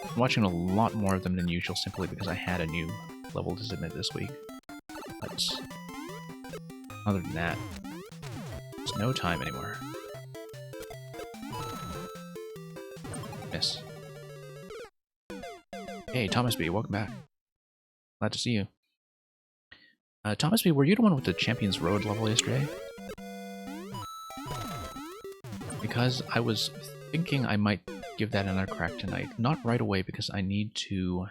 I'm watching a lot more of them than usual simply because I had a new level to submit this week. But other than that, there's no time anymore. Miss. Hey, Thomas B, welcome back. Glad to see you. Thomas B, were you the one with the Champions Road level yesterday? Because I was thinking I might give that another crack tonight. Not right away, because I need to...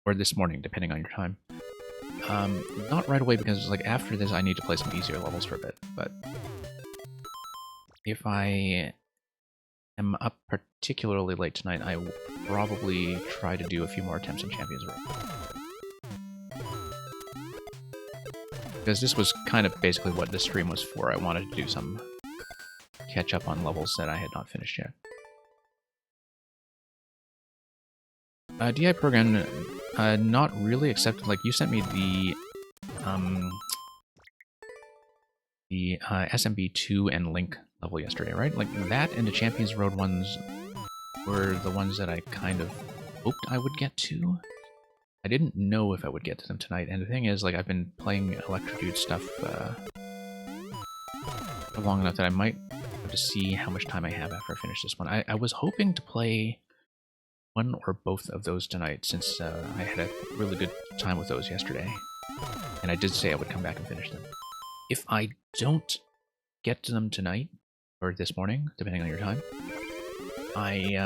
Or this morning, depending on your time. Not right away, because, like, after this I need to play some easier levels for a bit, but... If I am up particularly late tonight, I will probably try to do a few more attempts on Champions Road. Because this was kind of basically what this stream was for. I wanted to do some catch up on levels that I had not finished yet. DI program, not really, except, like, you sent me the SMB2 and Link level yesterday, right? Like, that and the Champions Road ones were the ones that I kind of hoped I would get to. I didn't know if I would get to them tonight, and the thing is, like, I've been playing Electrodude stuff long enough that I might have to see how much time I have after I finish this one. I was hoping to play one or both of those tonight, since I had a really good time with those yesterday, and I did say I would come back and finish them. If I don't get to them tonight, or this morning, depending on your time, I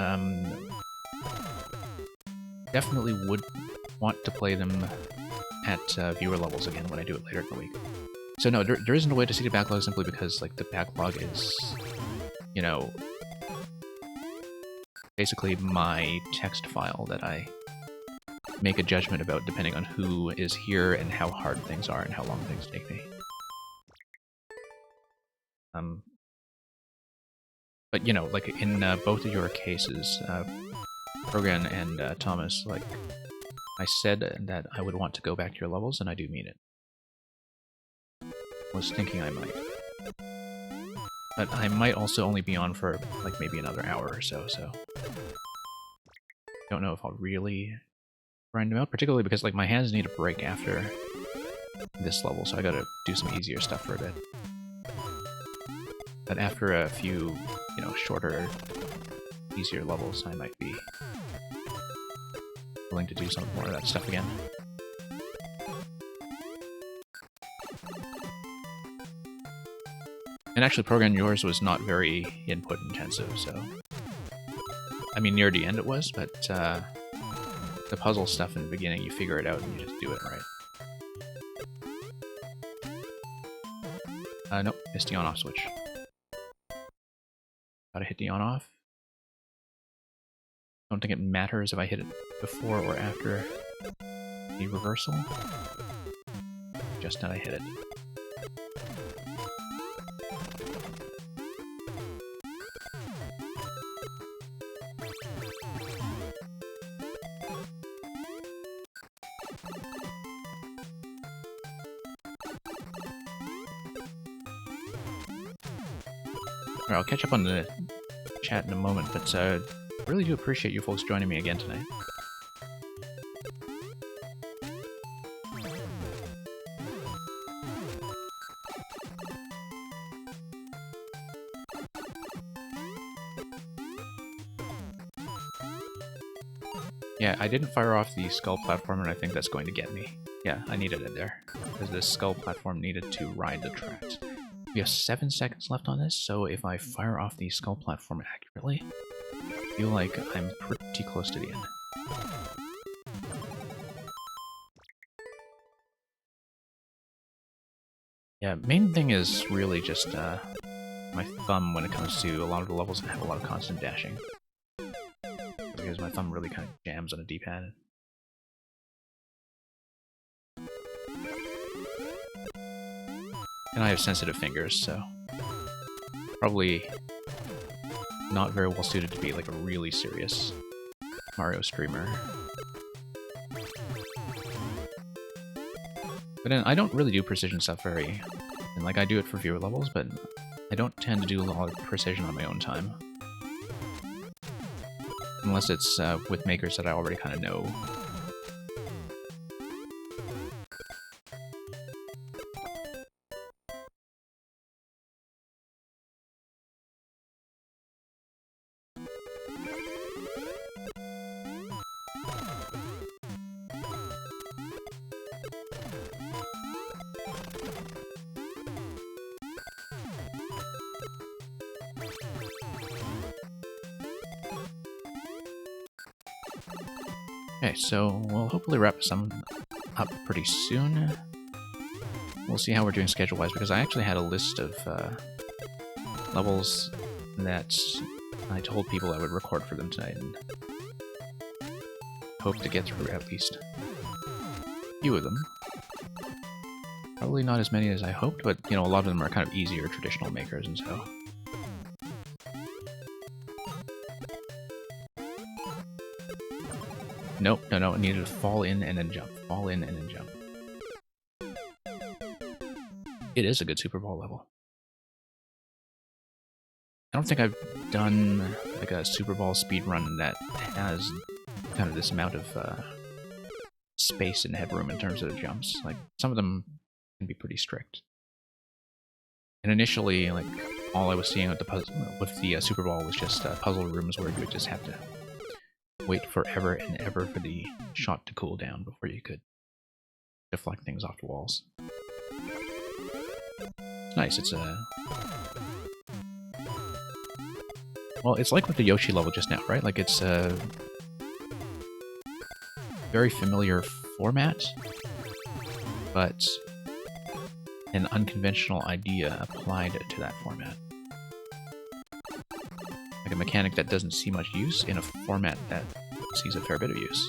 definitely would want to play them at viewer levels again when I do it later in the week. So no, there isn't a way to see the backlog simply because, like, the backlog is, you know, basically my text file that I make a judgment about depending on who is here and how hard things are and how long things take me. But, you know, like, in both of your cases, Krogan and Thomas, like, I said that I would want to go back to your levels, and I do mean it. I was thinking I might. But I might also only be on for, like, maybe another hour or so, don't know if I'll really grind them out, particularly because, like, my hands need a break after this level, so I gotta do some easier stuff for a bit. But after a few, you know, shorter, easier levels, I might be willing to do some more of that stuff again. And actually, programming yours was not very input intensive, so... I mean, near the end it was, but the puzzle stuff in the beginning, you figure it out and you just do it right. Nope, missed the on-off switch. Gotta hit the on-off. Don't think it matters if I hit it before or after the reversal. Just that I hit it. Alright, I'll catch up on the chat in a moment, but I really do appreciate you folks joining me again tonight. Yeah, I didn't fire off the skull platform, and I think that's going to get me. Yeah, I needed it there, because this skull platform needed to ride the tracks. We have 7 seconds left on this, so if I fire off the skull platform accurately, I feel like I'm pretty close to the end. Yeah, main thing is really just my thumb when it comes to a lot of the levels that have a lot of constant dashing. Because my thumb really kind of jams on a D-pad. And I have sensitive fingers, so probably not very well suited to be like a really serious Mario streamer. But then I don't really do precision stuff very, and like I do it for viewer levels, but I don't tend to do a lot of precision on my own time. Unless it's with makers that I already kind of know. Okay, so we'll hopefully wrap some up pretty soon. We'll see how we're doing schedule-wise, because I actually had a list of levels that I told people I would record for them tonight, and hope to get through at least a few of them. Probably not as many as I hoped, but, you know, a lot of them are kind of easier traditional makers, and so... Nope, no, it needed to fall in and then jump. Fall in and then jump. It is a good Super Bowl level. I don't think I've done like a Super Bowl speedrun that has kind of this amount of space and headroom in terms of the jumps. Like, some of them can be pretty strict. And initially, like, all I was seeing with the Super Bowl was just puzzle rooms where you would just have to wait forever and ever for the shot to cool down before you could deflect things off the walls. It's nice, it's a... Well, it's like with the Yoshi level just now, right? Like, it's a very familiar format, but an unconventional idea applied to that format. Like a mechanic that doesn't see much use in a format that sees a fair bit of use.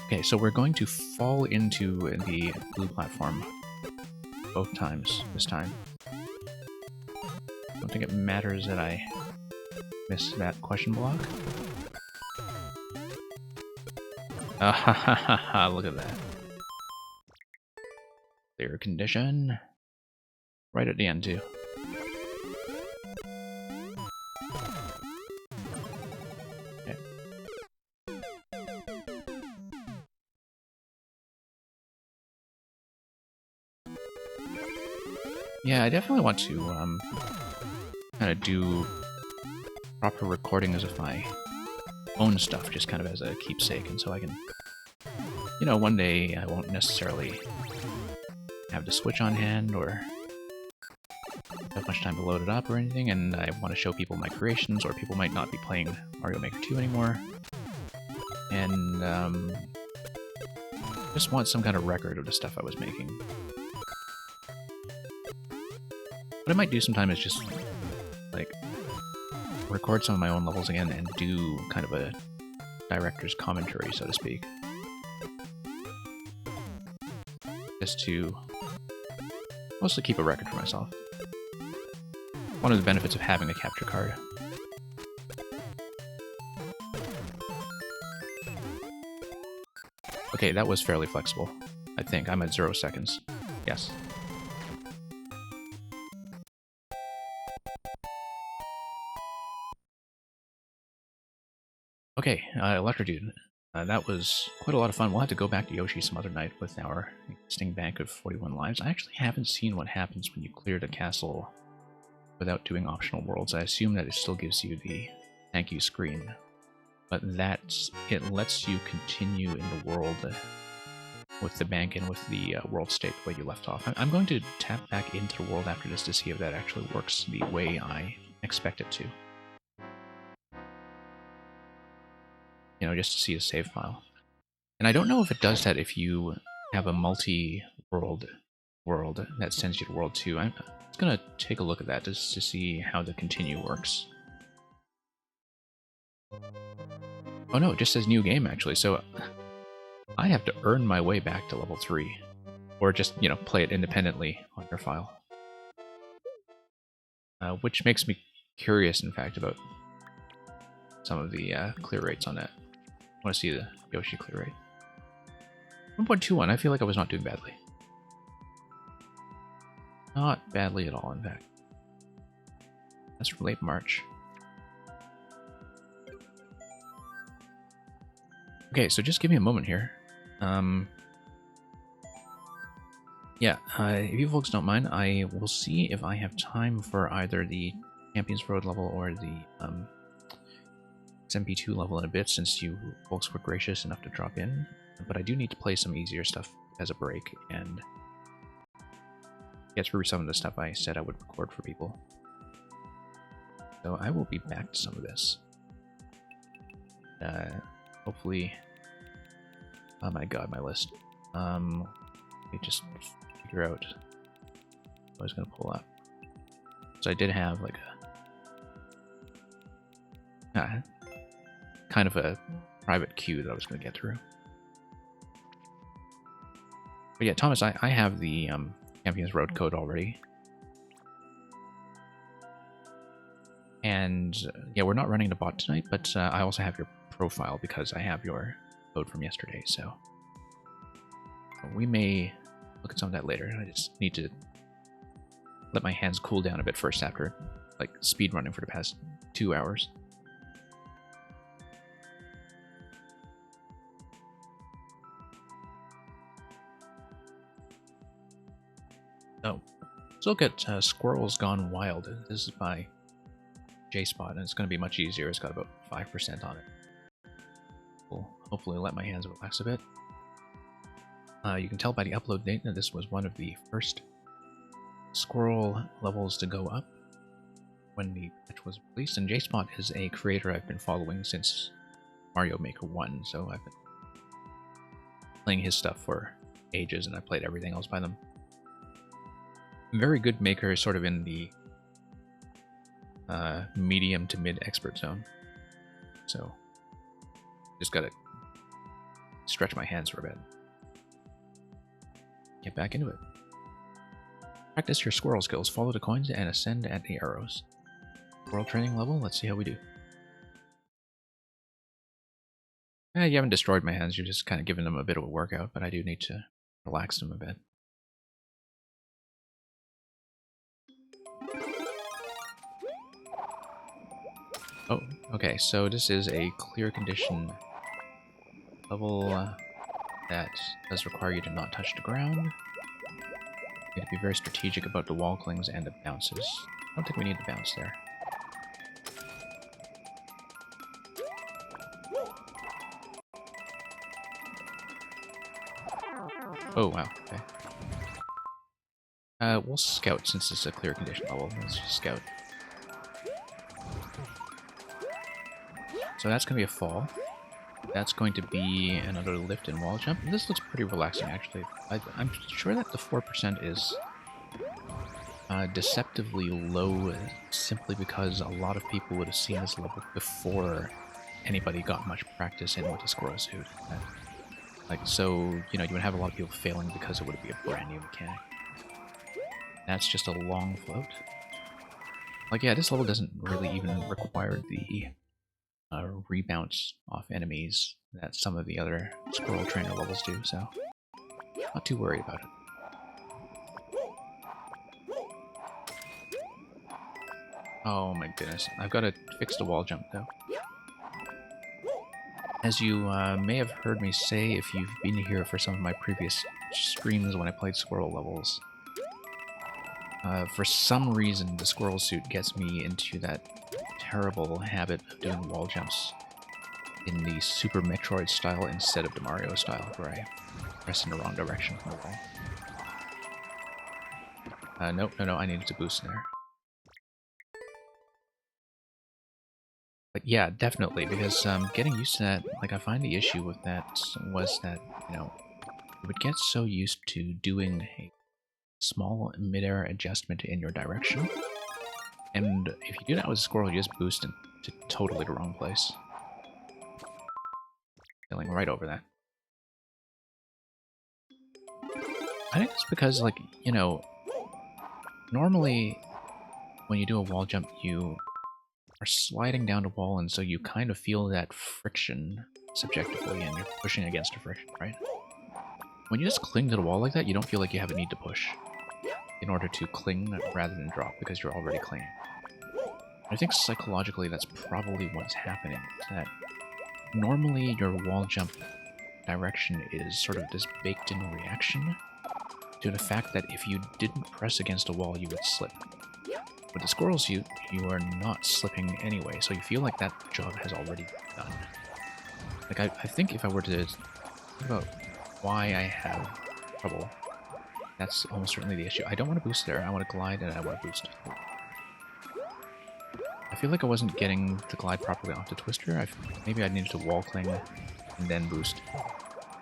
Okay, so we're going to fall into the blue platform both times this time. I don't think it matters that I miss that question block. Ah ha ha ha ha, look at that. Clear condition. Right at the end, too. Yeah, I definitely want to kind of do proper recordings of my own stuff, just kind of as a keepsake, and so I can, you know, one day I won't necessarily have the Switch on hand or have much time to load it up or anything, and I want to show people my creations, or people might not be playing Mario Maker 2 anymore, and just want some kind of record of the stuff I was making. What I might do sometime is just, like, record some of my own levels again and do kind of a director's commentary, so to speak. Just to mostly keep a record for myself. One of the benefits of having a capture card. Okay, that was fairly flexible. I think I'm at 0 seconds. Yes. Okay, Electrodude. That was quite a lot of fun. We'll have to go back to Yoshi some other night with our existing bank of 41 lives. I actually haven't seen what happens when you clear the castle without doing optional worlds. I assume that it still gives you the thank you screen, but it lets you continue in the world with the bank and with the world state the way you left off. I'm going to tap back into the world after this to see if that actually works the way I expect it to. You know, just to see a save file. And I don't know if it does that if you have a multi-world world that sends you to World 2. I'm just going to take a look at that just to see how the continue works. Oh no, it just says new game actually, so I have to earn my way back to level 3. Or just, you know, play it independently on your file. Which makes me curious, in fact, about some of the clear rates on that. I want to see the Yoshi clear rate. 1.21, I feel like I was not doing badly. Not badly at all, in fact. That's from late March. Okay, so just give me a moment here. Yeah, if you folks don't mind, I will see if I have time for either the Champions Road level or the SMP2 level in a bit, since you folks were gracious enough to drop in. But I do need to play some easier stuff as a break and get through some of the stuff I said I would record for people. So I will be back to some of this. Hopefully... Oh my god, my list. Let me just figure out what I was going to pull up. So I did have like a... kind of a private queue that I was going to get through. But yeah, Thomas, I have the Champions Road code already. And yeah, we're not running the bot tonight, but I also have your profile because I have your code from yesterday, so we may look at some of that later. I just need to let my hands cool down a bit first after like speed running for the past 2 hours. Oh, let's look at Squirrels Gone Wild. This is by J-Spot, and it's going to be much easier. It's got about 5% on it. Will hopefully let my hands relax a bit. You can tell by the upload date that this was one of the first Squirrel levels to go up when the patch was released, and J-Spot is a creator I've been following since Mario Maker 1, so I've been playing his stuff for ages, and I played everything else by them. Very good maker, sort of in the medium to mid expert zone. So just gotta stretch my hands for a bit. Get back into it. Practice your squirrel skills. Follow the coins and ascend at the arrows. World training level. Let's see how we do. You haven't destroyed my hands. You're just kind of giving them a bit of a workout, but I do need to relax them a bit. Oh, okay, so this is a clear condition level that does require you to not touch the ground. need to be very strategic about the wall clings and the bounces. I don't think we need the bounce there. Oh, wow, okay. We'll scout since it's a clear condition level. Let's just scout. So that's going to be a fall. That's going to be another lift and wall jump. This looks pretty relaxing, actually. I'm sure that the 4% is deceptively low simply because a lot of people would have seen this level before anybody got much practice in with the squirrel suit. So, you know, you would have a lot of people failing because it would be a brand new mechanic. That's just a long float. Like, yeah, this level doesn't really even require the rebounce off enemies that some of the other squirrel trainer levels do, so not too worried about it. Oh my goodness, I've got to fix the wall jump though. As you may have heard me say if you've been here for some of my previous streams when I played squirrel levels, for some reason the squirrel suit gets me into that terrible habit of doing wall jumps in the Super Metroid style instead of the Mario style, where I press in the wrong direction from the wall. Nope, no, I needed to boost there. But yeah, definitely, because getting used to that, like, I find the issue with that was that, you know, you would get so used to doing a small mid-air adjustment in your direction, and if you do that with a squirrel, you just boost into totally the wrong place. Failing right over that. I think it's because, like, you know, normally when you do a wall jump, you are sliding down the wall, and so you kind of feel that friction subjectively, and you're pushing against the friction, right? When you just cling to the wall like that, you don't feel like you have a need to push in order to cling rather than drop, because you're already clinging. I think psychologically that's probably what's happening, that normally your wall jump direction is sort of this baked-in reaction to the fact that if you didn't press against a wall, you would slip. With the squirrels, you are not slipping anyway, so you feel like that job has already been done. Like, I think if I were to think about why I have trouble, that's almost certainly the issue. I don't want to boost there, I want to glide and I want to boost. I feel like I wasn't getting the glide properly off the twister. Maybe I needed to wall cling and then boost.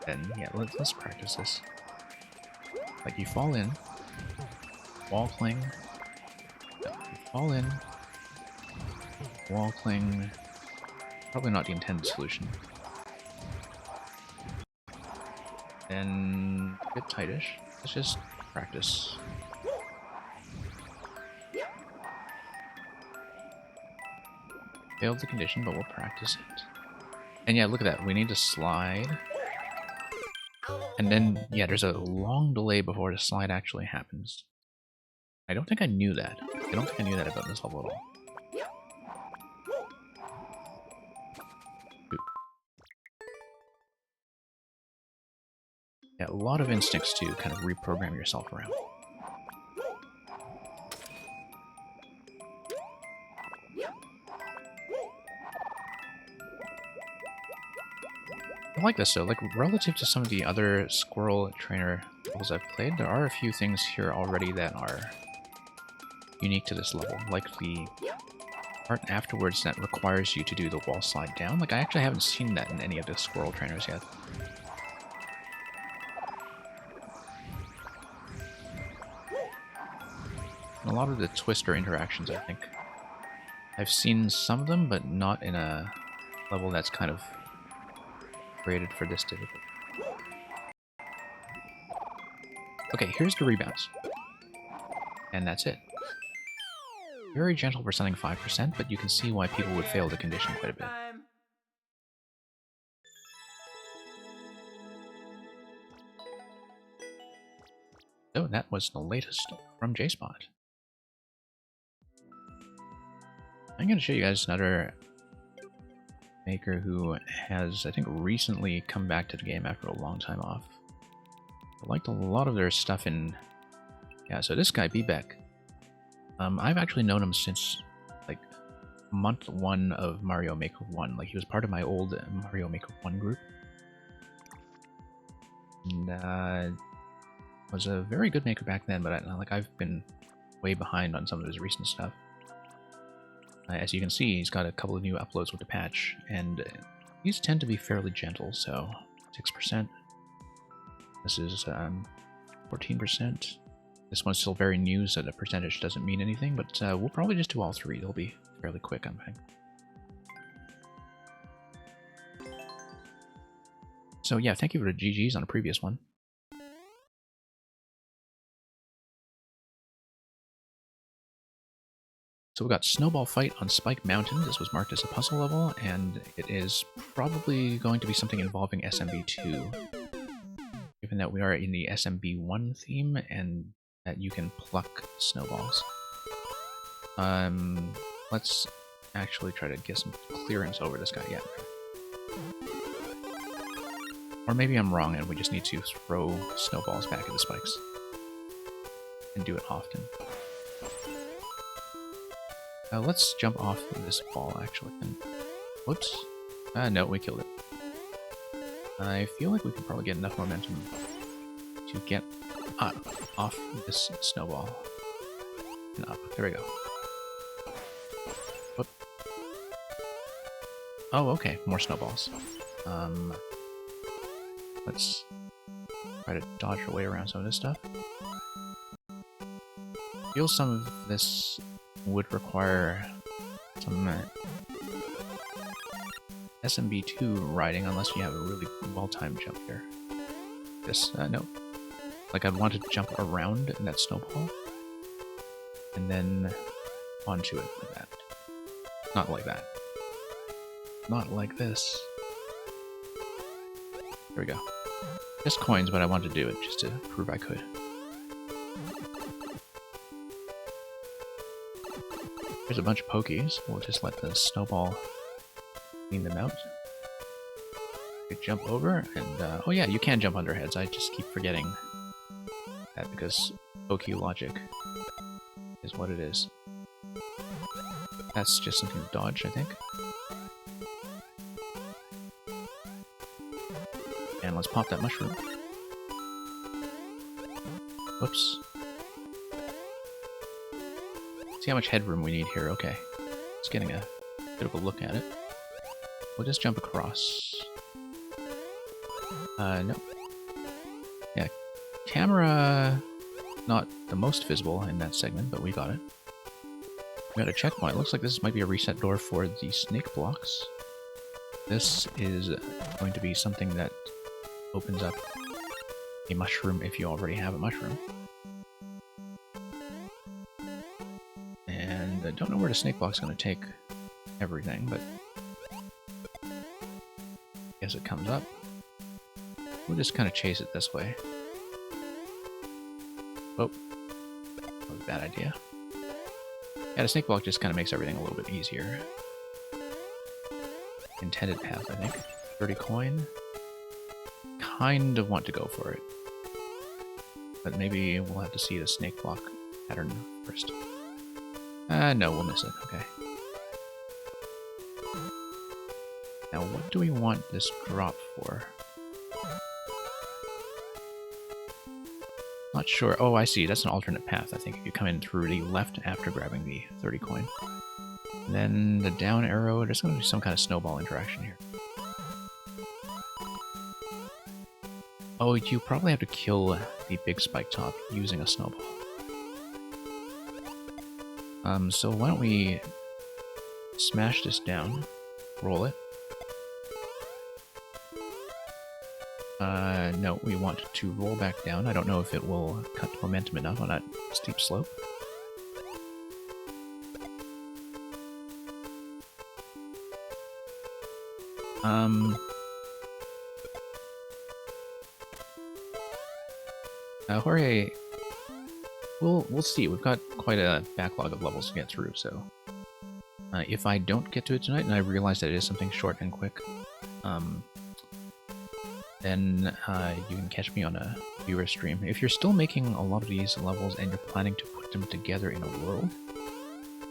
Then, yeah, let's practice this. Like, you fall in, wall cling, you fall in, wall cling. Probably not the intended solution. Then a bit tightish. Let's just practice. Failed the condition, but we'll practice it. And yeah, look at that. We need to slide. And then, yeah, there's a long delay before the slide actually happens. I don't think I knew that. I don't think I knew that about this level at all. Yeah, a lot of instincts to kind of reprogram yourself around. I like this though, like relative to some of the other squirrel trainer levels I've played, there are a few things here already that are unique to this level, like the part afterwards that requires you to do the wall slide down. Like, I actually haven't seen that in any of the squirrel trainers yet. And a lot of the twister interactions, I think. I've seen some of them, but not in a level that's kind of created for this difficulty. Okay, here's the rebounds. And that's it. Very gentle for something 5%, but you can see why people would fail the condition quite a bit. So that was the latest from JSpot. I'm going to show you guys another maker who has, I think, recently come back to the game after a long time off. I liked a lot of their stuff in Yeah, so this guy, Beck, I've actually known him since, like, month 1 of Mario Maker 1. Like, he was part of my old Mario Maker 1 group. And, was a very good maker back then, but I've been way behind on some of his recent stuff. As you can see, he's got a couple of new uploads with the patch, and these tend to be fairly gentle, so 6%. This is 14%. This one's still very new, so the percentage doesn't mean anything, but we'll probably just do all 3. They'll be fairly quick, I think. So yeah, thank you for the GGs on a previous one. So we got Snowball Fight on Spike Mountain. This was marked as a puzzle level, and it is probably going to be something involving SMB2. Given that we are in the SMB1 theme, and that you can pluck snowballs. Let's actually try to get some clearance over this guy. Yeah. Or maybe I'm wrong and we just need to throw snowballs back at the spikes. And do it often. Let's jump off this ball, actually. And, whoops. No, we killed it. I feel like we can probably get enough momentum to get off this snowball. And up. There we go. Whoop. Oh, okay. More snowballs. Let's try to dodge our way around some of this stuff. I feel some of this would require some SMB2 riding unless you have a really well-timed jump here. This, no. Like, I'd want to jump around in that snowball and then onto it like that. Not like that. Not like this. There we go. Just coins, but I wanted to do it just to prove I could. There's a bunch of pokies. We'll just let the snowball clean them out. You jump over, and oh yeah, you can jump under heads. I just keep forgetting that because Poke logic is what it is. That's just something to dodge, I think. And let's pop that mushroom. Whoops. See how much headroom we need here. Okay. Just getting a bit of a look at it. We'll just jump across. No. Yeah, camera not the most visible in that segment, but we got it. We got a checkpoint. Looks like this might be a reset door for the snake blocks. This is going to be something that opens up a mushroom if you already have a mushroom. And I don't know where the snake block's going to take everything, but I guess it comes up. We'll just kind of chase it this way. Oh, that was a bad idea. Yeah, the snake block just kind of makes everything a little bit easier. Intended path, I think. 30 coin. Kind of want to go for it. But maybe we'll have to see the snake block pattern first. No, we'll miss it. Okay. Now, what do we want this drop for? Not sure. Oh, I see. That's an alternate path. I think if you come in through the left after grabbing the 30 coin. And then the down arrow, there's going to be some kind of snowball interaction here. Oh, you probably have to kill the big spike top using a snowball. So why don't we smash this down, roll it. No, we want to roll back down. I don't know if it will cut momentum enough on that steep slope. Jorge, we'll see. We've got quite a backlog of levels to get through, so if I don't get to it tonight, and I realize that it is something short and quick, then you can catch me on a viewer stream. If you're still making a lot of these levels and you're planning to put them together in a world,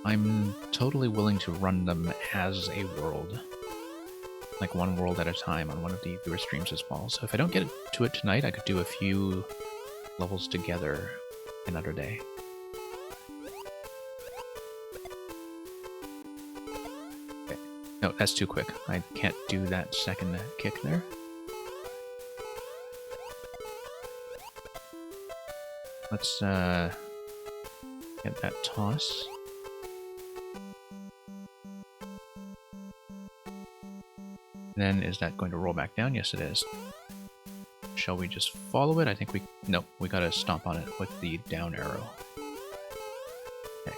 I'm totally willing to run them as a world. Like one world at a time on one of the viewer streams as well. So if I don't get to it tonight, I could do a few levels together another day. Okay. No, that's too quick. I can't do that second kick there. Let's get that toss. Then is that going to roll back down? Yes, it is. Shall we just follow it? I think we... No, we gotta stomp on it with the down arrow. Okay.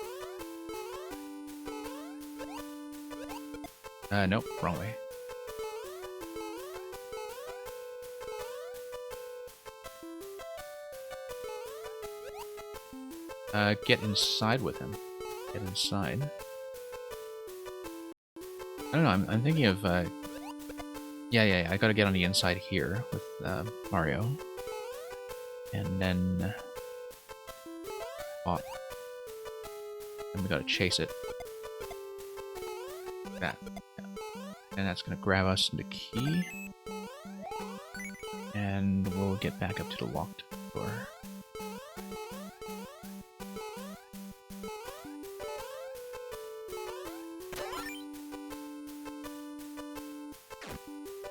Nope, wrong way. Get inside with him. Get inside. I don't know, I'm thinking of... Yeah, I gotta get on the inside here with Mario. And then... Pop. And we gotta chase it. That. Yeah. And that's gonna grab us into key. And we'll get back up to the locked door.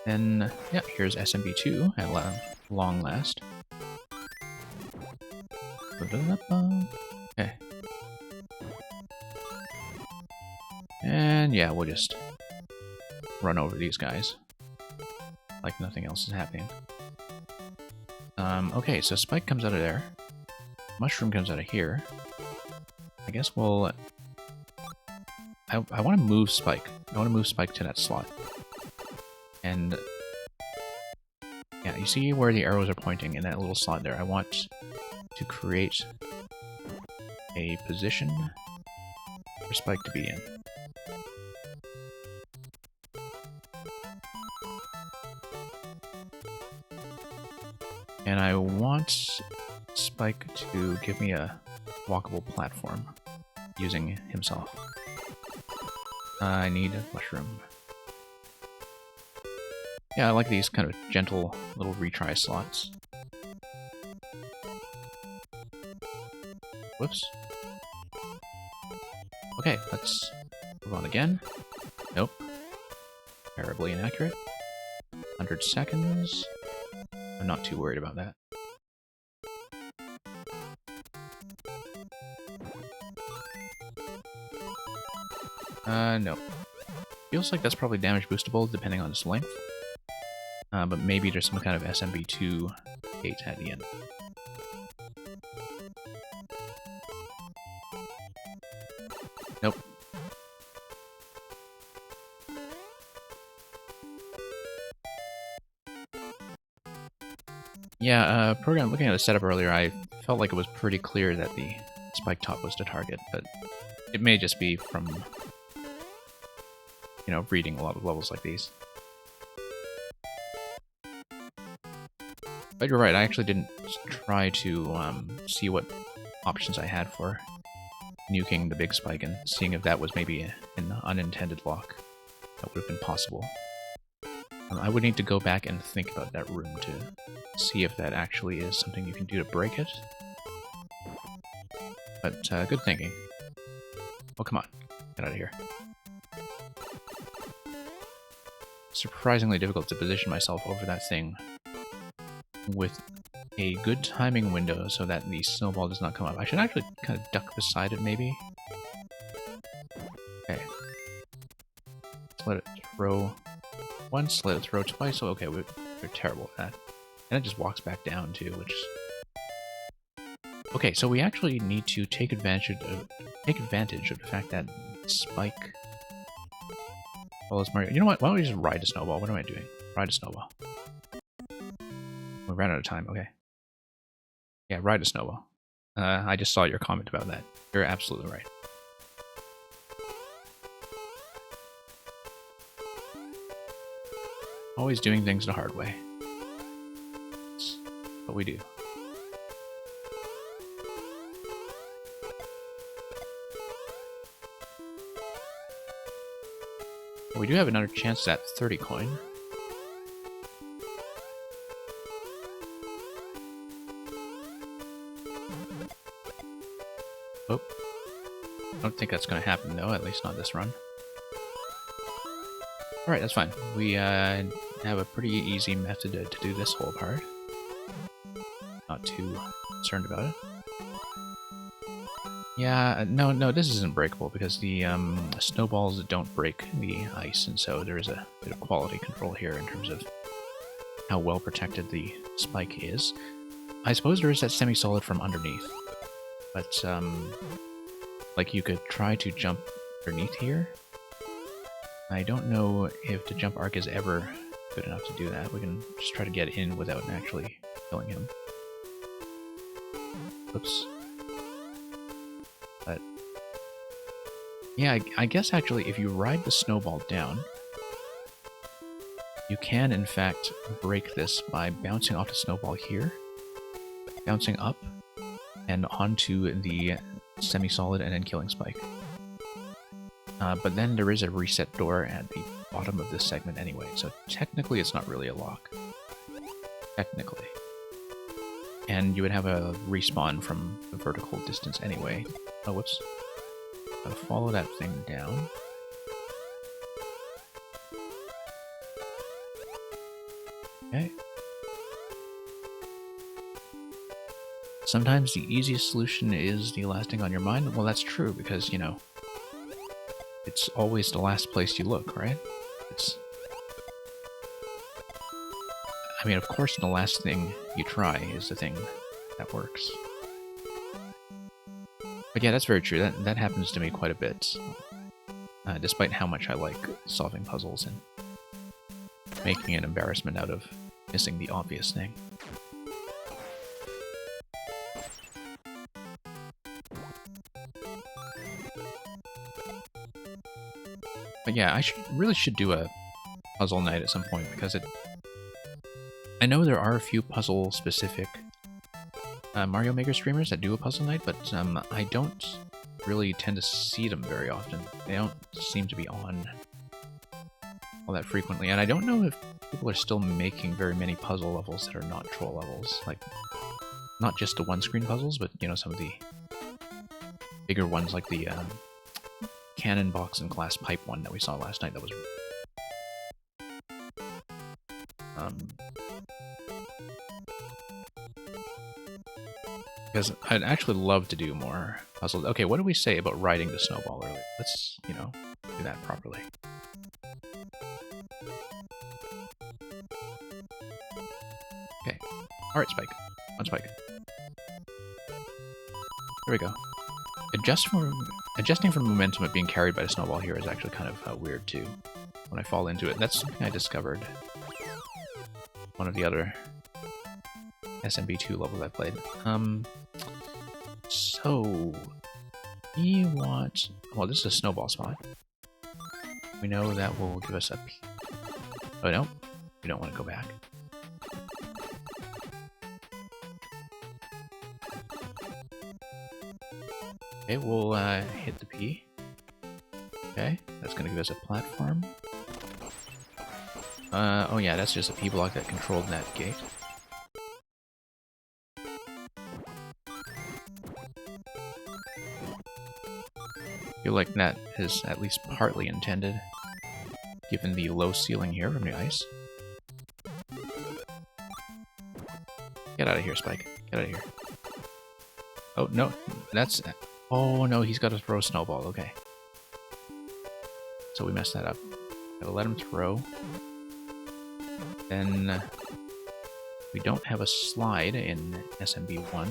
Then, yeah, here's SMB2 at long last. Okay. And yeah, we'll just run over these guys like nothing else is happening. Okay, so Spike comes out of there. Mushroom comes out of here. I guess we'll... I want to move Spike. I want to move Spike to that slot. And yeah, you see where the arrows are pointing in that little slot there. I want to create a position for Spike to be in. And I want Spike to give me a walkable platform using himself. I need a mushroom. Yeah, I like these kind of gentle little retry slots. Whoops. Okay, let's move on again. Nope. Terribly inaccurate. 100 seconds. I'm not too worried about that. No. Feels like that's probably damage boostable depending on its length. But maybe there's some kind of SMB2 gate at the end. Nope. Yeah, program, looking at the setup earlier, I felt like it was pretty clear that the spike top was the target, but it may just be from, you know, reading a lot of levels like these. But you're right, I actually didn't try to see what options I had for nuking the big spike and seeing if that was maybe an unintended lock that would have been possible. I would need to go back and think about that room to see if that actually is something you can do to break it. But good thinking. Oh, come on. Get out of here. Surprisingly difficult to position myself over that thing with a good timing window so that the snowball does not come up. I should actually kind of duck beside it, maybe. Okay. Let's let it throw once, let it throw twice. Oh, okay, we're terrible at that. And it just walks back down, too, which is... Okay, so we actually need to take advantage of the fact that Spike... Well, it's Mario. You know what? Why don't we just ride a snowball? What am I doing? Ride a snowball. We ran out of time, okay. Yeah, ride a snowball. I just saw your comment about that. You're absolutely right. Always doing things the hard way. That's what we do. We do have another chance at 30 coin. Oh. I don't think that's going to happen, though, at least not this run. Alright, that's fine. We have a pretty easy method to do this whole part. Not too concerned about it. Yeah, no, this isn't breakable because the snowballs don't break the ice, and so there is a bit of quality control here in terms of how well protected the spike is. I suppose there is that semi-solid from underneath, but like you could try to jump underneath here. I don't know if the jump arc is ever good enough to do that. We can just try to get in without actually killing him. Oops. But yeah, I guess actually if you ride the snowball down, you can in fact break this by bouncing off the snowball here, bouncing up, and onto the semi-solid and then killing Spike. But then there is a reset door at the bottom of this segment anyway, so technically it's not really a lock. Technically. And you would have a respawn from the vertical distance anyway. Oh, whoops. Gotta follow that thing down. Okay. Sometimes the easiest solution is the last thing on your mind. Well, that's true, because, you know, it's always the last place you look, right? I mean, of course, the last thing you try is the thing that works. But yeah, that's very true. That happens to me quite a bit. Despite how much I like solving puzzles and making an embarrassment out of missing the obvious thing. But yeah, I really should do a puzzle night at some point, because I know there are a few puzzle-specific Mario Maker streamers that do a puzzle night, but I don't really tend to see them very often. They don't seem to be on all that frequently, and I don't know if people are still making very many puzzle levels that are not troll levels. Like, not just the one-screen puzzles, but, you know, some of the bigger ones, like the cannon box and glass pipe one that we saw last night. That was because I'd actually love to do more puzzles. Okay, what did we say about riding the snowball earlier? Let's, you know, do that properly. Okay. Alright, Spike. On Spike. There we go. Adjusting for momentum of being carried by the snowball here is actually kind of weird too. When I fall into it, that's something I discovered. One of the other SMB2 levels I played. So we want. Well, this is a snowball spot. We know that will give us a. Oh no, we don't want to go back. Okay, we'll hit the P. Okay, that's gonna give us a platform. Oh yeah, that's just a P block that controlled that gate. I feel like that is at least partly intended, given the low ceiling here from the ice. Get out of here, Spike. Get out of here. Oh, no, that's... Oh no, he's got to throw a snowball, okay. So we messed that up. Gotta let him throw. Then we don't have a slide in SMB1.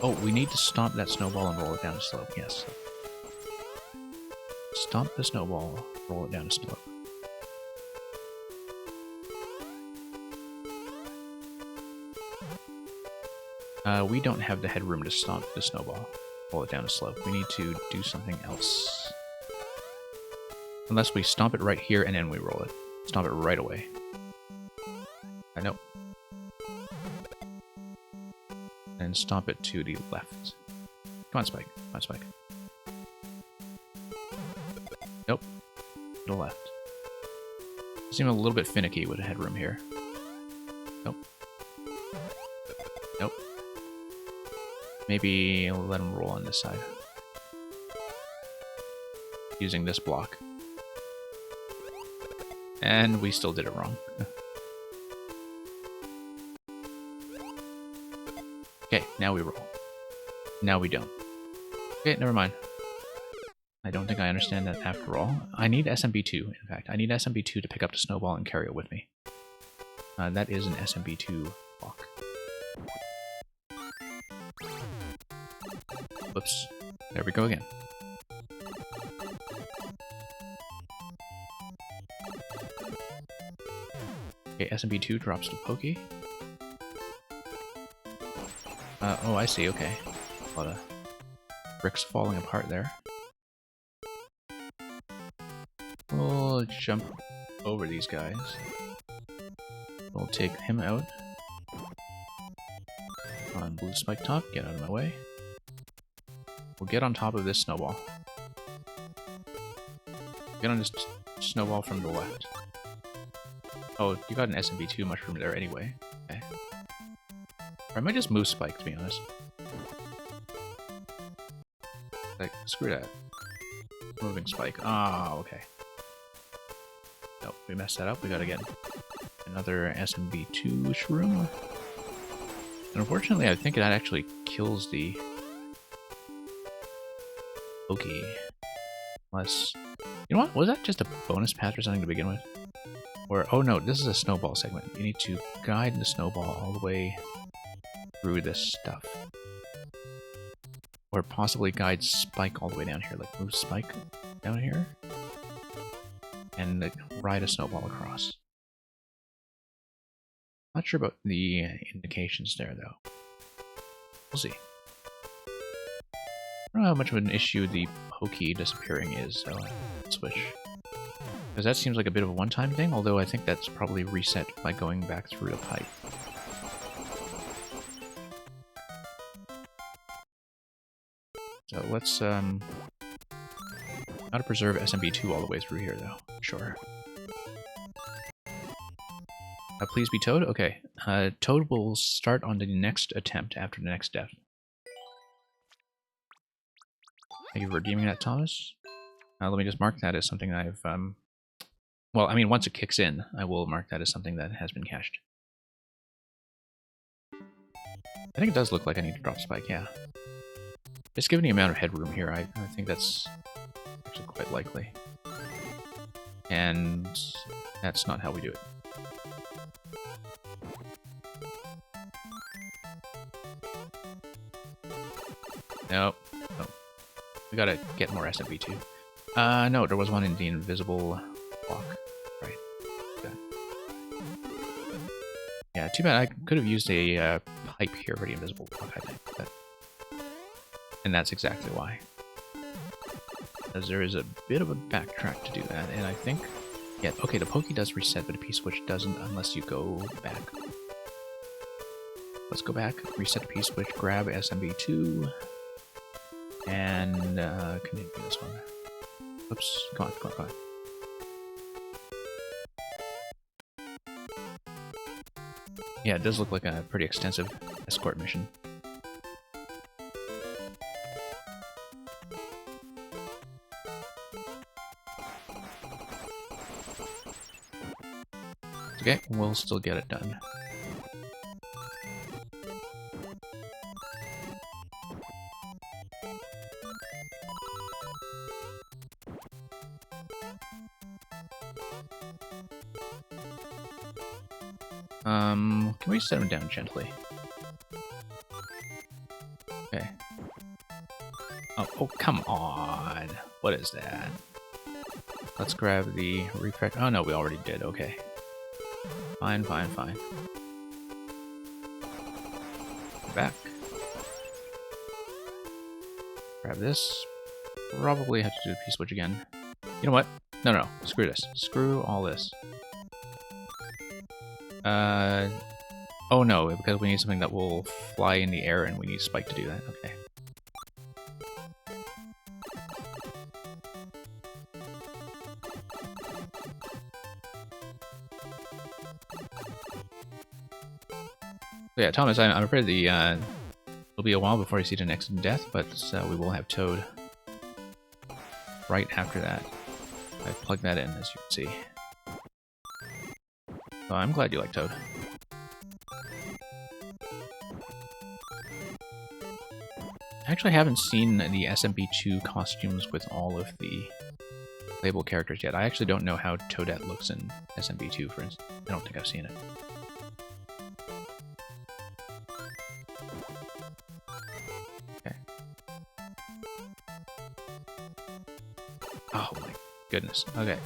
Oh, we need to stomp that snowball and roll it down a slope, yes. Stomp the snowball, roll it down a slope. We don't have the headroom to stomp the snowball, roll it down a slope. We need to do something else. Unless we stomp it right here and then we roll it. Stomp it right away. I know. And stomp it to the left. Come on, Spike. Come on, Spike. Nope. to the left. Seem a little bit finicky with headroom here. Nope. Nope. Maybe I'll let him roll on this side. Using this block. And we still did it wrong. Okay, now we roll. Now we don't. Okay, never mind. I don't think I understand that after all. I need SMB2, in fact. I need SMB2 to pick up the snowball and carry it with me. That is an SMB2 block. Whoops. There we go again. Okay, SMB2 drops to Pokey. Oh, I see, okay. A lot of bricks falling apart there. We'll jump over these guys. We'll take him out. On blue spike top, get out of my way. We'll get on top of this snowball. Get on this snowball from the left. Oh, you got an SMB2 mushroom there anyway. Okay. Or I might just move spike, to be honest. Like, screw that. Moving spike. Ah, okay. Nope, we messed that up. We gotta get another SMB2 shroom. And unfortunately, I think that actually kills the Pokey. Unless... You know what? Was that just a bonus path or something to begin with? Or, oh no, this is a snowball segment. You need to guide the snowball all the way through this stuff. Or possibly guide Spike all the way down here. Like, move Spike down here. And ride a snowball across. Not sure about the indications there, though. We'll see. I don't know how much of an issue the Pokey disappearing is, so let's switch. Because that seems like a bit of a one-time thing, although I think that's probably reset by going back through the pipe. So let's, how to preserve SMB2 all the way through here, though. Sure. Please be Toad? Okay. Toad will start on the next attempt after the next death. Thank you for redeeming that, Thomas. Let me just mark that as something I've, well, I mean, once it kicks in, I will mark that as something that has been cached. I think it does look like I need to drop Spike, yeah. Just given the amount of headroom here, I think that's actually quite likely. And that's not how we do it. Nope. Oh. We gotta get more SMB2. No, there was one in the invisible block. Right. Okay. Yeah, too bad. I could have used a pipe here for the invisible block, I think. But... And that's exactly why. Because there is a bit of a backtrack to do that, and I think... Yeah, okay, the Pokey does reset, but the P-switch doesn't unless you go back. Let's go back, reset the P-switch, grab SMB2, and continue this one. Oops, come on. Yeah, it does look like a pretty extensive escort mission. Okay, we'll still get it done. Can we set him down gently? Okay. Oh, come on! What is that? Let's grab the refresh. Oh no, we already did, okay. Fine. Back. Grab this. Probably have to do the P-switch again. You know what? No. Screw this. Screw all this. Oh no, because we need something that will fly in the air and we need Spike to do that. Okay. So yeah, Thomas, I'm afraid it'll be a while before you see the next death, but we will have Toad right after that. I've plugged that in, as you can see. So I'm glad you like Toad. I actually haven't seen the SMP2 costumes with all of the playable characters yet. I actually don't know how Toadette looks in SMP2, for instance. I don't think I've seen it. Okay. Oh my goodness. Okay.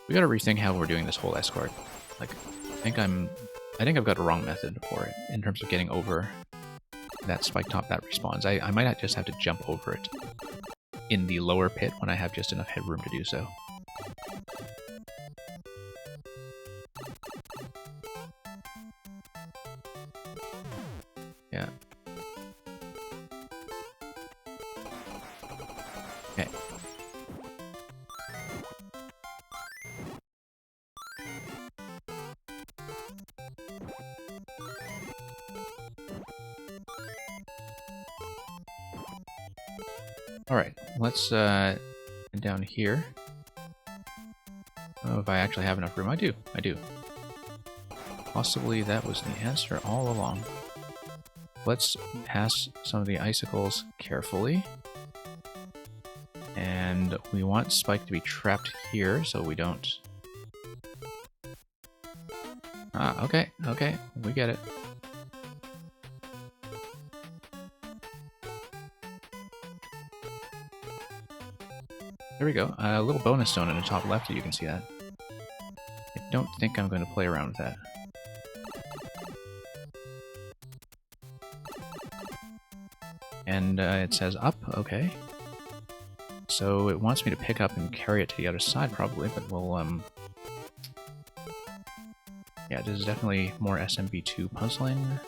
We gotta rethink how we're doing this whole escort. Like, I think I've got a wrong method for it in terms of getting over that spike top that respawns. I might just have to jump over it in the lower pit when I have just enough headroom to do so. Yeah. Okay. Alright, let's head down here. I don't know if I actually have enough room. I do. Possibly that was the answer all along. Let's pass some of the icicles carefully. And we want Spike to be trapped here so we don't... Ah, okay, we get it. There we go. A little bonus stone in the top left, you can see that. I don't think I'm going to play around with that. And it says up, okay. So it wants me to pick up and carry it to the other side probably, but we'll, yeah, this is definitely more SMP2 puzzling.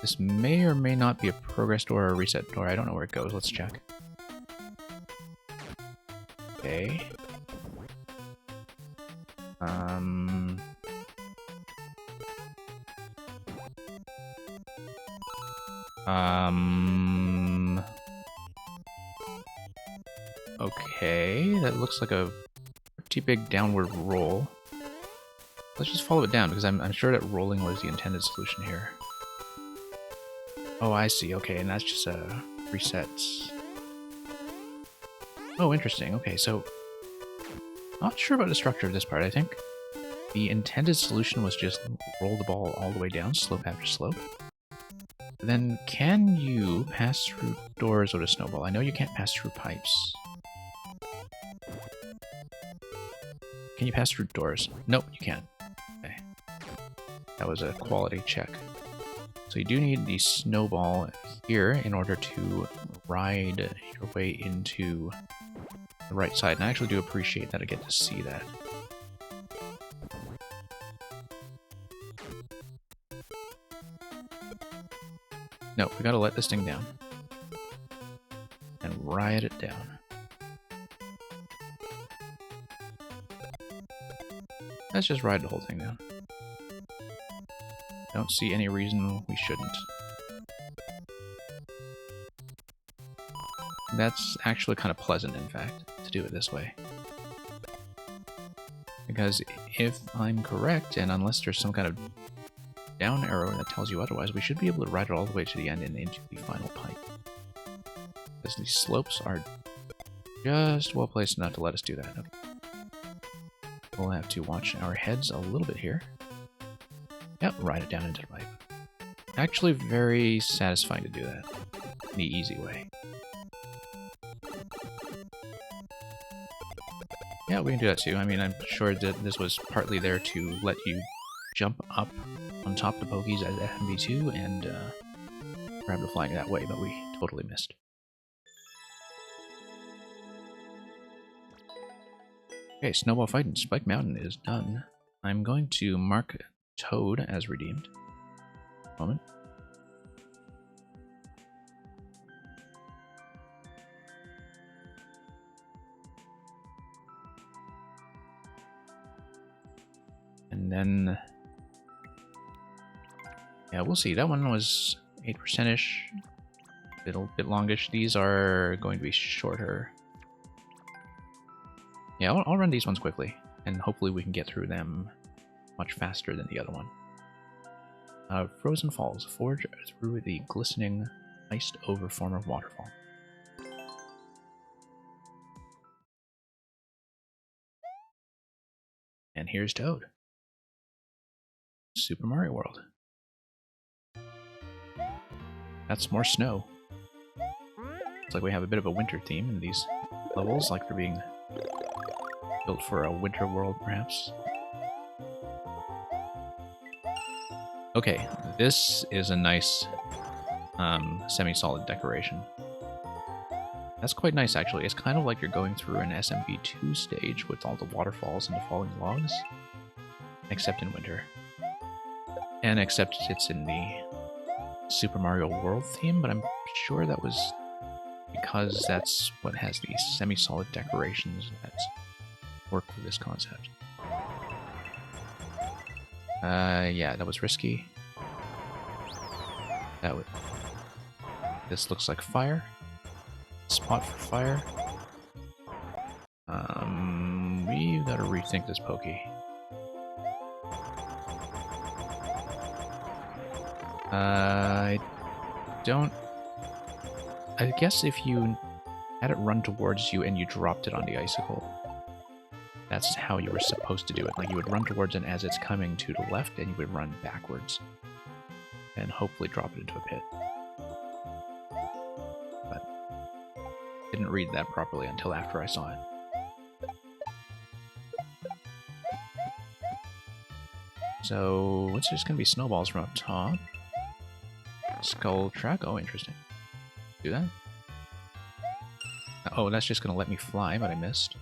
This may or may not be a progress door or a reset door. I don't know where it goes. Let's check. Okay. Okay, that looks like a pretty big downward roll. Let's just follow it down, because I'm sure that rolling was the intended solution here. Oh, I see. Okay, and that's just resets. Oh, interesting. Okay, so... Not sure about the structure of this part. I think the intended solution was just roll the ball all the way down, slope after slope. Then, can you pass through doors with a snowball? I know you can't pass through pipes. Can you pass through doors? Nope, you can't. Okay. That was a quality check. So you do need the snowball here in order to ride your way into the right side. And I actually do appreciate that I get to see that. No, we gotta let this thing down. And ride it down. Let's just ride the whole thing down. Don't see any reason we shouldn't. That's actually kind of pleasant, in fact, to do it this way. Because if I'm correct, and unless there's some kind of down arrow that tells you otherwise, we should be able to ride it all the way to the end and into the final pipe. Because these slopes are just well placed enough to let us do that. Okay. We'll have to watch our heads a little bit here. Yep, ride it down into the pipe. Actually very satisfying to do that. In the easy way. Yeah, we can do that too. I mean, I'm sure that this was partly there to let you jump up on top of the pokies as FMV2 and grab the flag that way, but we totally missed. Okay, Snowball Fight in Spike Mountain is done. I'm going to mark Toad as redeemed. Moment. And then Yeah, we'll see. That one was 8%-ish. A bit longish. These are going to be shorter. Yeah, I'll run these ones quickly, and hopefully we can get through them much faster than the other one. Frozen Falls. Forge through the glistening, iced-over former waterfall. And here's Toad. Super Mario World. That's more snow. It's like we have a bit of a winter theme in these levels, like they're being built for a winter world, perhaps. Okay, this is a nice semi-solid decoration. That's quite nice, actually. It's kind of like you're going through an SMP2 stage with all the waterfalls and the falling logs, except in winter. And except it's in the Super Mario World theme, but I'm sure that was because that's what has these semi-solid decorations that work with this concept. Yeah, that was risky. This looks like fire. Spot for fire. We gotta rethink this pokey. I guess if you had it run towards you and you dropped it on the icicle, that's how you were supposed to do it. Like, you would run towards it as it's coming to the left, and you would run backwards. And hopefully drop it into a pit. But didn't read that properly until after I saw it. So, what's just gonna be snowballs from up top? Skull track? Oh, interesting. Do that? Oh, that's just gonna let me fly, but I missed.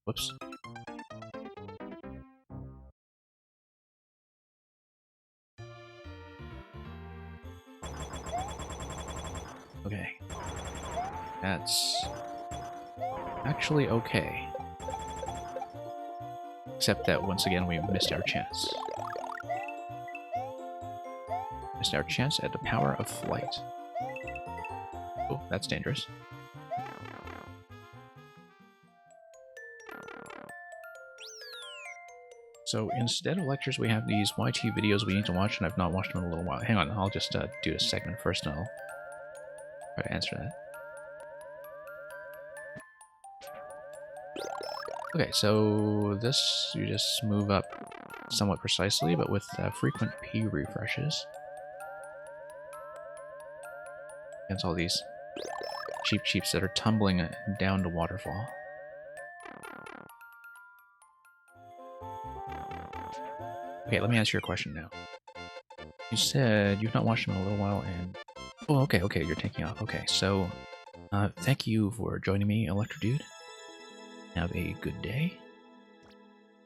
Whoops. Okay. That's actually okay. Except that once again we missed our chance. Missed our chance at the power of flight. Oh, that's dangerous. So instead of lectures, we have these YT videos we need to watch, and I've not watched them in a little while. Hang on, I'll just do a segment first, and I'll try to answer that. Okay, so this, you just move up somewhat precisely, but with frequent P refreshes. Against all these cheeps that are tumbling down the waterfall. Okay, let me ask you a question now. You said you've not watched them in a little while, and... Oh, okay, you're taking off. Okay, so... thank you for joining me, Electro Dude. Have a good day.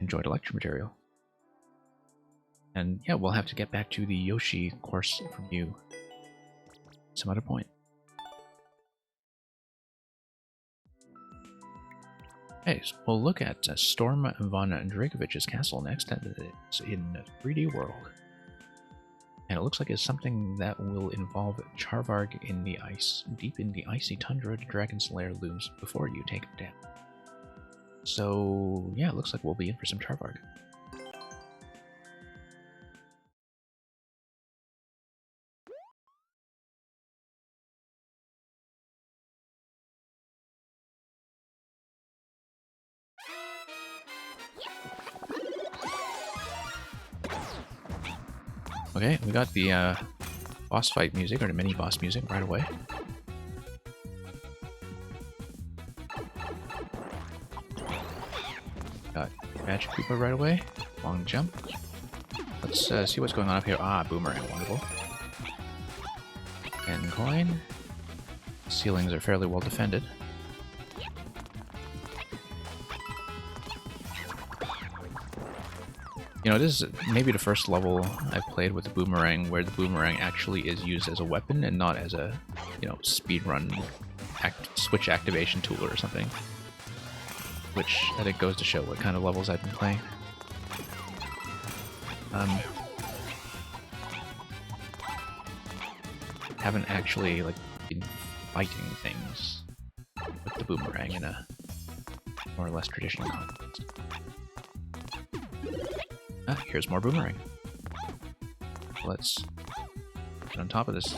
Enjoy the lecture material. And yeah, we'll have to get back to the Yoshi course from you some other point. Okay, so we'll look at Storm von Dracovich's castle next, and it's in 3D World. And it looks like it's something that will involve Charvarg in the ice. Deep in the icy tundra, the dragon's lair looms before you take it down. So, yeah, it looks like we'll be in for some Charvarg. Okay, we got the boss fight music, or the mini-boss music, right away. Got Magic Koopa right away. Long jump. Let's see what's going on up here. Ah, boomerang, wonderful. And coin. Ceilings are fairly well defended. You know, this is maybe the first level I've played with the boomerang where the boomerang actually is used as a weapon and not as a, you know, speedrun switch activation tool or something. Which I think goes to show what kind of levels I've been playing. haven't actually like been fighting things with the boomerang in a more or less traditional context. Ah, here's more boomerang. Let's get on top of this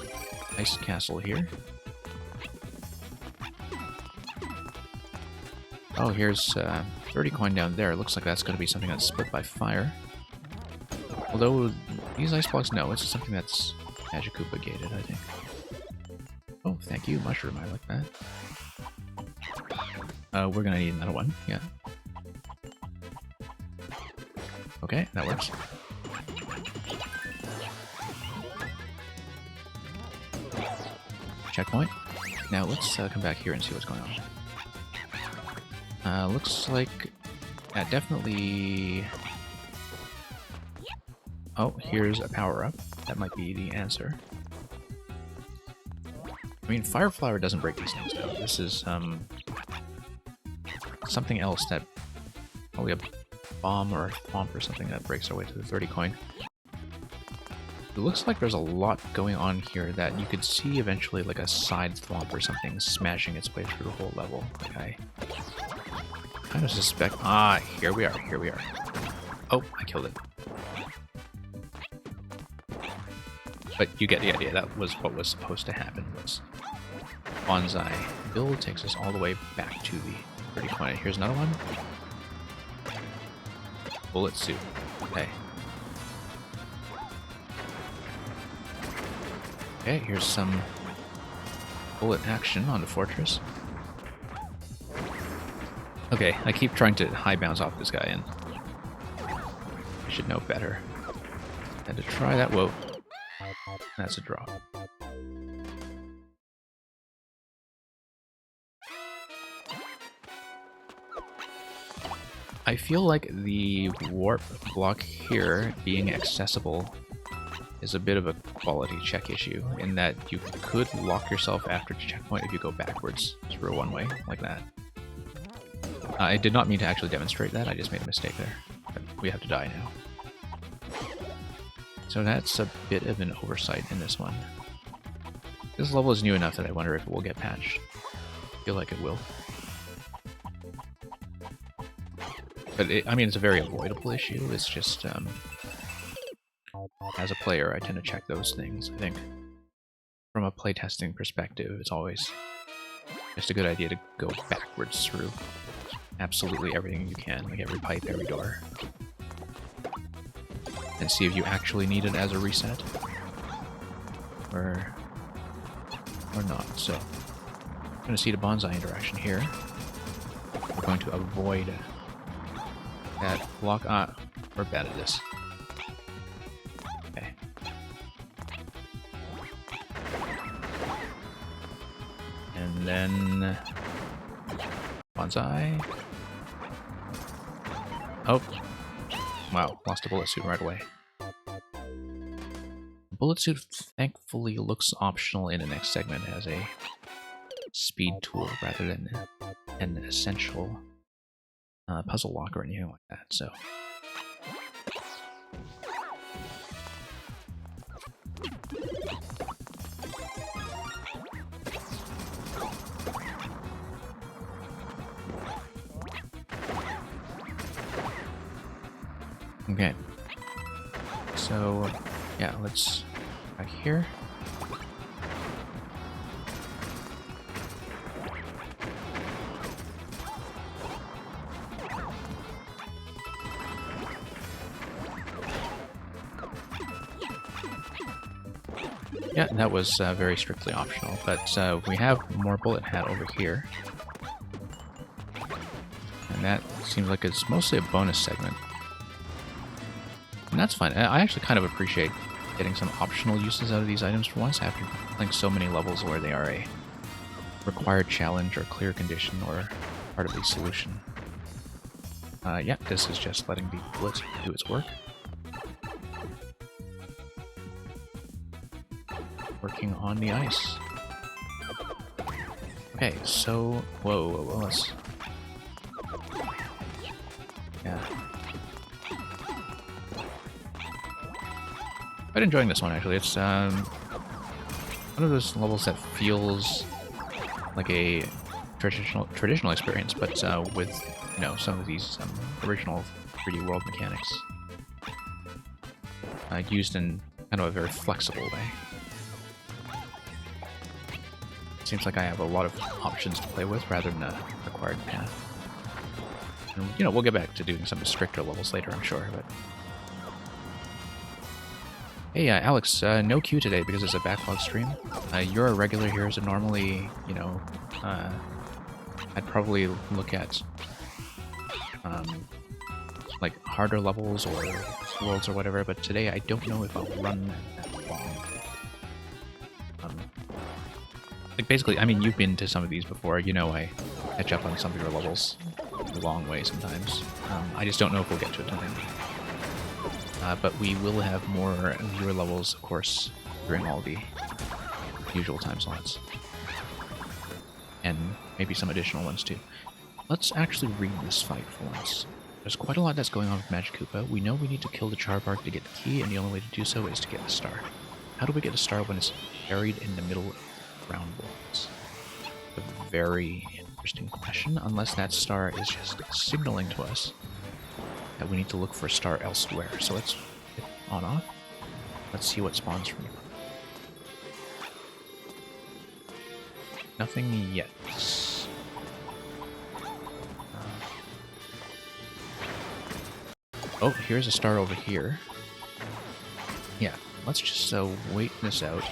ice castle here. Oh, here's 30 coin down there. Looks like that's going to be something that's split by fire. Although, these ice blocks, no, it's something that's Magikoopa gated, I think. Oh, thank you, mushroom, I like that. We're going to need another one, yeah. Okay, that works. Checkpoint. Now let's come back here and see what's going on. Looks like... yeah, definitely... oh, here's a power-up. That might be the answer. I mean, Fire Flower doesn't break these things, though. This is, something else that... probably a bomb or a thwomp or something that breaks our way to the 30 coin. It looks like there's a lot going on here that you could see eventually like a side thwomp or something smashing its way through the whole level. Like I kind of suspect... ah, here we are, here we are. Oh, I killed it. But you get the idea, that was what was supposed to happen. Was Bonsai build takes us all the way back to the 30 coin. Here's another one. Bullet suit. Okay. Okay, here's some bullet action on the fortress. Okay, I keep trying to high bounce off this guy, and I should know better. Had to try that. Whoa. That's a drop. I feel like the warp block here being accessible is a bit of a quality check issue, in that you could lock yourself after the checkpoint if you go backwards through a one-way, like that. I did not mean to actually demonstrate that, I just made a mistake there. But we have to die now. So that's a bit of an oversight in this one. This level is new enough that I wonder if it will get patched. I feel like it will. But I mean, it's a very avoidable issue, it's just, as a player, I tend to check those things. I think from a playtesting perspective, it's always just a good idea to go backwards through absolutely everything you can, like every pipe, every door, and see if you actually need it as a reset, or not. So, I'm going to see the Bonsai interaction here. We're going to avoid that block. Ah, we're bad at this. And then... Bonsai. Oh. Wow, lost a bullet suit right away. The bullet suit thankfully looks optional in the next segment as a speed tool rather than an essential puzzle lock or anything like that, so... Okay, so yeah, let's back here. Yeah, that was very strictly optional, but we have more bullet hat over here. And that seems like it's mostly a bonus segment. And that's fine. I actually kind of appreciate getting some optional uses out of these items for once, after playing so many levels where they are a required challenge or clear condition or part of the solution. Yeah, this is just letting the blitz do its work. Working on the ice. Okay, so... Whoa, let's... Yeah. Quite enjoying this one, actually. It's one of those levels that feels like a traditional experience, but with, you know, some of these original 3D world mechanics used in kind of a very flexible way. Seems like I have a lot of options to play with rather than a required path. And, you know, we'll get back to doing some stricter levels later, I'm sure. But hey, Alex, no queue today because it's a backlog stream. You're a regular here, so normally, you know, I'd probably look at like harder levels or worlds or whatever, but today I don't know if I'll run that long. Like basically, I mean, you've been to some of these before, you know I catch up on some of your levels a long way sometimes. I just don't know if we'll get to it tonight. But we will have more viewer levels, of course, during all the usual time slots. And maybe some additional ones too. Let's actually read this fight for once. There's quite a lot that's going on with Magic Koopa. We know we need to kill the Charbark to get the key, and the only way to do so is to get the star. How do we get a star when it's buried in the middle of round balls? A very interesting question, unless that star is just signaling to us that we need to look for a star elsewhere. So let's hit on off. Let's see what spawns from here. Nothing yet. Oh, here's a star over here. Yeah, let's just wait this out.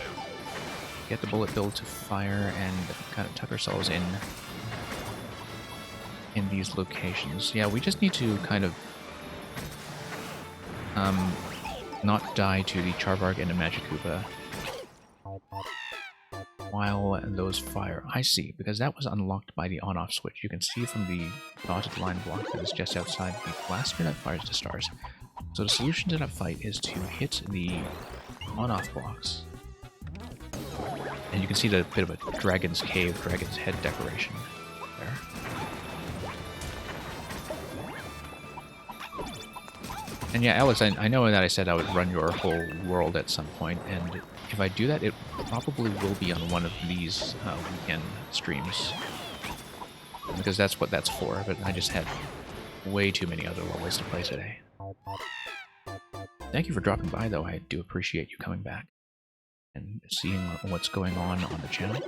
Get the bullet bill to fire and kind of tuck ourselves in these locations. Yeah, we just need to kind of not die to the Charbark and the Magic Koopa while those fire. I see, because that was unlocked by the on-off switch. You can see from the dotted line block that is just outside the blaster that fires the stars. So the solution to that fight is to hit the on-off blocks. And you can see the bit of a dragon's cave, dragon's head decoration there. And yeah, Alex, I know that I said I would run your whole world at some point, and if I do that, it probably will be on one of these weekend streams. Because that's what that's for, but I just had way too many other levels to play today. Thank you for dropping by, though. I do appreciate you coming back and seeing what's going on the channel.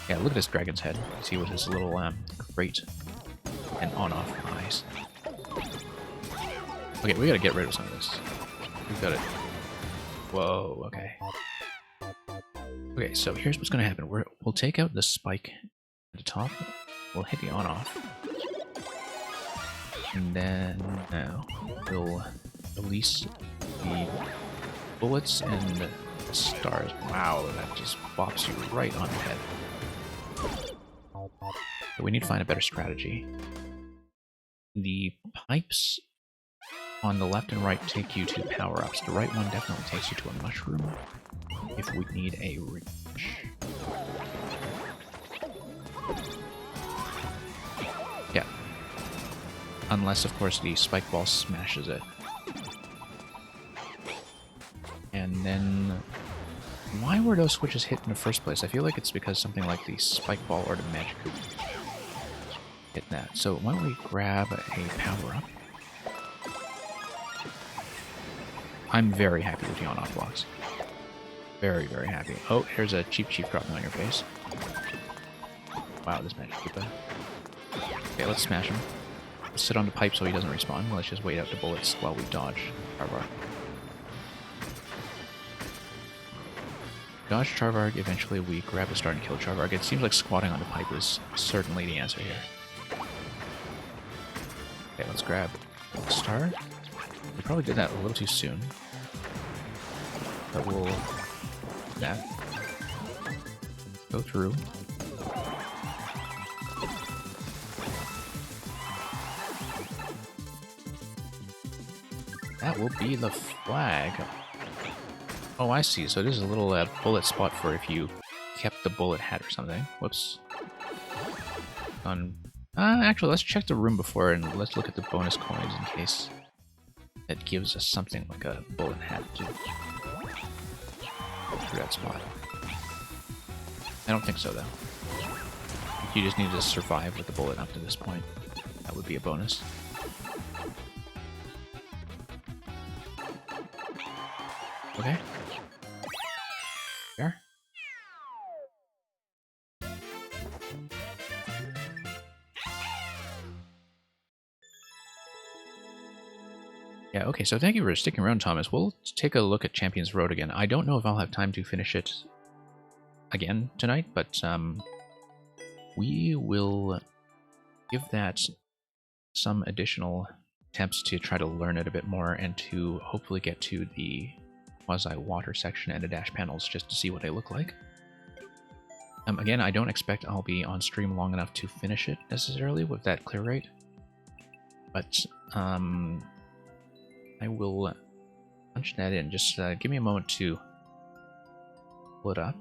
Yeah, look at this dragon's head. See with his little crate and on-off eyes. Okay, we gotta get rid of some of this. We've got it. Whoa, okay. Okay, so here's what's gonna happen. We'll take out the spike at the top. We'll hit the on-off. And then we'll release the bullets and the stars. Wow, that just bops you right on the head. But we need to find a better strategy. The pipes on the left and right take you to power-ups. The right one definitely takes you to a mushroom if we need a reach. Yeah. Unless, of course, the spike ball smashes it. And then... why were those switches hit in the first place? I feel like it's because something like the spike ball or the magic hoop hit that. So why don't we grab a power-up? I'm very happy with the on-off blocks. Very, very happy. Oh, here's a Cheap Chief dropping on your face. Wow, this magic Koopa. Okay, let's smash him. Let's sit on the pipe so he doesn't respawn. Let's just wait out the bullets while we dodge Charbark. Dodge Charbark, eventually we grab the star and kill Charbark. It seems like squatting on the pipe is certainly the answer here. Okay, let's grab the star. We probably did that a little too soon. But we'll do that. Go through. That will be the flag. Oh, I see. So there's a little bullet spot for if you kept the bullet hat or something. Whoops. Actually, let's check the room before and let's look at the bonus coins in case that gives us something like a bullet hat. through that spot. I don't think so, though. You just need to survive with the bullet up to this point. That would be a bonus. Okay. There. Yeah, okay, so thank you for sticking around, Thomas. We'll take a look at Champions Road again. I don't know if I'll have time to finish it again tonight, but we will give that some additional attempts to try to learn it a bit more and to hopefully get to the quasi-water section and the dash panels just to see what they look like. Again, I don't expect I'll be on stream long enough to finish it necessarily with that clear rate, but I will punch that in. Just give me a moment to pull it up.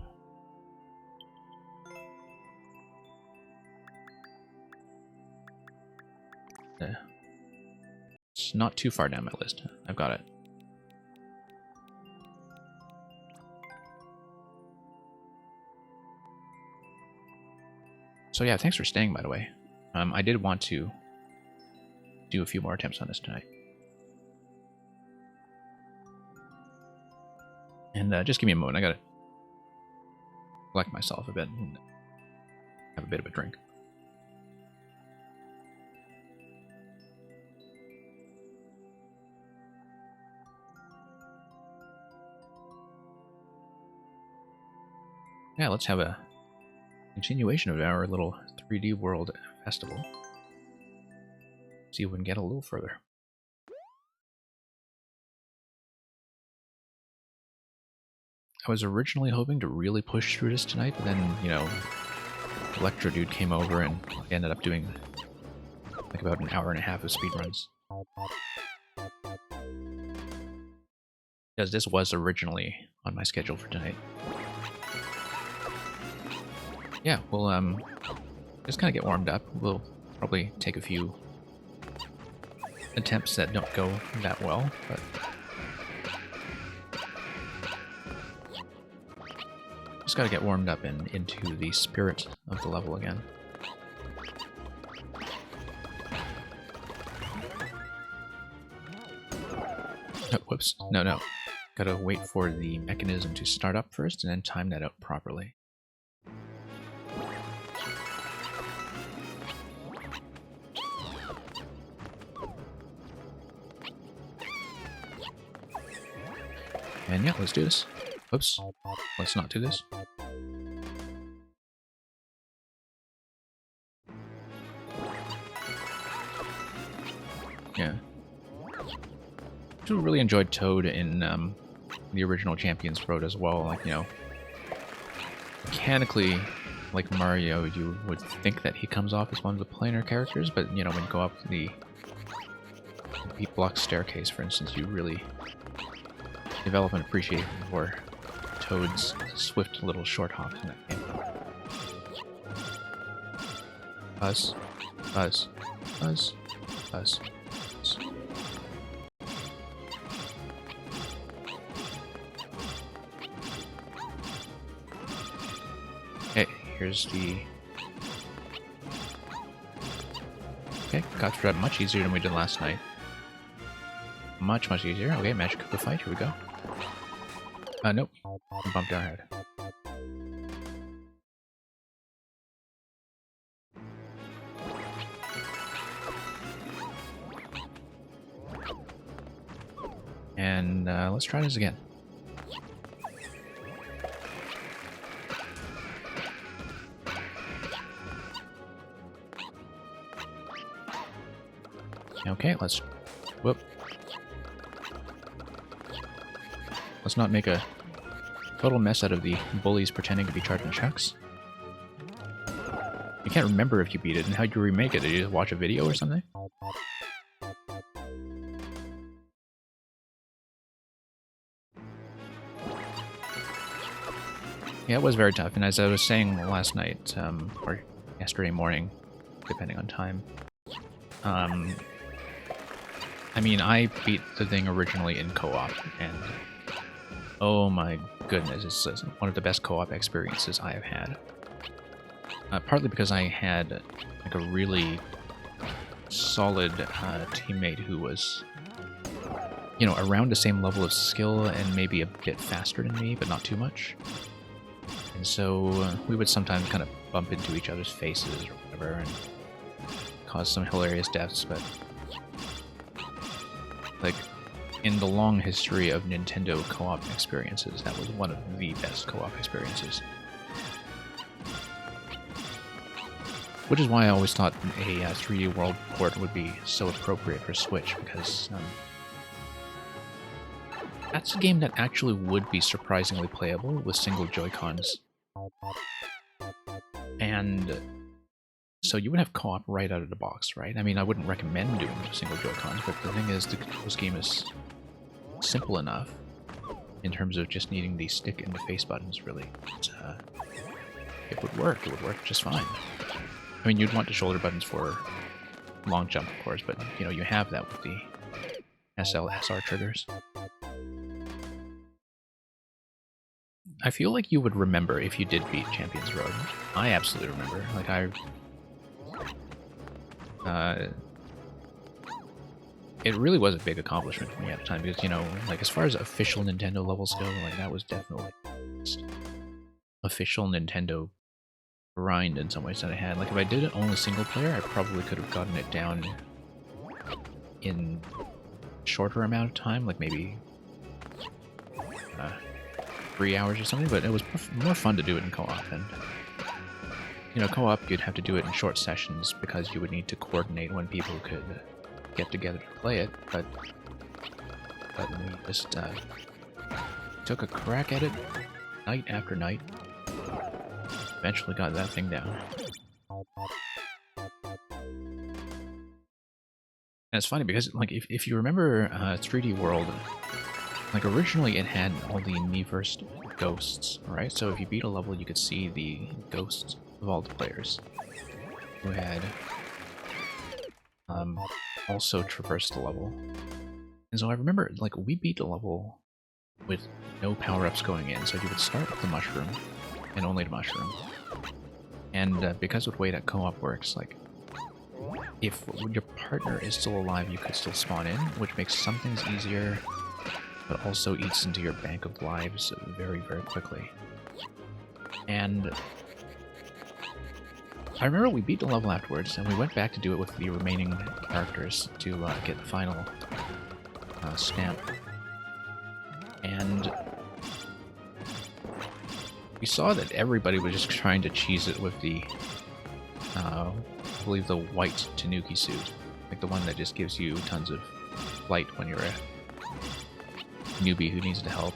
It's not too far down my list. I've got it. So yeah, thanks for staying, by the way. I did want to do a few more attempts on this tonight. And just give me a moment. I gotta collect myself a bit and have a bit of a drink. Yeah, let's have a continuation of our little 3D World Festival. See if we can get a little further. I was originally hoping to really push through this tonight, but then, you know, Electro Dude came over and ended up doing like about an hour and a half of speedruns. Because this was originally on my schedule for tonight. Yeah, we'll just kind of get warmed up. We'll probably take a few attempts that don't go that well, but just gotta get warmed up and into the spirit of the level again. Oh, whoops. No. Gotta wait for the mechanism to start up first and then time that out properly. And yeah, let's do this. Oops, let's not do this. Yeah. I really enjoyed Toad in the original Champions Road as well. Like, you know, mechanically, like Mario, you would think that he comes off as one of the planar characters, but, you know, when you go up the beat block staircase, for instance, you really develop an appreciation for Toad's swift little short hops in that game. Buzz, buzz, buzz, buzz, buzz. Okay, here's the... Okay, got through that much easier than we did last night. Much easier. Okay, Magic Koopa fight, here we go. Nope. Bumped our head. And let's try this again. Okay, let's... Whoop. Let's not make a total mess out of the bullies pretending to be charging checks. You can't remember if you beat it, and how'd you remake it? Did you just watch a video or something? Yeah, it was very tough, and as I was saying last night, or yesterday morning, depending on time, I mean, I beat the thing originally in co-op, and Oh my goodness, it's one of the best co-op experiences I have had. Partly because I had like a really solid teammate who was, you know, around the same level of skill and maybe a bit faster than me, but not too much. And so we would sometimes kind of bump into each other's faces or whatever and cause some hilarious deaths, but like in the long history of Nintendo co-op experiences, that was one of the best co-op experiences. Which is why I always thought a 3D World port would be so appropriate for Switch, because that's a game that actually would be surprisingly playable with single Joy-Cons. And so you would have co-op right out of the box, right? I mean, I wouldn't recommend doing single Joy-Cons, but the thing is, this game is simple enough in terms of just needing the stick and the face buttons, really. It would work. It would work just fine. I mean, you'd want the shoulder buttons for long jump, of course, but, you know, you have that with the SR triggers. I feel like you would remember if you did beat Champions Road. I absolutely remember. Like, it really was a big accomplishment for me at the time, because, you know, like, as far as official Nintendo levels go, like, that was definitely official Nintendo grind in some ways that I had. Like, if I did it only single player, I probably could have gotten it down in a shorter amount of time, like maybe 3 hours or something, but it was more fun to do it in co-op. And, you know, co-op, you'd have to do it in short sessions because you would need to coordinate when people could get together to play it, but we just took a crack at it night after night. Eventually got that thing down. And it's funny because, like, if you remember 3D World, like, originally it had all the Miiverse ghosts, right? So if you beat a level, you could see the ghosts of all the players who had also traversed the level. And so I remember, like, we beat the level with no power-ups going in, so you would start with the mushroom, and only the mushroom. And because of the way that co-op works, like, if your partner is still alive, you could still spawn in, which makes some things easier, but also eats into your bank of lives very, very quickly. And I remember we beat the level afterwards, and we went back to do it with the remaining characters to get the final stamp. And we saw that everybody was just trying to cheese it with the, I believe, the white Tanuki suit. Like the one that just gives you tons of light when you're a newbie who needs to help.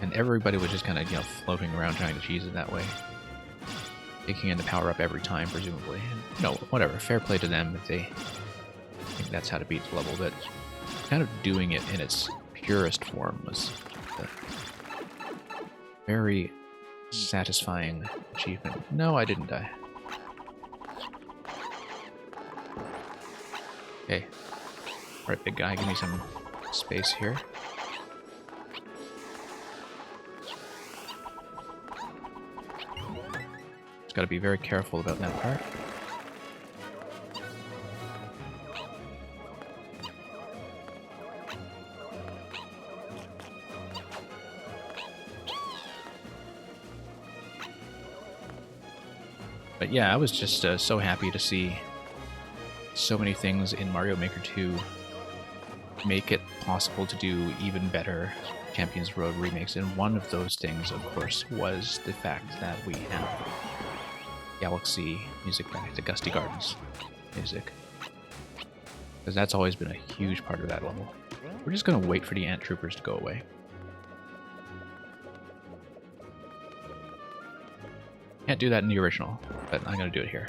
And everybody was just kind of, you know, floating around trying to cheese it that way. Taking in the power-up every time, presumably. And, you know, whatever, fair play to them if they think that's how to beat the level, but kind of doing it in its purest form was a very satisfying achievement. No, I didn't die. Okay. Alright, big guy, give me some space here. Just gotta be very careful about that part. But yeah, I was just so happy to see so many things in Mario Maker 2 make it possible to do even better Champions Road remakes, and one of those things, of course, was the fact that we have Galaxy music back, the Gusty Gardens music. Because that's always been a huge part of that level. We're just going to wait for the Ant Troopers to go away. Can't do that in the original, but I'm going to do it here.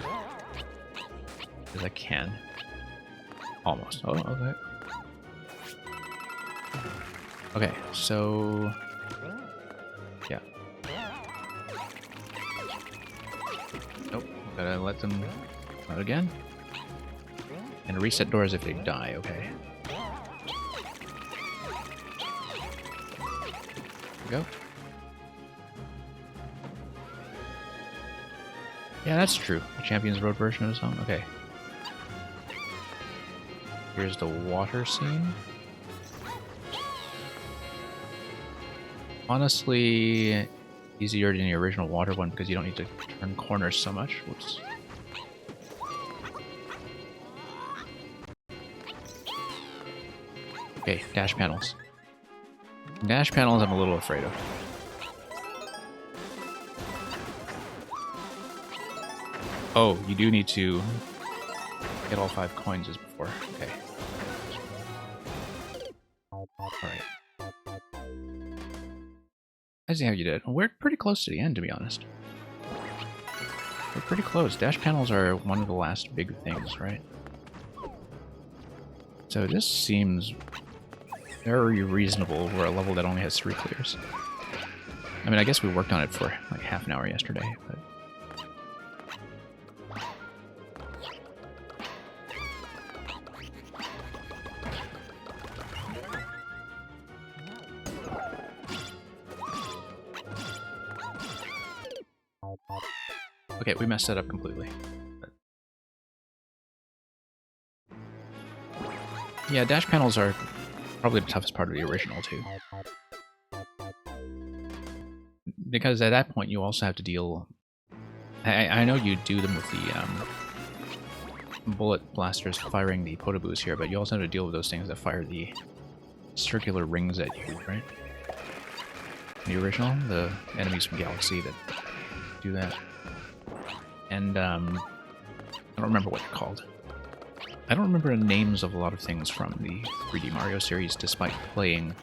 Because I can. Almost. Oh, okay. Okay, so... yeah. Nope, gotta let them out again. And reset doors if they die, okay. Go. Yeah, that's true. The Champions Road version of the song? Okay. Here's the water scene. Honestly, easier than the original water one because you don't need to turn corners so much. Whoops. Okay, dash panels. Dash panels I'm a little afraid of. Oh, you do need to get all 5 coins as before. Okay. Alright. I see how you did. We're pretty close to the end, to be honest. We're pretty close. Dash panels are one of the last big things, right? So this seems very reasonable for a level that only has 3 clears. I mean, I guess we worked on it for like half an hour yesterday, but... Okay, we messed that up completely. Yeah, dash panels are probably the toughest part of the original, too. Because at that point, you also have to deal... I know you do them with the bullet blasters firing the potoboos here, but you also have to deal with those things that fire the circular rings at you, right? In the original, the enemies from Galaxy that do that. And, I don't remember what they're called. I don't remember the names of a lot of things from the 3D Mario series, despite playing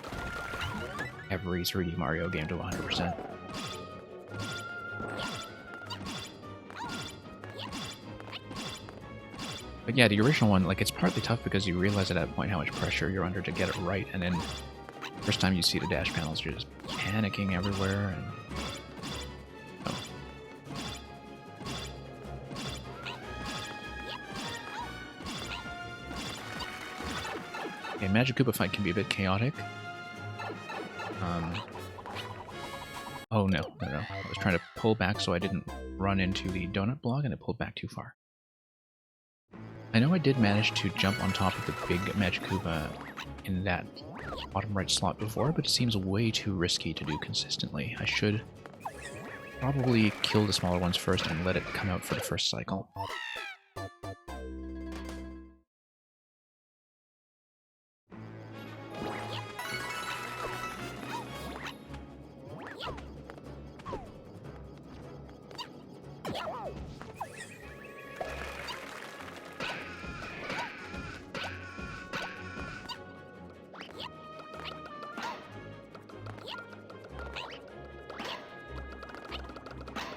every 3D Mario game to 100%. But yeah, the original one, like, it's partly tough because you realize at that point how much pressure you're under to get it right, and then first time you see the dash panels, you're just panicking everywhere, and... Oh. Okay, Magic Koopa fight can be a bit chaotic. Oh no. I was trying to pull back so I didn't run into the donut block, and it pulled back too far. I know I did manage to jump on top of the big Magic Koopa in that bottom right slot before, but it seems way too risky to do consistently. I should probably kill the smaller ones first and let it come out for the first cycle.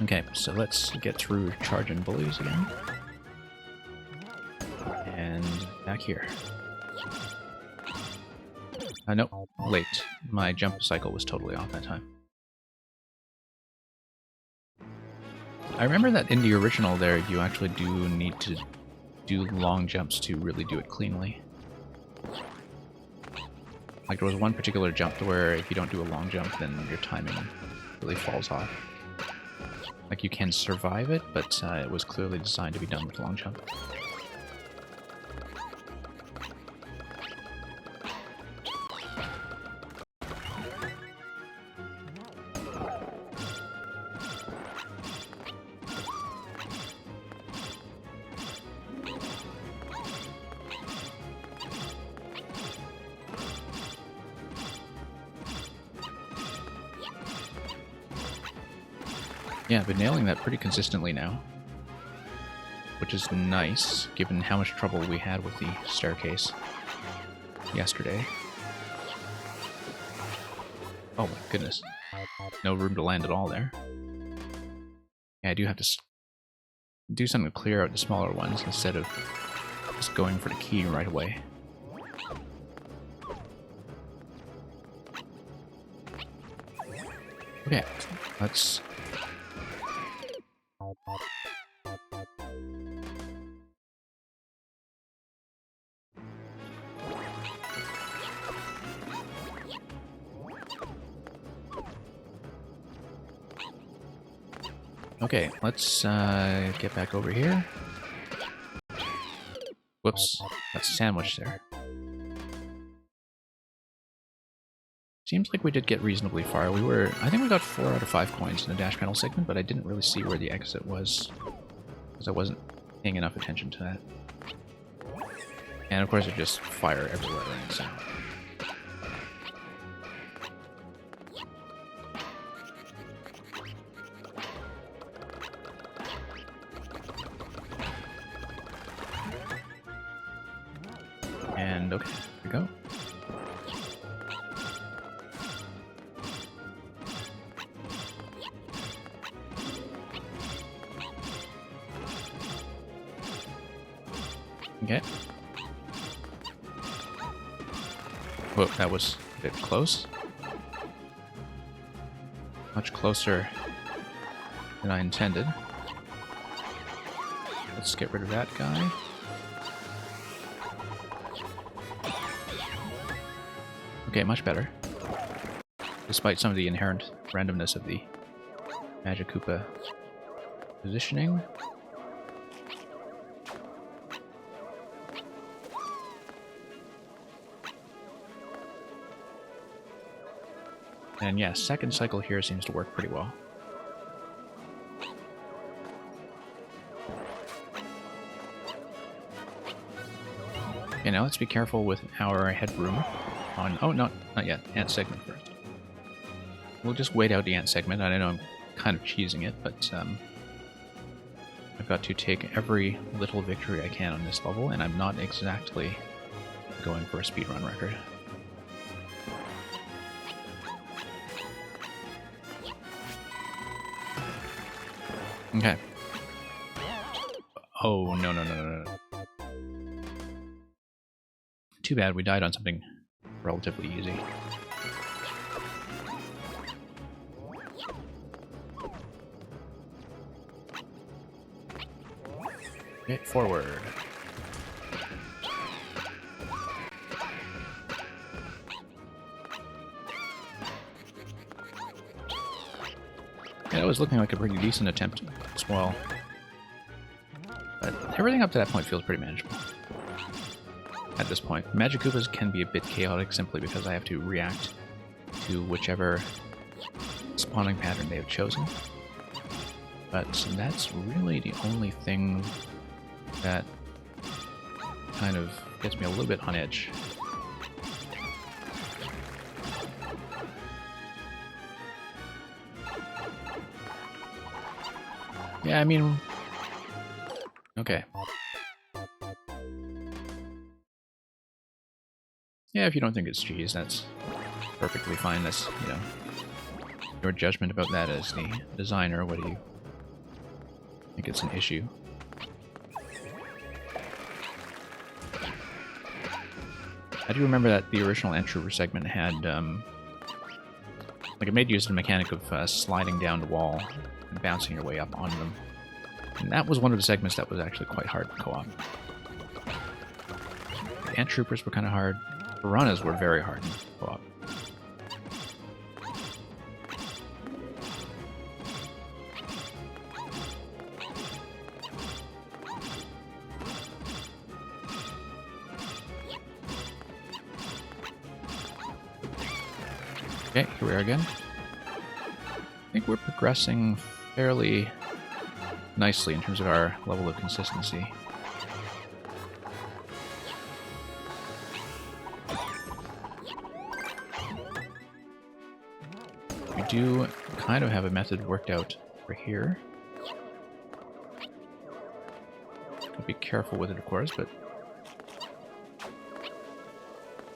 Okay, so let's get through charging bullies again. And back here. Nope, late. My jump cycle was totally off that time. I remember that in the original there, you actually do need to do long jumps to really do it cleanly. Like, there was one particular jump where if you don't do a long jump, then your timing really falls off. Like, you can survive it, but it was clearly designed to be done with long jump. Yeah, I've been nailing that pretty consistently now, which is nice, given how much trouble we had with the staircase yesterday. Oh my goodness. No room to land at all there. Yeah, I do have to do something to clear out the smaller ones instead of just going for the key right away. Okay, let's... Okay, let's get back over here. Whoops, got sandwiched there. Seems like we did get reasonably far. I think we got 4 out of 5 coins in the dash panel segment, but I didn't really see where the exit was, because I wasn't paying enough attention to that. And of course it just fire everywhere, right? So. And okay, here we go. Okay. Whoa, that was a bit close. Much closer than I intended. Let's get rid of that guy. Okay, much better. Despite some of the inherent randomness of the Magic Koopa positioning. And yeah, second cycle here seems to work pretty well. Okay, now let's be careful with our headroom on... Oh, not yet. Ant segment first. We'll just wait out the ant segment. I know I'm kind of cheesing it, but I've got to take every little victory I can on this level, and I'm not exactly going for a speedrun record. Okay. Oh, no. Too bad we died on something relatively easy. Okay, forward. Yeah, it was looking like a pretty decent attempt as well. But everything up to that point feels pretty manageable. At this point. Magic Koopas can be a bit chaotic simply because I have to react to whichever spawning pattern they have chosen. But that's really the only thing that kind of gets me a little bit on edge. Yeah, I mean... Okay. Yeah, if you don't think it's cheese, that's perfectly fine. That's, you know, your judgment about that as the designer. What do you think it's an issue? I do remember that the original Ant Trooper segment had, like, it made use of the mechanic of sliding down the wall and bouncing your way up on them. And that was one of the segments that was actually quite hard to co-op. The Ant Troopers were kind of hard. Piranhas were very hard to co-op. Okay, here we are again. I think we're progressing fairly nicely in terms of our level of consistency. We do kind of have a method worked out for here. Gotta be careful with it, of course, but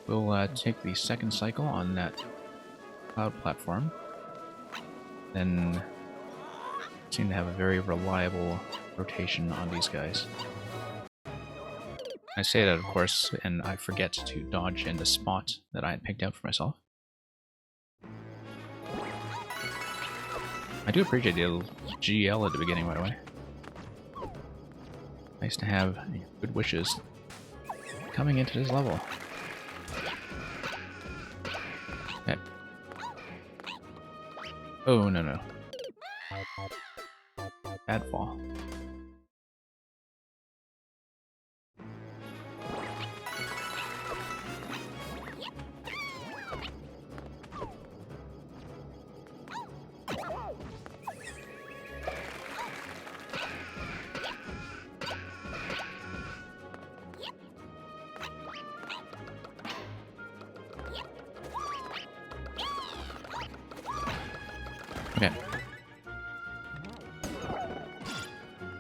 we'll take the second cycle on that cloud platform. Then seem to have a very reliable rotation on these guys. I say that, of course, and I forget to dodge in the spot that I had picked out for myself. I do appreciate the little GL at the beginning, by the way. Nice to have good wishes coming into this level. Okay. Oh, no. Bad fall. Okay.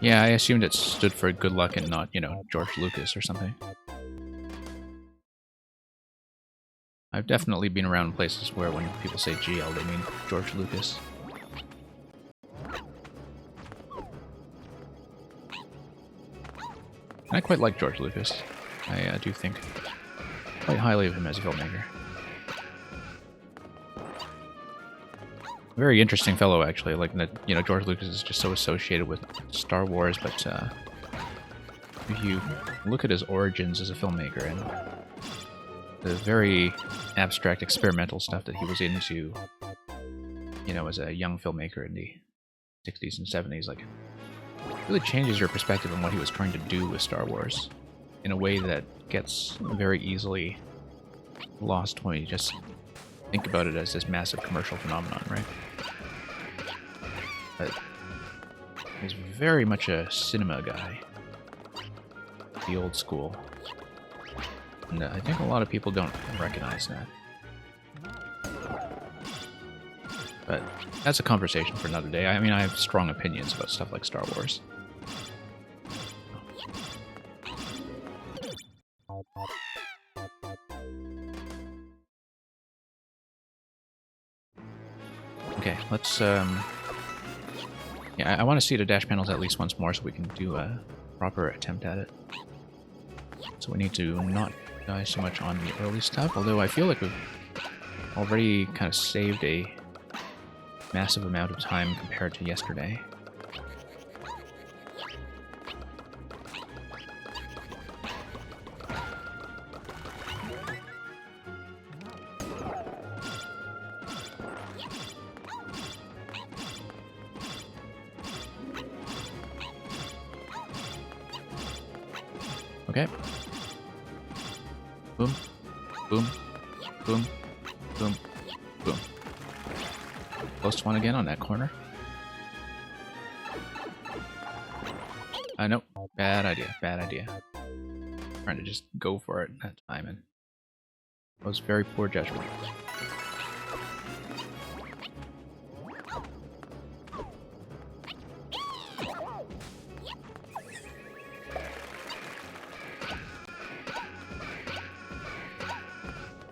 Yeah, I assumed it stood for good luck and not, you know, George Lucas or something. I've definitely been around places where when people say GL, they mean George Lucas. I quite like George Lucas. I do think quite highly of him as a filmmaker. Very interesting fellow, actually. Like that, you know, George Lucas is just so associated with Star Wars, but if you look at his origins as a filmmaker and the very abstract experimental stuff that he was into, you know, as a young filmmaker in the 60s and 70s, like, it really changes your perspective on what he was trying to do with Star Wars in a way that gets very easily lost when you just think about it as this massive commercial phenomenon, right? But he's very much a cinema guy, the old school, and I think a lot of people don't recognize that. But that's a conversation for another day. I mean, I have strong opinions about stuff like Star Wars. Okay, let's, yeah, I want to see the dash panels at least once more so we can do a proper attempt at it. So we need to not die so much on the early stuff, although I feel like we've already kind of saved a massive amount of time compared to yesterday. Okay. Boom, boom, boom, boom, boom. Close one again on that corner. Nope. Bad idea, bad idea. Trying to just go for it that time, and it was very poor judgment.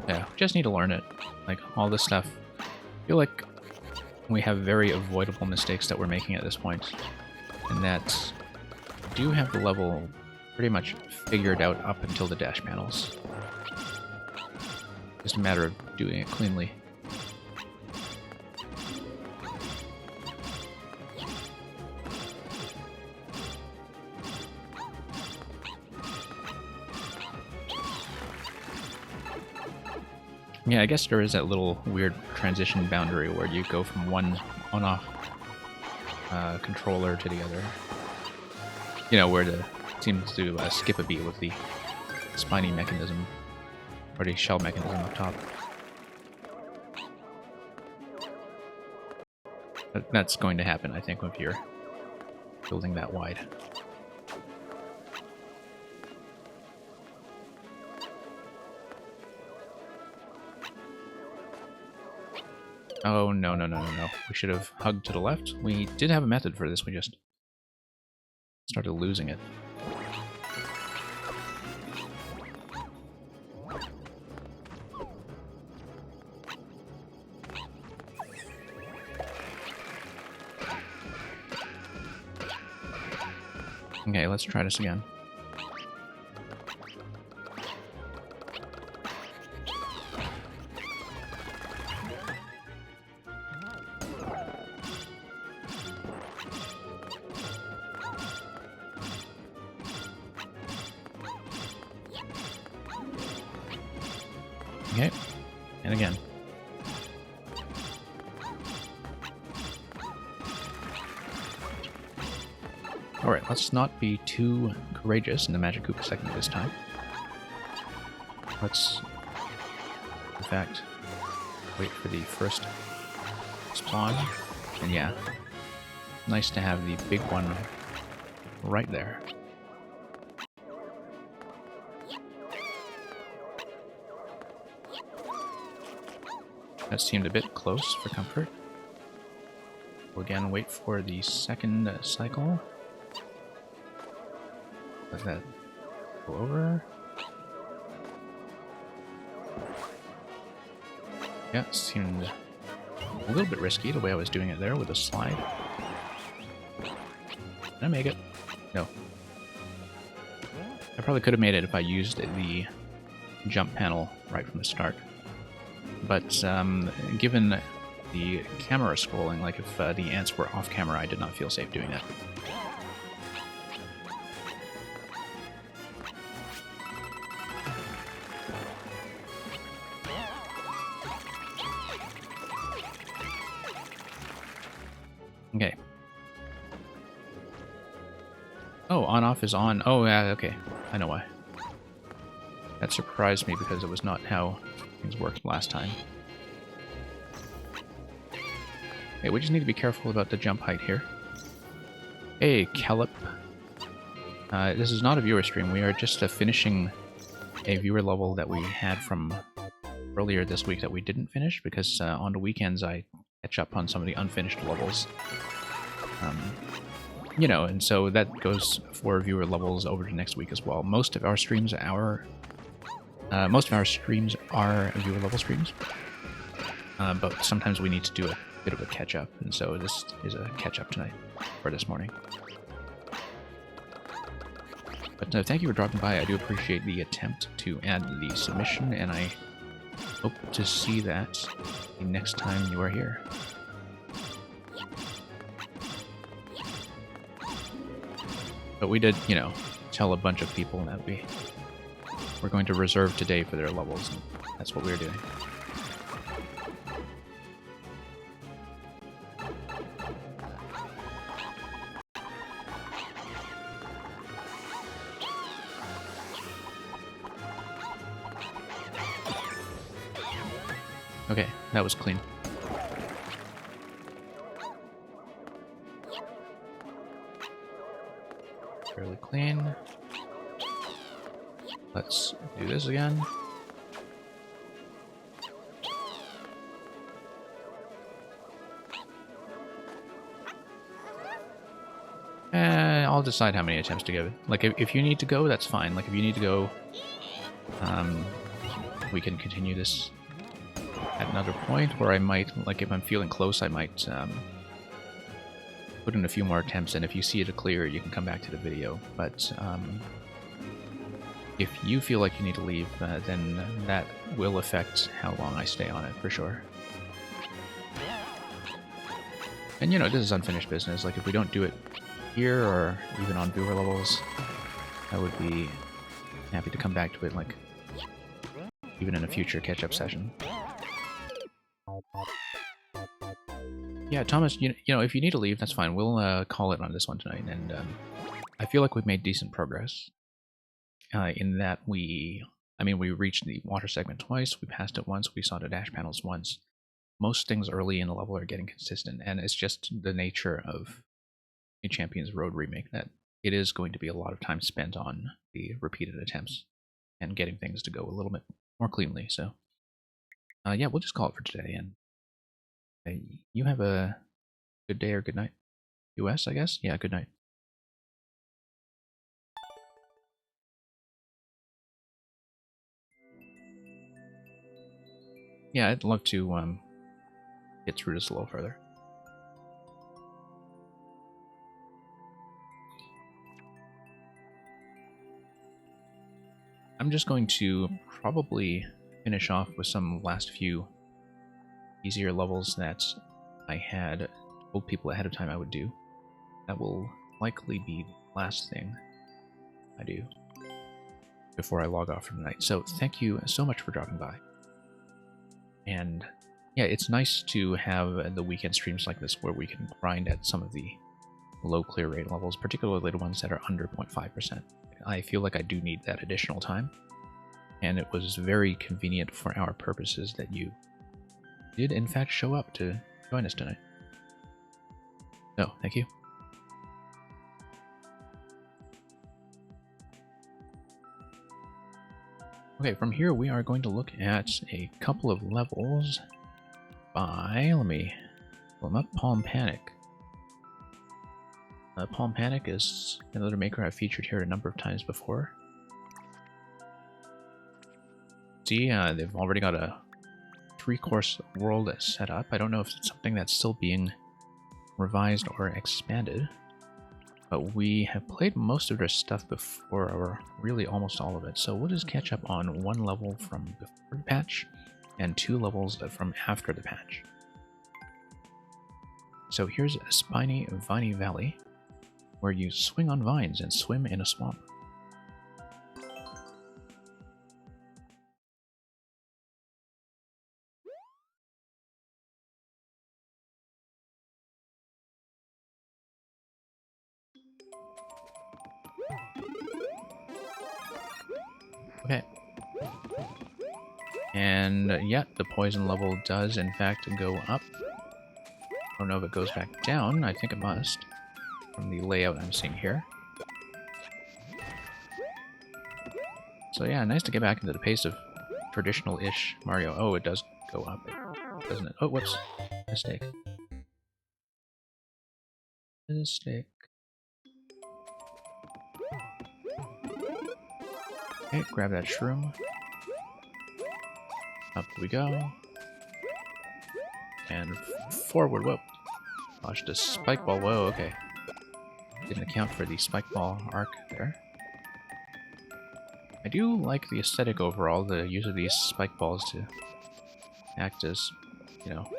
Yeah, just need to learn it. Like, all this stuff. I feel like we have very avoidable mistakes that we're making at this point, and that do have the level pretty much figured out up until the dash panels. Just a matter of doing it cleanly. Yeah, I guess there is that little weird transition boundary where you go from one on-off controller to the other. You know, where it seems to skip a beat with the spiny mechanism, or the shell mechanism up top. But that's going to happen, I think, if you're building that wide. Oh, no, no, no, no, no. We should have hugged to the left. We did have a method for this, we just started losing it. Okay, let's try this again. Okay, and again. Alright, let's not be too courageous in the Magic Koopa segment this time. Let's, in fact, wait for the first spawn. And yeah, nice to have the big one right there. That seemed a bit close for comfort. We'll again wait for the second cycle. Let that go over. Yeah, it seemed a little bit risky the way I was doing it there with a slide. Did I make it? No. I probably could have made it if I used the jump panel right from the start. But given the camera scrolling, like if the ants were off camera, I did not feel safe doing that. Okay. Oh, on-off is on. Oh, yeah, okay. I know why. That surprised me because it was not how things worked last time. Okay, we just need to be careful about the jump height here. Hey, Calip. This is not a viewer stream. We are just finishing a viewer level that we had from earlier this week that we didn't finish because on the weekends I catch up on some of the unfinished levels. You know, and so that goes for viewer levels over to next week as well. Most of our streams are viewer level streams, but sometimes we need to do a bit of a catch up, and so this is a catch up tonight or this morning. But thank you for dropping by. I do appreciate the attempt to add the submission, and I hope to see that the next time you are here. But we did, you know, tell a bunch of people that we're going to reserve today for their levels, and that's what we're doing. Okay, that was clean. Fairly clean. Let's do this again. I'll decide how many attempts to give it. Like, if you need to go, that's fine. Like, if you need to go, we can continue this at another point, where I might, like, if I'm feeling close, I might put in a few more attempts, and if you see it clear, you can come back to the video. But if you feel like you need to leave, then that will affect how long I stay on it, for sure. And, you know, this is unfinished business. Like, if we don't do it here, or even on viewer levels, I would be happy to come back to it, like, even in a future catch-up session. Yeah, Thomas, you know, if you need to leave, that's fine. We'll call it on this one tonight, and I feel like we've made decent progress. In that we reached the water segment twice, we passed it once, we saw the dash panels once. Most things early in the level are getting consistent, and it's just the nature of a Champions Road remake that it is going to be a lot of time spent on the repeated attempts and getting things to go a little bit more cleanly. So, yeah, we'll just call it for today, and you have a good day or good night. US, I guess? Yeah, good night. Yeah, I'd love to get through this a little further. I'm just going to probably finish off with some last few easier levels that I had told people ahead of time I would do. That will likely be the last thing I do before I log off for the night. So thank you so much for dropping by. And yeah, it's nice to have the weekend streams like this where we can grind at some of the low clear rate levels, particularly the ones that are under 0.5%. I feel like I do need that additional time, and it was very convenient for our purposes that you did in fact show up to join us tonight. So, thank you. Okay, from here we are going to look at a couple of levels by, let me pull them up, Palm Panic. Palm Panic is another maker I've featured here a number of times before. See, they've already got a 3-course world set up. I don't know if it's something that's still being revised or expanded, but we have played most of their stuff before, or really almost all of it, so we'll just catch up on 1 level from before the patch and 2 levels from after the patch. So here's a spiny, viney valley, where you swing on vines and swim in a swamp. Okay. And yeah, the poison level does in fact go up. I don't know if it goes back down. I think it must, from the layout I'm seeing here. So yeah, nice to get back into the pace of traditional-ish Mario. Oh, it does go up, doesn't it? Oh, whoops. Mistake. Mistake. Okay, grab that shroom. Up we go. And forward, whoa. Dodged a spike ball, whoa, okay. Didn't account for the spike ball arc there. I do like the aesthetic overall, the use of these spike balls to act as, you know,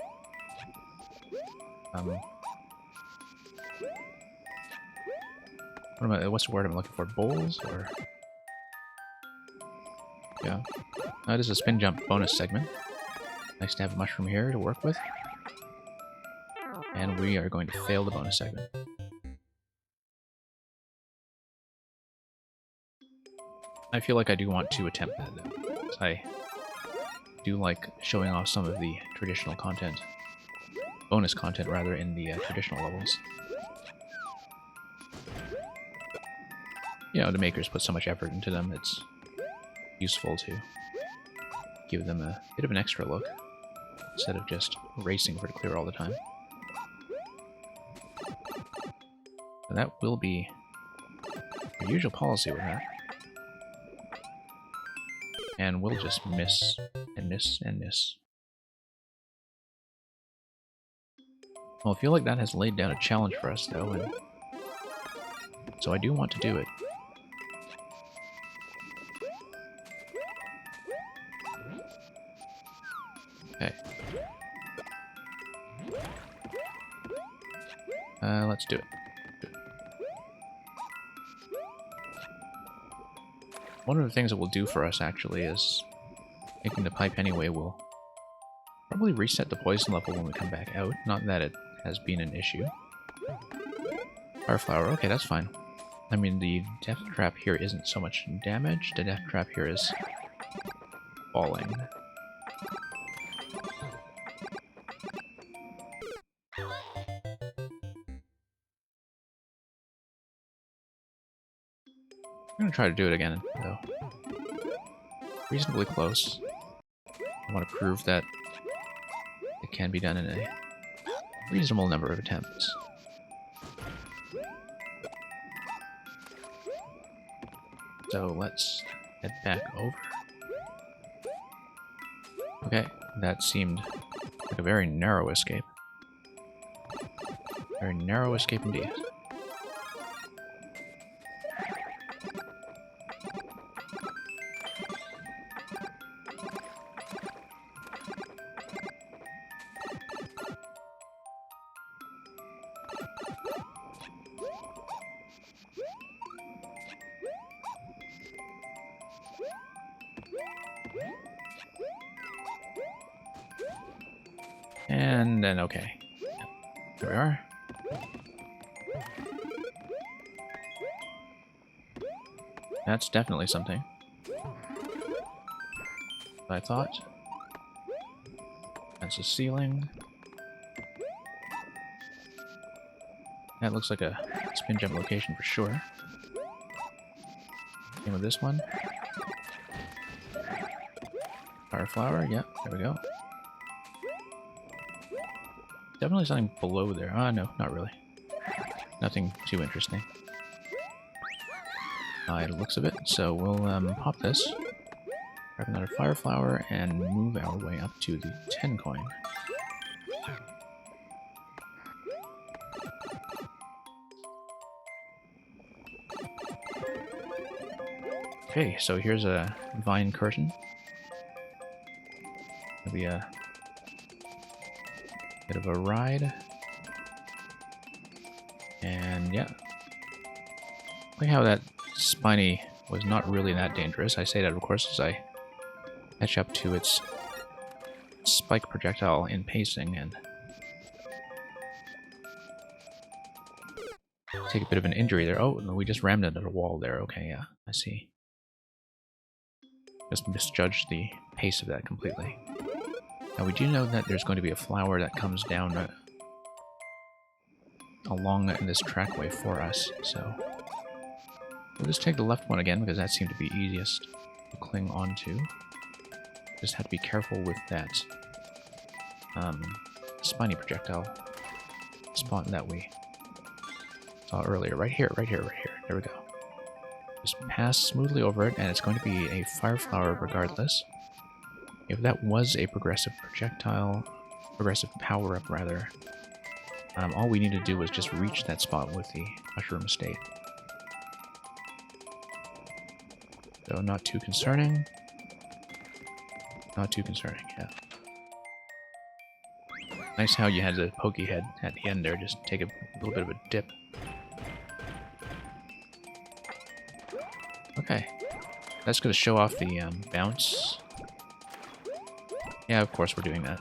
what's the word I'm looking for? Bowls? Or... yeah. That is a spin jump bonus segment. Nice to have a mushroom here to work with. And we are going to fail the bonus segment. I feel like I do want to attempt that, though. I do like showing off some of the traditional content. Bonus content, rather, in the traditional levels. You know, the makers put so much effort into them, it's useful to give them a bit of an extra look, instead of just racing for the clear all the time. And that will be the usual policy with that. And we'll just miss, and miss, and miss. Well, I feel like that has laid down a challenge for us, though, and so I do want to do it. Okay. Let's do it. One of the things it will do for us, actually, is making the pipe anyway will probably reset the poison level when we come back out. Not that it has been an issue. Fire flower, okay, that's fine. I mean, the death trap here isn't so much damage. The death trap here is falling. I'm gonna try to do it again, though. Reasonably close. I want to prove that it can be done in a reasonable number of attempts. So let's head back over. Okay, that seemed like a very narrow escape. Very narrow escape indeed. And then, okay. There we are. That's definitely something. I thought. That's a ceiling. That looks like a spin jump location for sure. Same with this one. Fire flower, yep, there we go. Definitely something below there. Ah, no, not really. Nothing too interesting. It looks of it, so we'll pop this, grab another fire flower, and move our way up to the 10 coin. Okay, so here's a vine curtain. It'll be a bit of a ride. And yeah. Like how that spiny was not really that dangerous. I say that, of course, as I catch up to its spike projectile in pacing and take a bit of an injury there. Oh, no, we just rammed into a wall there. Okay, yeah, I see. Just misjudged the pace of that completely. Now, we do know that there's going to be a flower that comes down along this trackway for us, so we'll just take the left one again, because that seemed to be easiest to cling onto. Just have to be careful with that spiny projectile spot that we saw earlier. Right here, right here, right here. There we go. Just pass smoothly over it, and it's going to be a fire flower regardless. If that was a progressive projectile, progressive power-up rather, all we need to do was just reach that spot with the mushroom state. So not too concerning. Not too concerning, yeah. Nice how you had the pokey head at the end there, just take a little bit of a dip. Okay. That's going to show off the bounce. Yeah, of course we're doing that.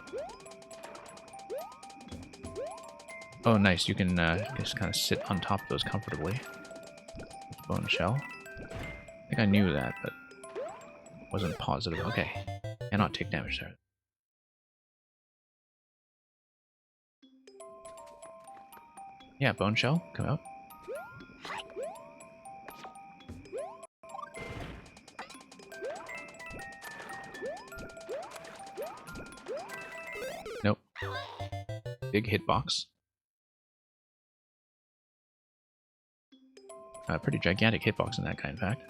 Oh, nice. You can just kind of sit on top of those comfortably. Bone shell. I think I knew that, but wasn't positive. Okay. Cannot take damage there. Yeah, bone shell, come out. Nope. Big hitbox. Pretty gigantic hitbox in that guy, in fact.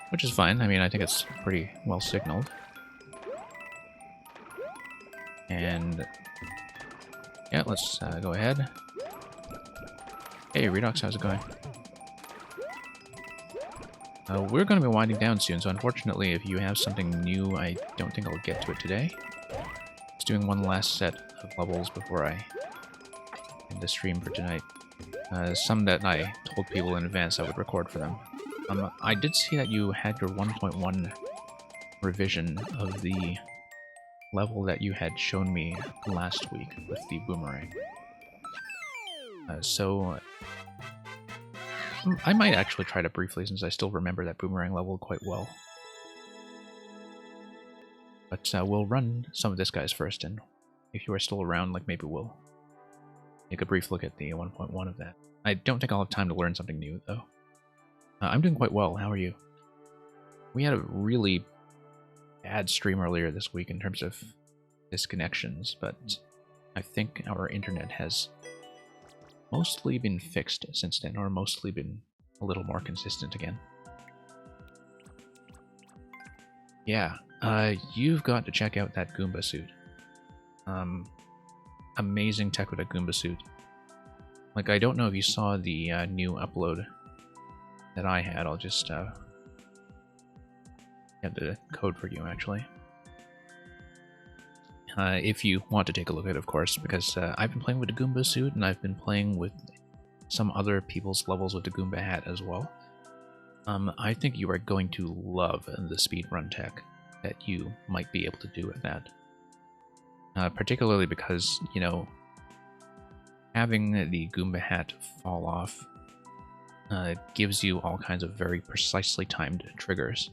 Which is fine. I mean, I think it's pretty well signaled. And yeah, let's go ahead. Hey, Redox, how's it going? We're going to be winding down soon, so unfortunately, if you have something new, I don't think I'll get to it today. Just doing one last set of levels before I end the stream for tonight. Some that I told people in advance I would record for them. I did see that you had your 1.1 revision of the level that you had shown me last week with the boomerang. So I might actually try to briefly, since I still remember that boomerang level quite well. But we'll run some of this guys first, and if you are still around, like, maybe we'll take a brief look at the 1.1 of that. I don't think I'll have time to learn something new, though. I'm doing quite well. How are you? We had a really bad stream earlier this week in terms of disconnections, but I think our internet has mostly been fixed since then, or mostly been a little more consistent again. Yeah, you've got to check out that Goomba suit. Amazing tech with a Goomba suit. Like, I don't know if you saw the new upload that I had. I'll just have the code for you, actually. If you want to take a look at it, of course, because I've been playing with the Goomba suit, and I've been playing with some other people's levels with the Goomba hat as well. I think you are going to love the speedrun tech that you might be able to do with that. particularly because, you know, having the Goomba hat fall off gives you all kinds of very precisely timed triggers.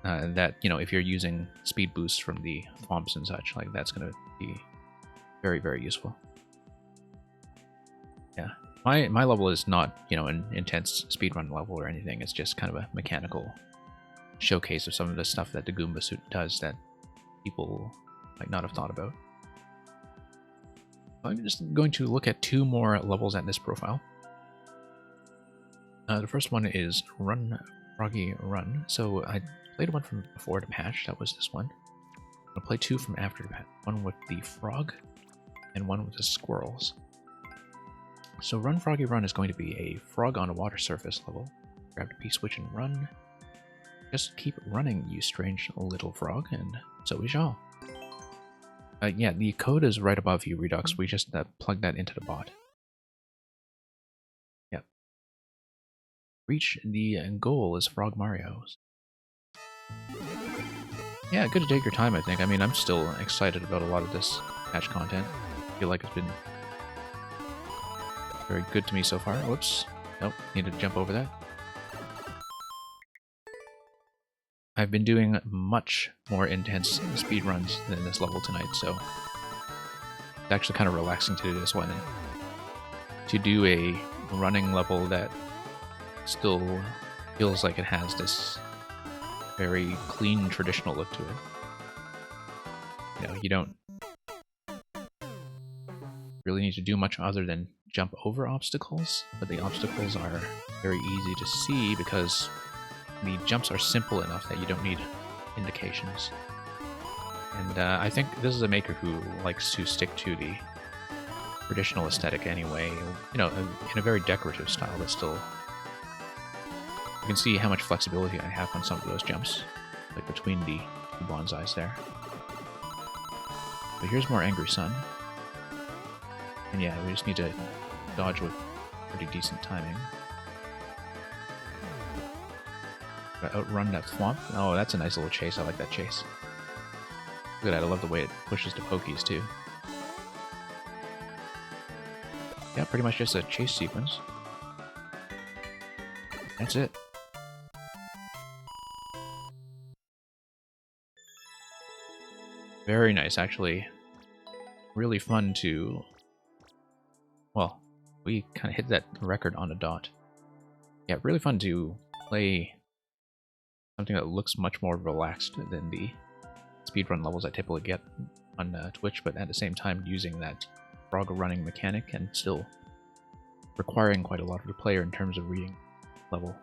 That, you know, if you're using speed boosts from the thwomps and such, like, that's going to be very, very useful. Yeah. My level is not, you know, an intense speedrun level or anything. It's just kind of a mechanical showcase of some of the stuff that the Goomba suit does that people might not have thought about. I'm just going to look at 2 more levels at this profile. The first one is Run Froggy Run. So I played one from before the patch, that was this one. I'll play 2 from after the patch. One with the frog and one with the squirrels. So Run Froggy Run is going to be a frog on a water surface level. Grab the P-switch and run. Just keep running, you strange little frog, and so we shall. Yeah, the code is right above you, Redux. We just plug that into the bot. Yep. Reach the goal is Frog Mario's. Yeah, good to take your time, I think. I mean, I'm still excited about a lot of this patch content. I feel like it's been very good to me so far. Whoops. Nope, need to jump over that. I've been doing much more intense speedruns than this level tonight, so it's actually kind of relaxing to do this one. And to do a running level that still feels like it has this very clean, traditional look to it. You know, you don't really need to do much other than jump over obstacles, but the obstacles are very easy to see because the jumps are simple enough that you don't need indications. And I think this is a maker who likes to stick to the traditional aesthetic anyway, you know, in a very decorative style, but still... You can see how much flexibility I have on some of those jumps, like between the 2 bonsais there. But here's more Angry Sun. And yeah, we just need to dodge with pretty decent timing. Outrun that thwomp. Oh, that's a nice little chase. I like that chase. Look at that. I love the way it pushes the pokies, too. Yeah, pretty much just a chase sequence. That's it. Very nice, actually. Really fun to... Well, we kind of hit that record on a dot. Yeah, really fun to play something that looks much more relaxed than the speedrun levels I typically get on Twitch, but at the same time using that frog running mechanic and still requiring quite a lot of the player in terms of reading level.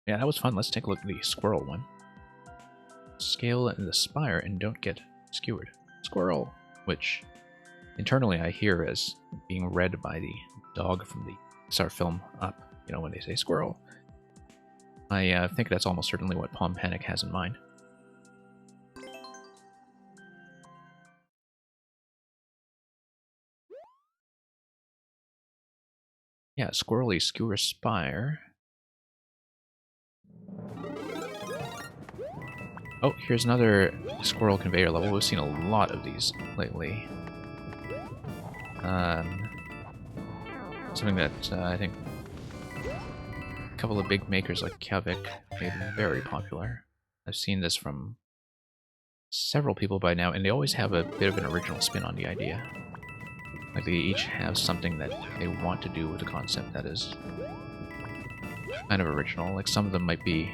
Yeah, that was fun. Let's take a look at the squirrel one. Scale the spire and don't get skewered. Squirrel! Which internally I hear as being read by the dog from the Pixar film Up, you know, when they say squirrel. I think that's almost certainly what Palm Panic has in mind. Yeah, squirrely skewer spire. Oh, here's another squirrel conveyor level. We've seen a lot of these lately. Something that I think a couple of big makers like Kavik made very popular. I've seen this from several people by now, and they always have a bit of an original spin on the idea. Like, they each have something that they want to do with the concept that is kind of original. Like, some of them might be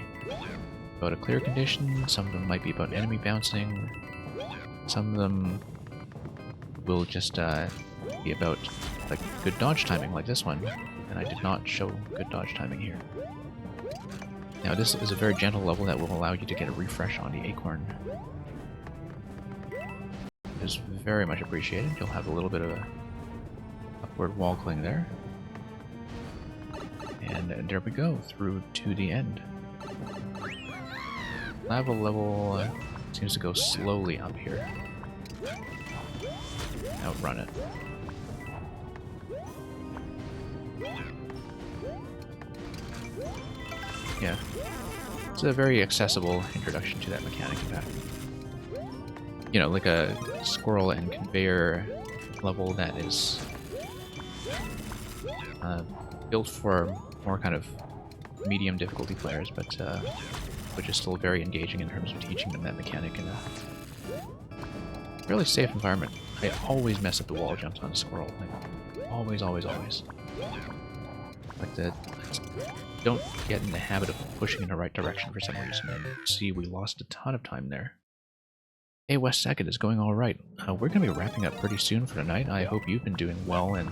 about a clear condition, some of them might be about enemy bouncing, some of them will just be about, like, good dodge timing, like this one, and I did not show good dodge timing here. Now, this is a very gentle level that will allow you to get a refresh on the acorn. It is very much appreciated. You'll have a little bit of a upward wall cling there. And there we go, through to the end. Lava level seems to go slowly up here. Outrun it. Yeah. It's a very accessible introduction to that mechanic, in fact. you know, like a squirrel and conveyor level that is built for more kind of medium difficulty players, but which is still very engaging in terms of teaching them that mechanic in a really safe environment. I always mess up the wall jumps on a squirrel. Like, always, always, always. Like don't get in the habit of pushing in the right direction for some reason. And see, we lost a ton of time there. Hey, West Second is going all right. We're going to be wrapping up pretty soon for tonight. I hope you've been doing well, and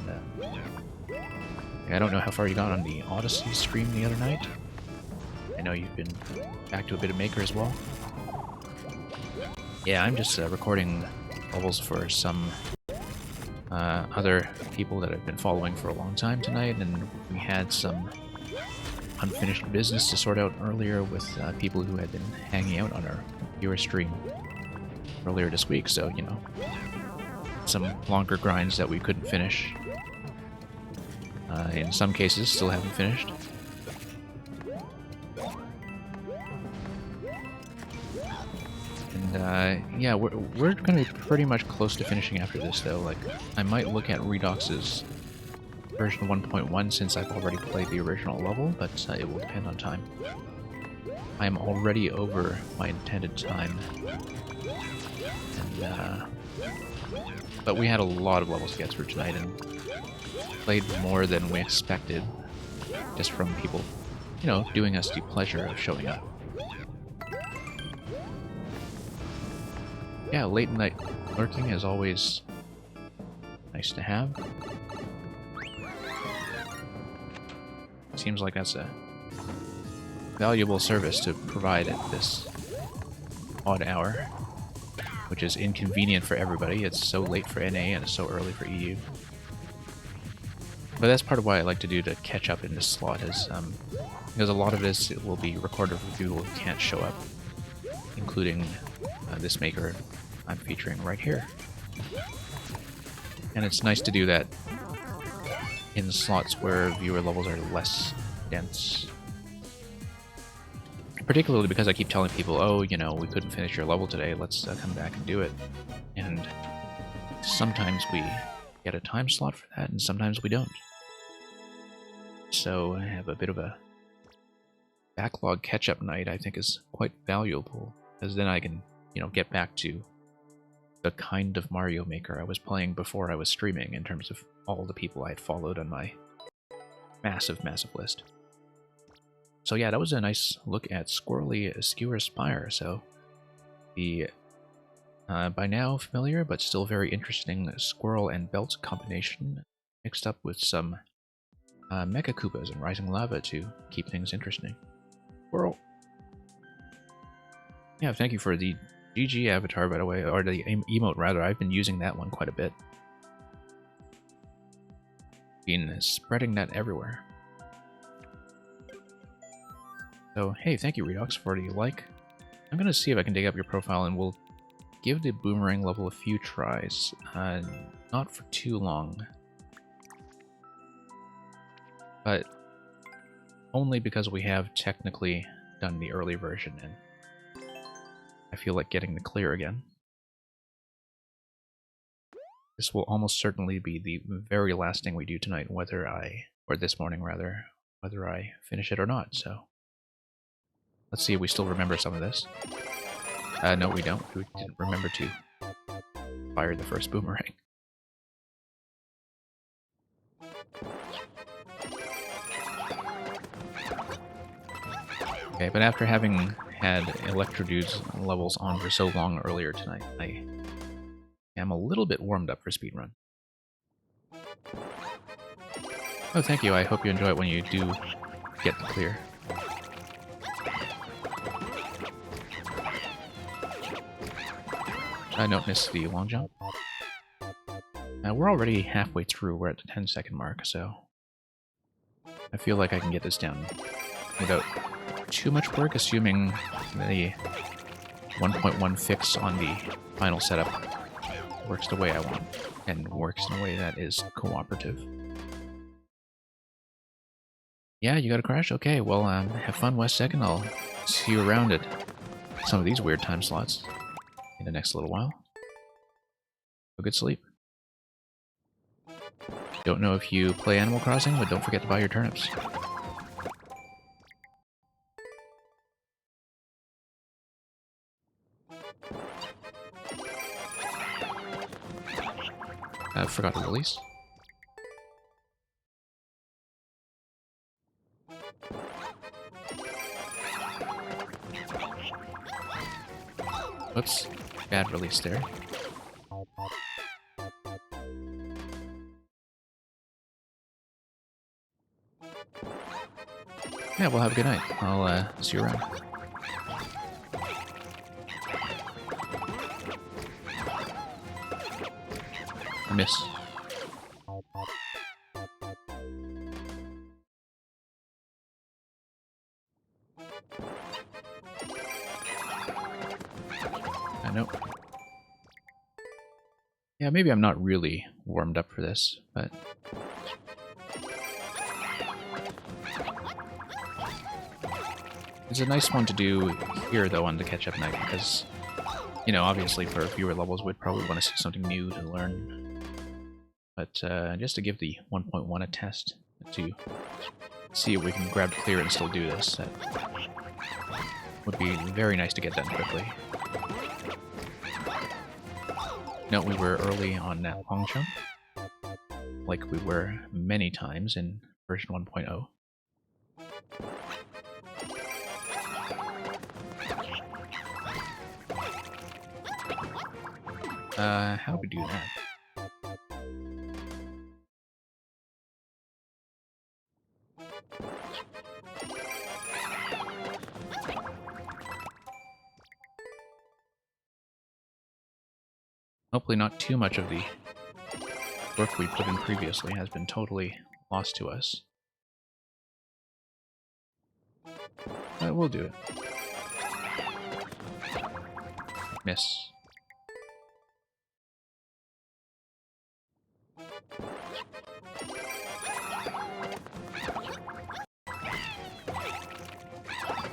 I don't know how far you got on the Odyssey stream the other night. I know you've been back to a bit of Maker as well. Yeah, I'm just recording levels for some other people that I've been following for a long time tonight, and we had some unfinished business to sort out earlier with people who had been hanging out on our viewer stream earlier this week, so, you know, some longer grinds that we couldn't finish. In some cases, still haven't finished. And, yeah, we're going to be pretty much close to finishing after this, though. Like, I might look at Redox's version 1.1 since I've already played the original level, but it will depend on time. I am already over my intended time. And, but we had a lot of levels to get through tonight, and played more than we expected, just from people, you know, doing us the pleasure of showing up. Yeah, late night lurking is always nice to have. Seems like that's a valuable service to provide at this odd hour, which is inconvenient for everybody. It's so late for NA and it's so early for EU. But that's part of why I like to do to catch up in this slot, is because a lot of this will be recorded for people who can't show up, including this maker I'm featuring right here. And it's nice to do that in slots where viewer levels are less dense. Particularly because I keep telling people, oh, you know, we couldn't finish your level today, let's come back and do it. And sometimes we get a time slot for that, and sometimes we don't. So I have a bit of a backlog catch-up night, I think, is quite valuable, because then I can, you know, get back to the kind of Mario Maker I was playing before I was streaming, in terms of all the people I had followed on my massive, massive list. So yeah, that was a nice look at Squirrely Skewer Spire. So the by now familiar but still very interesting squirrel and belt combination mixed up with some Mecha Koopas and Rising Lava to keep things interesting. Squirrel. Yeah, thank you for the GG avatar, by the way, or the emote rather. I've been using that one quite a bit. Been spreading that everywhere. So, hey, thank you, Redox, for the like. I'm going to see if I can dig up your profile, and we'll give the boomerang level a few tries. Not for too long. But only because we have technically done the early version, and I feel like getting the clear again. This will almost certainly be the very last thing we do tonight, or this morning rather, whether I finish it or not, so. Let's see if we still remember some of this. No, we don't. We didn't remember to fire the first boomerang. Okay, but after having had Electrodude's levels on for so long earlier tonight, I am a little bit warmed up for speedrun. Oh, thank you. I hope you enjoy it when you do get the clear. I don't miss the long jump. We're already halfway through. We're at the 10-second mark, so I feel like I can get this down without too much work, assuming the 1.1 fix on the final setup works the way I want, and works in a way that is cooperative. Yeah, you got a crash? Okay, well, have fun, West Second. I'll see you around at some of these weird time slots in the next little while. a good sleep. Don't know if you play Animal Crossing, but don't forget to buy your turnips. I forgot to release. Whoops, bad release there. Yeah, well, have a good night. I'll see you around. I miss. I know. Yeah, maybe I'm not really warmed up for this, but... It's a nice one to do here, though, on the catch-up night, because, you know, obviously for viewer levels, we'd probably want to see something new to learn. But just to give the 1.1 a test, to see if we can grab clear and still do this, that would be very nice to get done quickly. Note we were early on that long jump, like we were many times in version 1.0. How do we do that? Hopefully not too much of the work we put in previously has been totally lost to us. But we'll do it. Miss.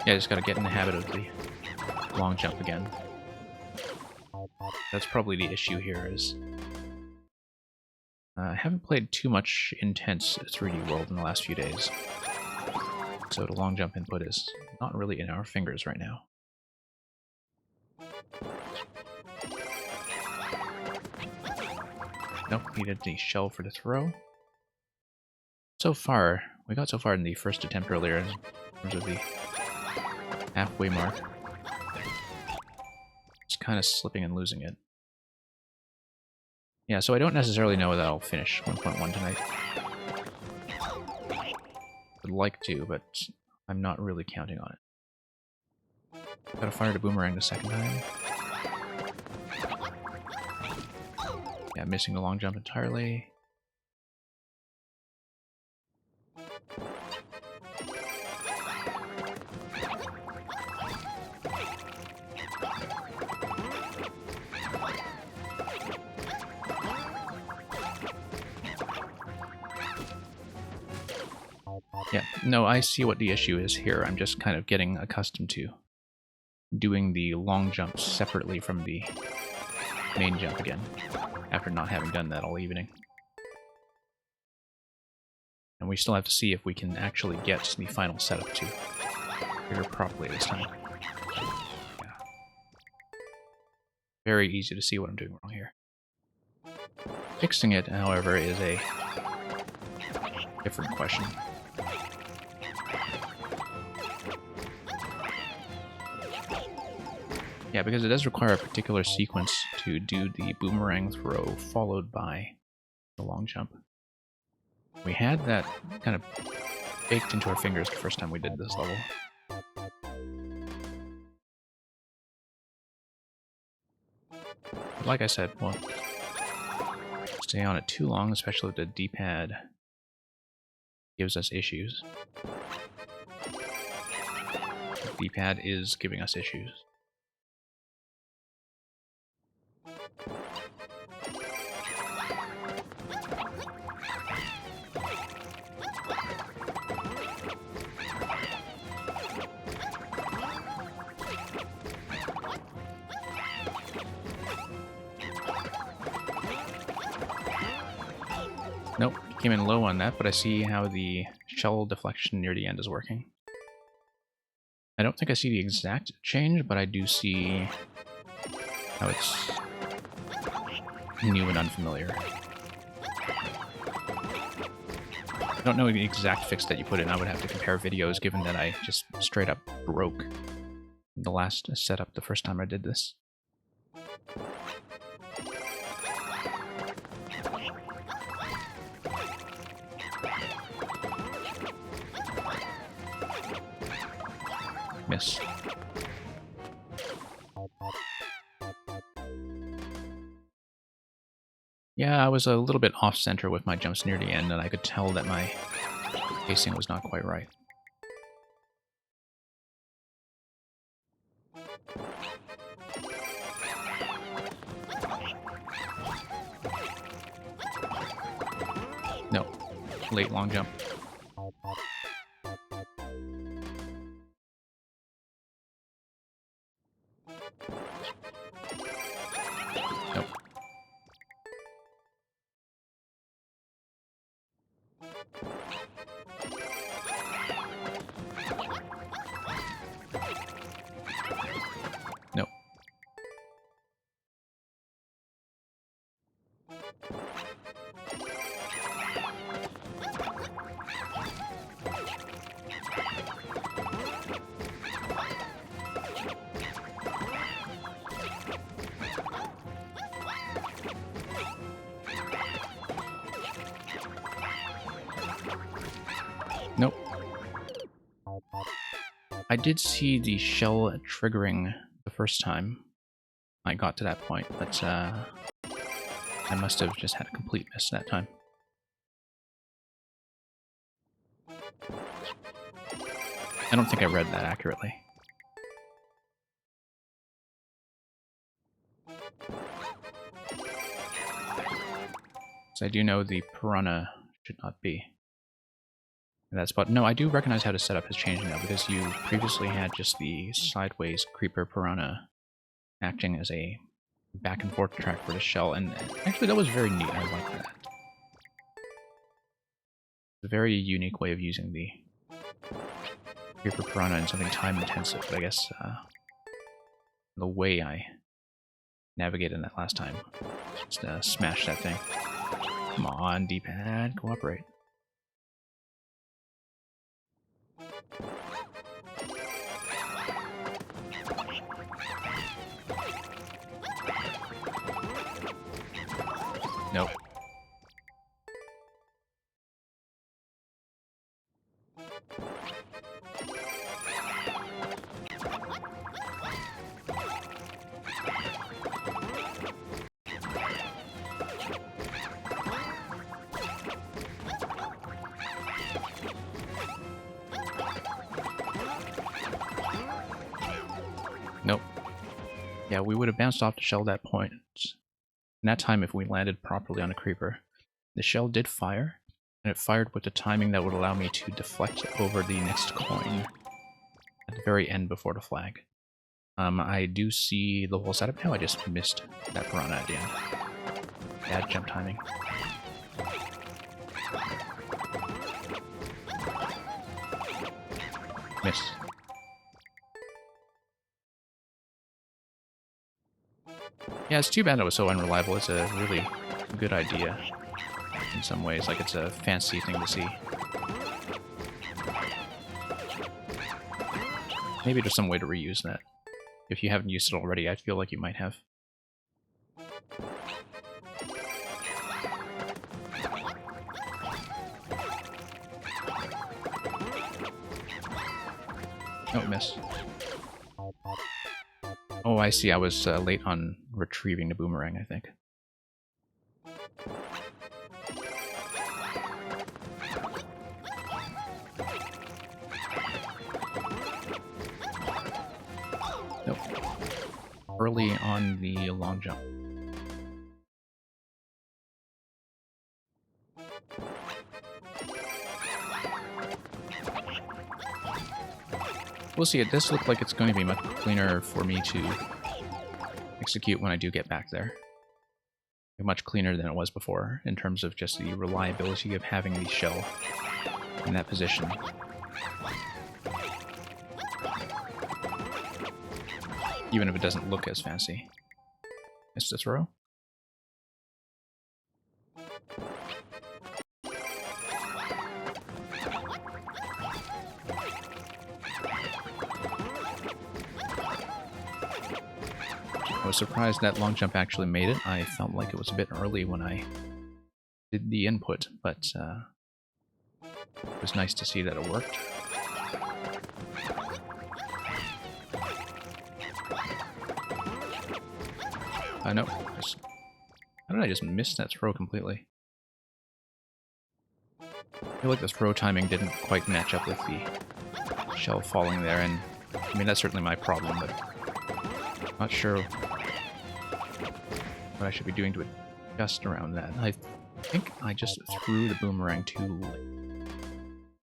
Yeah, I just gotta get in the habit of the long jump again. That's probably the issue here is... I haven't played too much intense 3D World in the last few days. So the long jump input is not really in our fingers right now. Nope, needed the shell for the throw. So far, we got so far in the first attempt earlier in terms of the halfway mark. Just kind of slipping and losing it. Yeah, so I don't necessarily know that I'll finish 1.1 tonight. Would like to, but I'm not really counting on it. Gotta fire the boomerang the second time. Yeah, missing the long jump entirely. Yeah, no, I see what the issue is here. I'm just kind of getting accustomed to doing the long jump separately from the main jump again, after not having done that all evening. And we still have to see if we can actually get the final setup to trigger properly this time. Yeah. Very easy to see what I'm doing wrong here. Fixing it, however, is a different question. Yeah, because it does require a particular sequence to do the boomerang throw followed by the long jump. We had that kind of baked into our fingers the first time we did this level. But like I said, won't stay on it too long, especially if the D-pad gives us issues. The D-pad is giving us issues. Nope, came in low on that, but I see how the shell deflection near the end is working. I don't think I see the exact change, but I do see how it's new and unfamiliar. I don't know the exact fix that you put in. I would have to compare videos, given that I just straight up broke the last setup the first time I did this. Miss. Yeah, I was a little bit off-center with my jumps near the end, and I could tell that my pacing was not quite right. No. Late long jump. Nope. Nope. Nope. I did see the shell triggering the first time I got to that point, but I must have just had a complete miss that time. I don't think I read that accurately. So I do know the piranha should not be in that spot. No, I do recognize how the setup has changed now, because you previously had just the sideways creeper piranha acting as a back and forth track for the shell, and actually that was very neat. I like that. It's a very unique way of using the creeper piranha in something time intensive, but I guess the way I navigated that last time, just smash that thing. Come on, D-pad, cooperate. Nope. Nope. Yeah, we would have bounced off the shell at that point. And that time, if we landed properly on a creeper, the shell did fire, and it fired with the timing that would allow me to deflect over the next coin at the very end before the flag. I do see the whole setup now. I just missed that piranha at the end. Bad jump timing. Miss. Yeah, it's too bad it was so unreliable. It's a really good idea in some ways. Like, it's a fancy thing to see. Maybe there's some way to reuse that. If you haven't used it already, I feel like you might have. Oh, miss. Oh, I see. I was late on retrieving the boomerang, I think. Nope. Early on the long jump. We'll see. It does look like it's going to be much cleaner for me to execute when I do get back there. much cleaner than it was before in terms of just the reliability of having the shell in that position. Even if it doesn't look as fancy. Missed a throw. I was surprised that long jump actually made it. I felt like it was a bit early when I did the input, but it was nice to see that it worked. I know. How did I just miss that throw completely? I feel like the throw timing didn't quite match up with the shell falling there, and I mean, that's certainly my problem, but I'm not sure what I should be doing to adjust around that. I think I just threw the boomerang too late,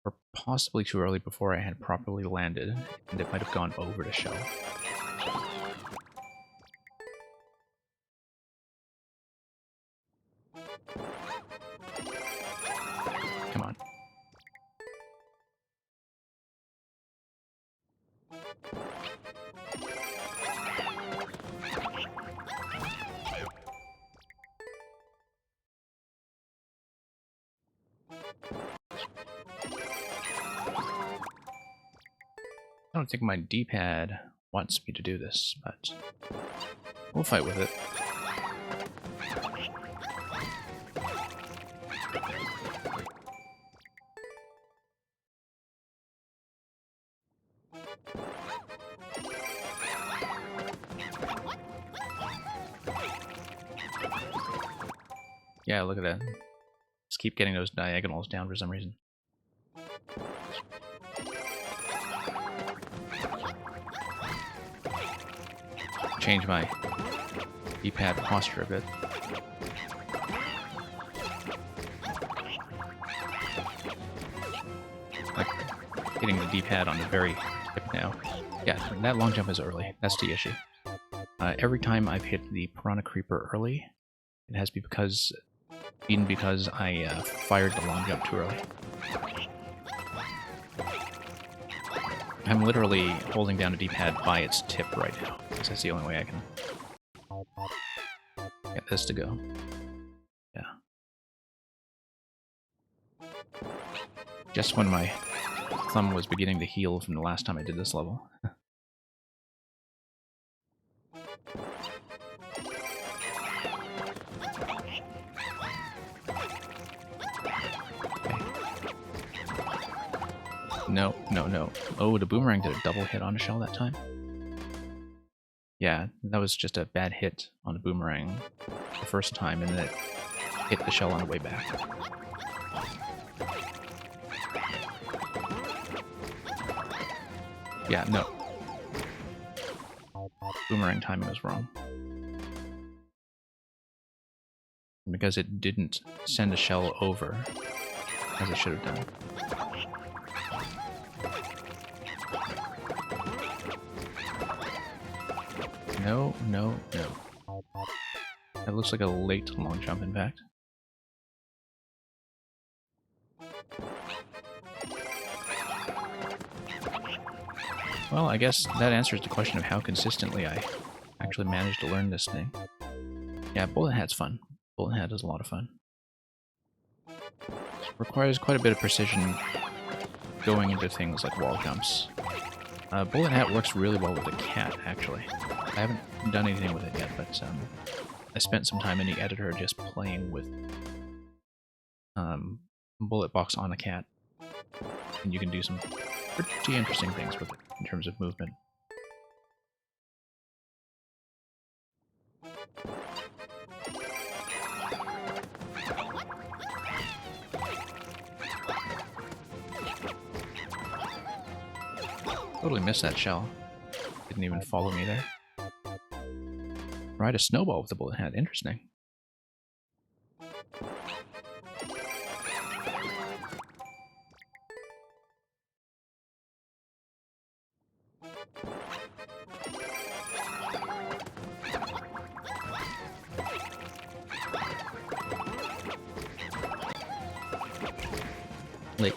or possibly too early before I had properly landed, and it might have gone over the shell. Come on. I don't think my D-pad wants me to do this, but we'll fight with it. Yeah, look at that. Just keep getting those diagonals down for some reason. Change my D-pad posture a bit. Like hitting the D-pad on the very tip now. Yeah, that long jump is early. That's the issue. Every time I've hit the Piranha Creeper early, it has been because I fired the long jump too early. I'm literally holding down a D-pad by its tip right now, because that's the only way I can get this to go. Yeah. Just when my thumb was beginning to heal from the last time I did this level. No, no, no. Oh, the boomerang did a double hit on a shell that time. Yeah, that was just a bad hit on the boomerang the first time, and then it hit the shell on the way back. Yeah, no. Boomerang timing was wrong. Because it didn't send the shell over, as it should have done. No, no, no. That looks like a late long jump, in fact. Well, I guess that answers the question of how consistently I actually managed to learn this thing. Yeah, Bullet Hat's fun. Bullet Hat is a lot of fun. Requires quite a bit of precision going into things like wall jumps. Bullet Hat works really well with a cat, actually. I haven't done anything with it yet, but I spent some time in the editor just playing with Bullet Box on a cat, and you can do some pretty interesting things with it in terms of movement. Totally missed that shell. Didn't even follow me there. Ride a snowball with the Bullet Hat. Interesting. late.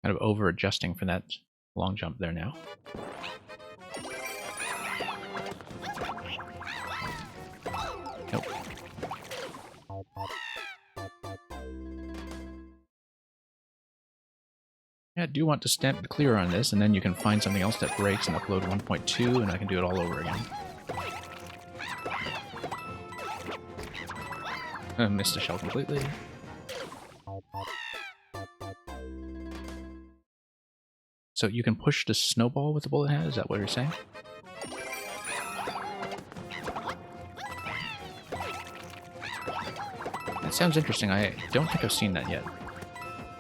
Kind of over adjusting for that long jump there now. Nope. Yeah, I do want to stamp clear on this, and then you can find something else that breaks and upload 1.2, and I can do it all over again. I missed a shell completely. So you can push the snowball with the bullet head, is that what you're saying? That sounds interesting. I don't think I've seen that yet.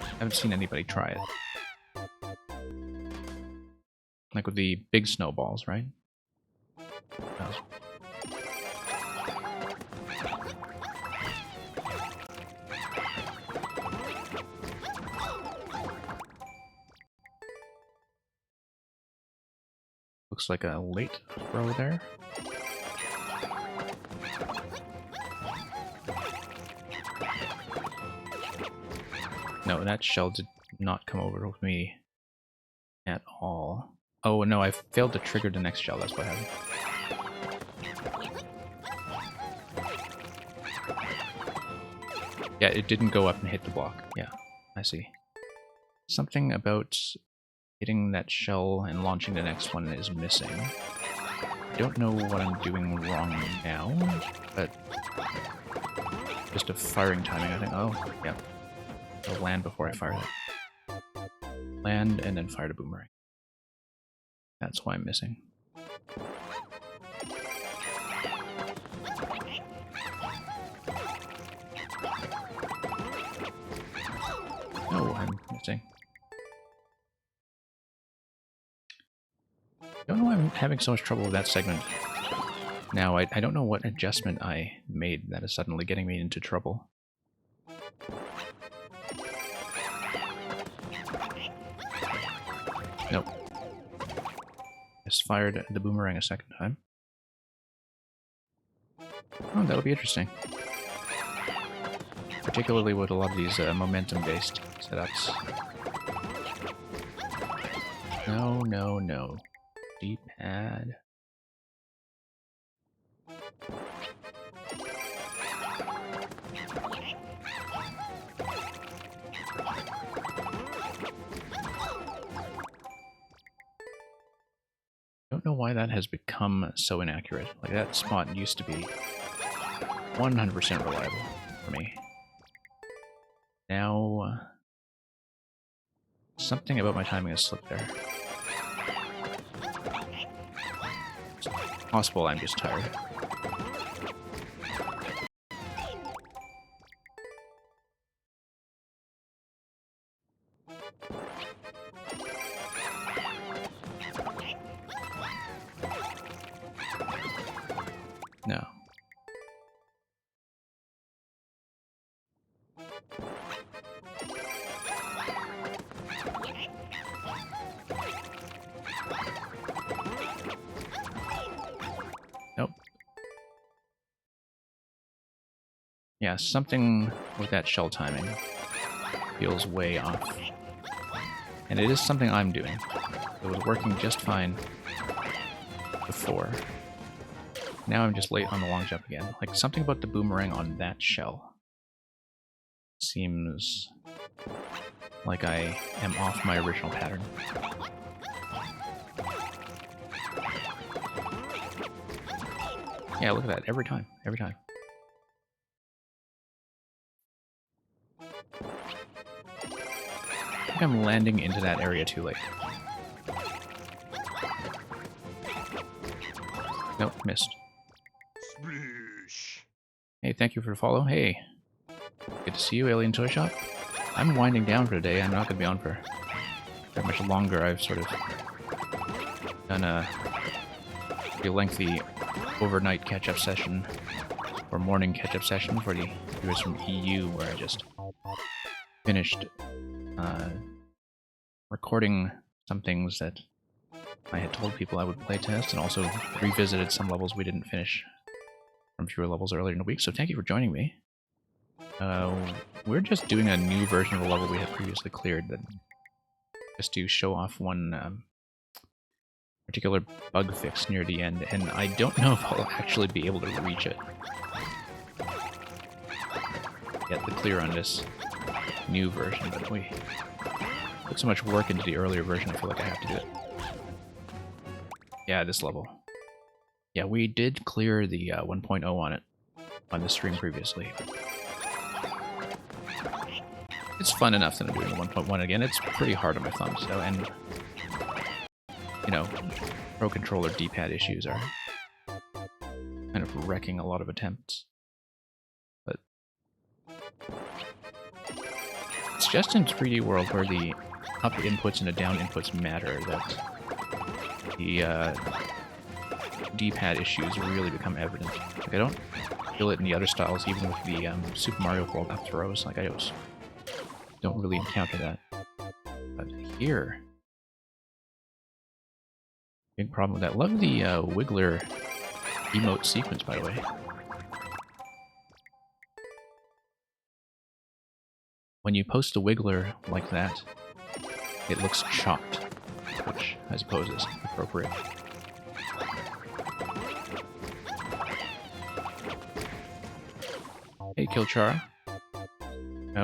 I haven't seen anybody try it. Like with the big snowballs, right? Oh. Looks like a late throw there. No, that shell did not come over with me at all. Oh no, I failed to trigger the next shell, that's what happened. Yeah, it didn't go up and hit the block. Yeah, I see. Something about hitting that shell and launching the next one is missing. I don't know what I'm doing wrong now, but just a firing timing, I think. Oh, yeah. I'll land before I fire it. Land and then fire the boomerang. That's why I'm missing. Oh, I'm missing. I don't know why I'm having so much trouble with that segment. Now, I don't know what adjustment I made that is suddenly getting me into trouble. Nope. Just fired the boomerang a second time. Oh, that'll be interesting. Particularly with a lot of these momentum-based setups. No, no, no. D-pad. I don't know why that has become so inaccurate. Like, that spot used to be 100% reliable for me. Now, something about my timing has slipped there. It's possible I'm just tired. No. Nope. Yeah, something with that shell timing feels way off. And it is something I'm doing. It was working just fine before. Now I'm just late on the long jump again. Like, something about the boomerang on that shell seems like I am off my original pattern. Yeah, look at that. Every time. Every time. I think I'm landing into that area too late. Nope, missed. Hey, thank you for the follow. Hey, good to see you, Alien Toy Shop. I'm winding down for today. I'm not going to be on for very much longer. I've sort of done a pretty lengthy overnight catch-up session, or morning catch-up session for the viewers from EU, where I just finished recording some things that I had told people I would playtest, and also revisited some levels we didn't finish from fewer levels earlier in the week. So thank you for joining me. We're just doing a new version of a level we had previously cleared, that just to show off one particular bug fix near the end, and I don't know if I'll actually be able to reach it. Get the clear on this new version, but we put so much work into the earlier version, I feel like I have to do it. Yeah, this level. Yeah, we did clear the 1.0 on it on the stream previously. It's fun enough that I'm doing the 1.1 again. It's pretty hard on my thumbs, though, and you know, Pro Controller D-pad issues are kind of wrecking a lot of attempts. But it's just in 3D World where the up inputs and the down inputs matter that the D-pad issues really become evident. Like, I don't feel it in the other styles, even with the Super Mario World up throws. Like, I just don't really encounter that. But here, big problem with that. Love the Wiggler emote sequence, by the way. When you post a Wiggler like that, it looks chopped, which I suppose is appropriate. Hey, Kilchara.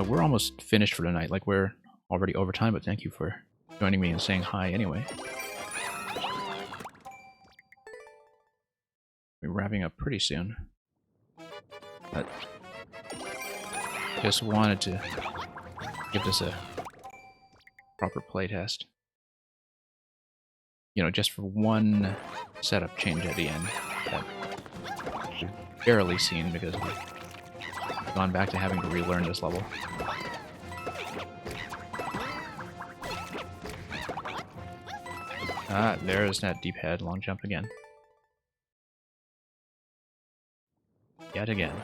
We're almost finished for tonight. Like, we're already over time, but thank you for joining me and saying hi anyway. We're wrapping up pretty soon. But just wanted to give this a proper playtest. You know, just for one setup change at the end that we've barely seen because we've gone back to having to relearn this level. Ah, there's that D-pad long jump again. Yet again.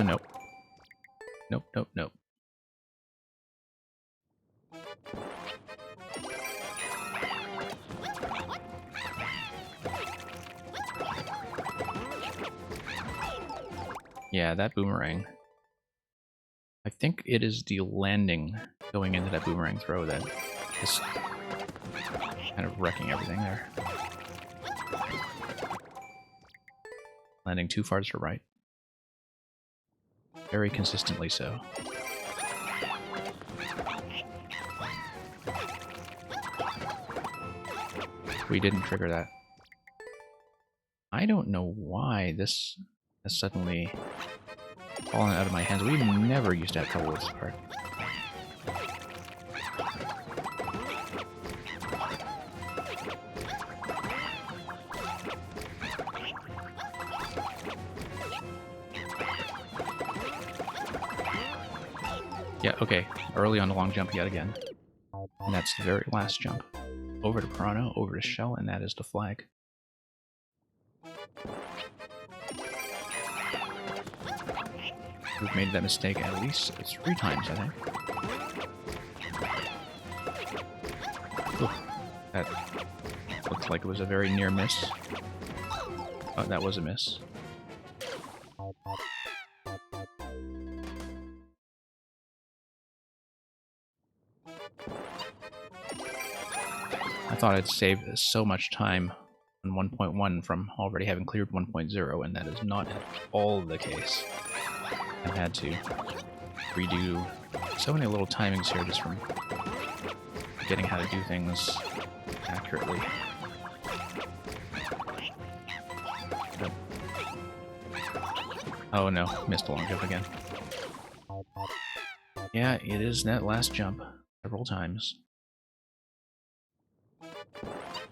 Nope. Nope, nope, nope. Yeah, that boomerang. I think it is the landing going into that boomerang throw that is kind of wrecking everything there. Landing too far to the right. Very consistently so. We didn't trigger that. I don't know why this has suddenly fallen out of my hands. We never used to have trouble with this part. Yeah, okay. Early on the long jump yet again. And that's the very last jump. Over to Piranha, over to Shell, and that is the flag. We've made that mistake at least 3 times, I think. Ooh, that looked like it was a very near miss. Oh, that was a miss. I thought I'd saved so much time on 1.1 from already having cleared 1.0, and that is not at all the case. I've had to redo so many little timings here just from getting how to do things accurately. But, oh no, missed a long jump again. Yeah, it is that last jump several times.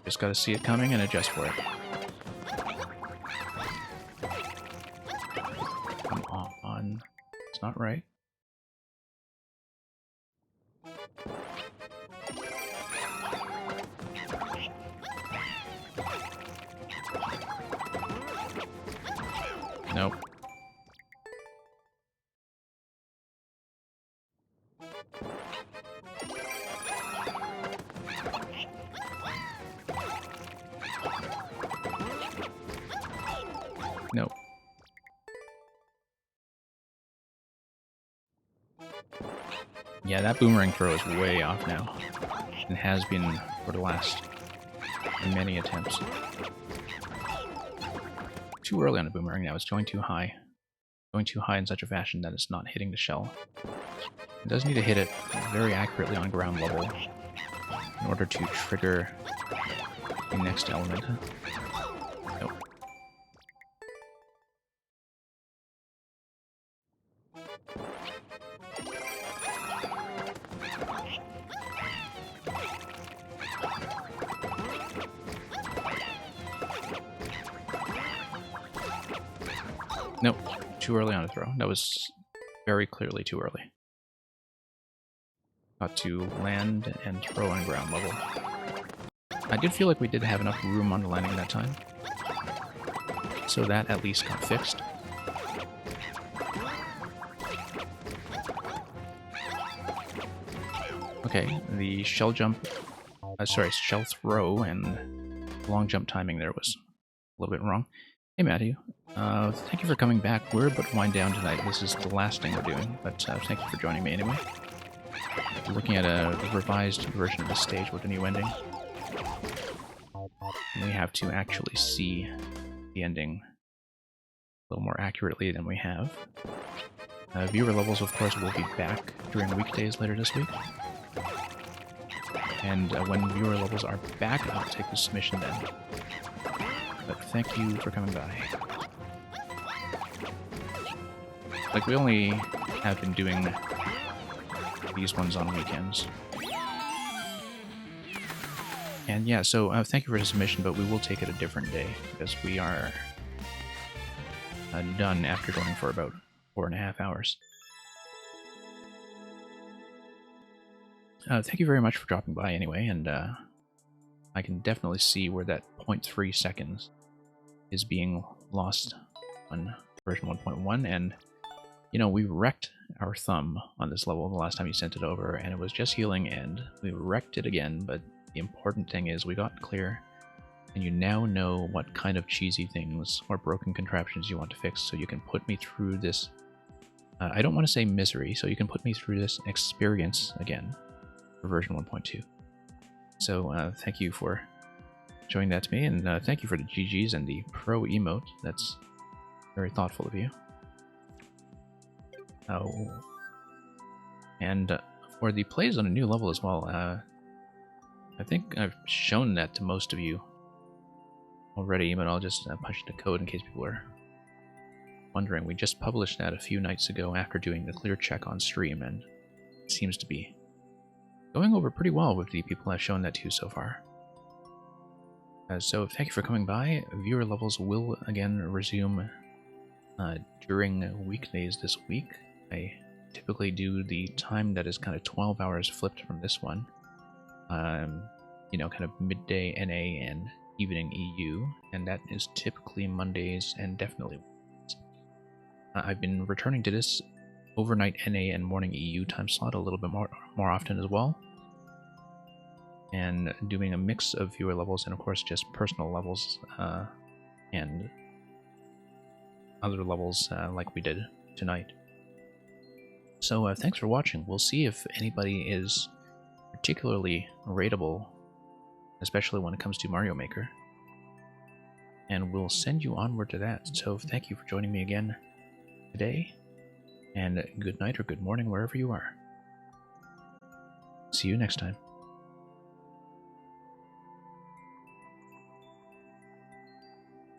Just gotta see it coming and adjust for it. Come on. It's not right. Nope. Nope. Yeah, that boomerang throw is way off now. And has been for the last many attempts. Too early on the boomerang now. It's going too high. Going too high in such a fashion that it's not hitting the shell. It does need to hit it very accurately on ground level in order to trigger the next element. Nope. Nope. Too early on a throw. That was very clearly too early. Got to land and throw on ground level. I did feel like we did have enough room on the landing that time. So that at least got fixed. Okay, the shell jump, shell throw and long jump timing there was a little bit wrong. Hey Matthew, thank you for coming back. We're about to wind down tonight. This is the last thing we're doing, but thank you for joining me anyway. We're looking at a revised version of the stage with a new ending. And we have to actually see the ending a little more accurately than we have. Viewer levels, of course, will be back during weekdays later this week. And when viewer levels are back, I'll take the submission then. But thank you for coming by. Like, we only have been doing these ones on weekends. And yeah, so thank you for the submission, but we will take it a different day, because we are done after going for about 4.5 hours. Thank you very much for dropping by anyway, and I can definitely see where that 0.3 seconds is being lost on version 1.1, and you know, we wrecked our thumb on this level the last time you sent it over, and it was just healing, and we wrecked it again, but the important thing is we got clear, and you now know what kind of cheesy things or broken contraptions you want to fix, so you can put me through this, I don't want to say misery, so you can put me through this experience again for version 1.2. So thank you for showing that to me, and thank you for the GGs and the pro emote. That's very thoughtful of you. Oh, and for the plays on a new level as well, I think I've shown that to most of you already, but I'll just punch the code in case people are wondering. We just published that a few nights ago after doing the clear check on stream, and it seems to be going over pretty well with the people I've shown that to so far. So thank you for coming by. Viewer levels will again resume during weekdays this week. I typically do the time that is kind of 12 hours flipped from this one. You know, kind of midday NA and evening EU, and that is typically Mondays and definitely Wednesdays. I've been returning to this overnight NA and morning EU time slot a little bit more often as well, and doing a mix of viewer levels and of course just personal levels and other levels like we did tonight. So thanks for watching. We'll see if anybody is particularly rateable, especially when it comes to Mario Maker, and we'll send you onward to that. So thank you for joining me again today, and good night or good morning wherever you are. See you next time.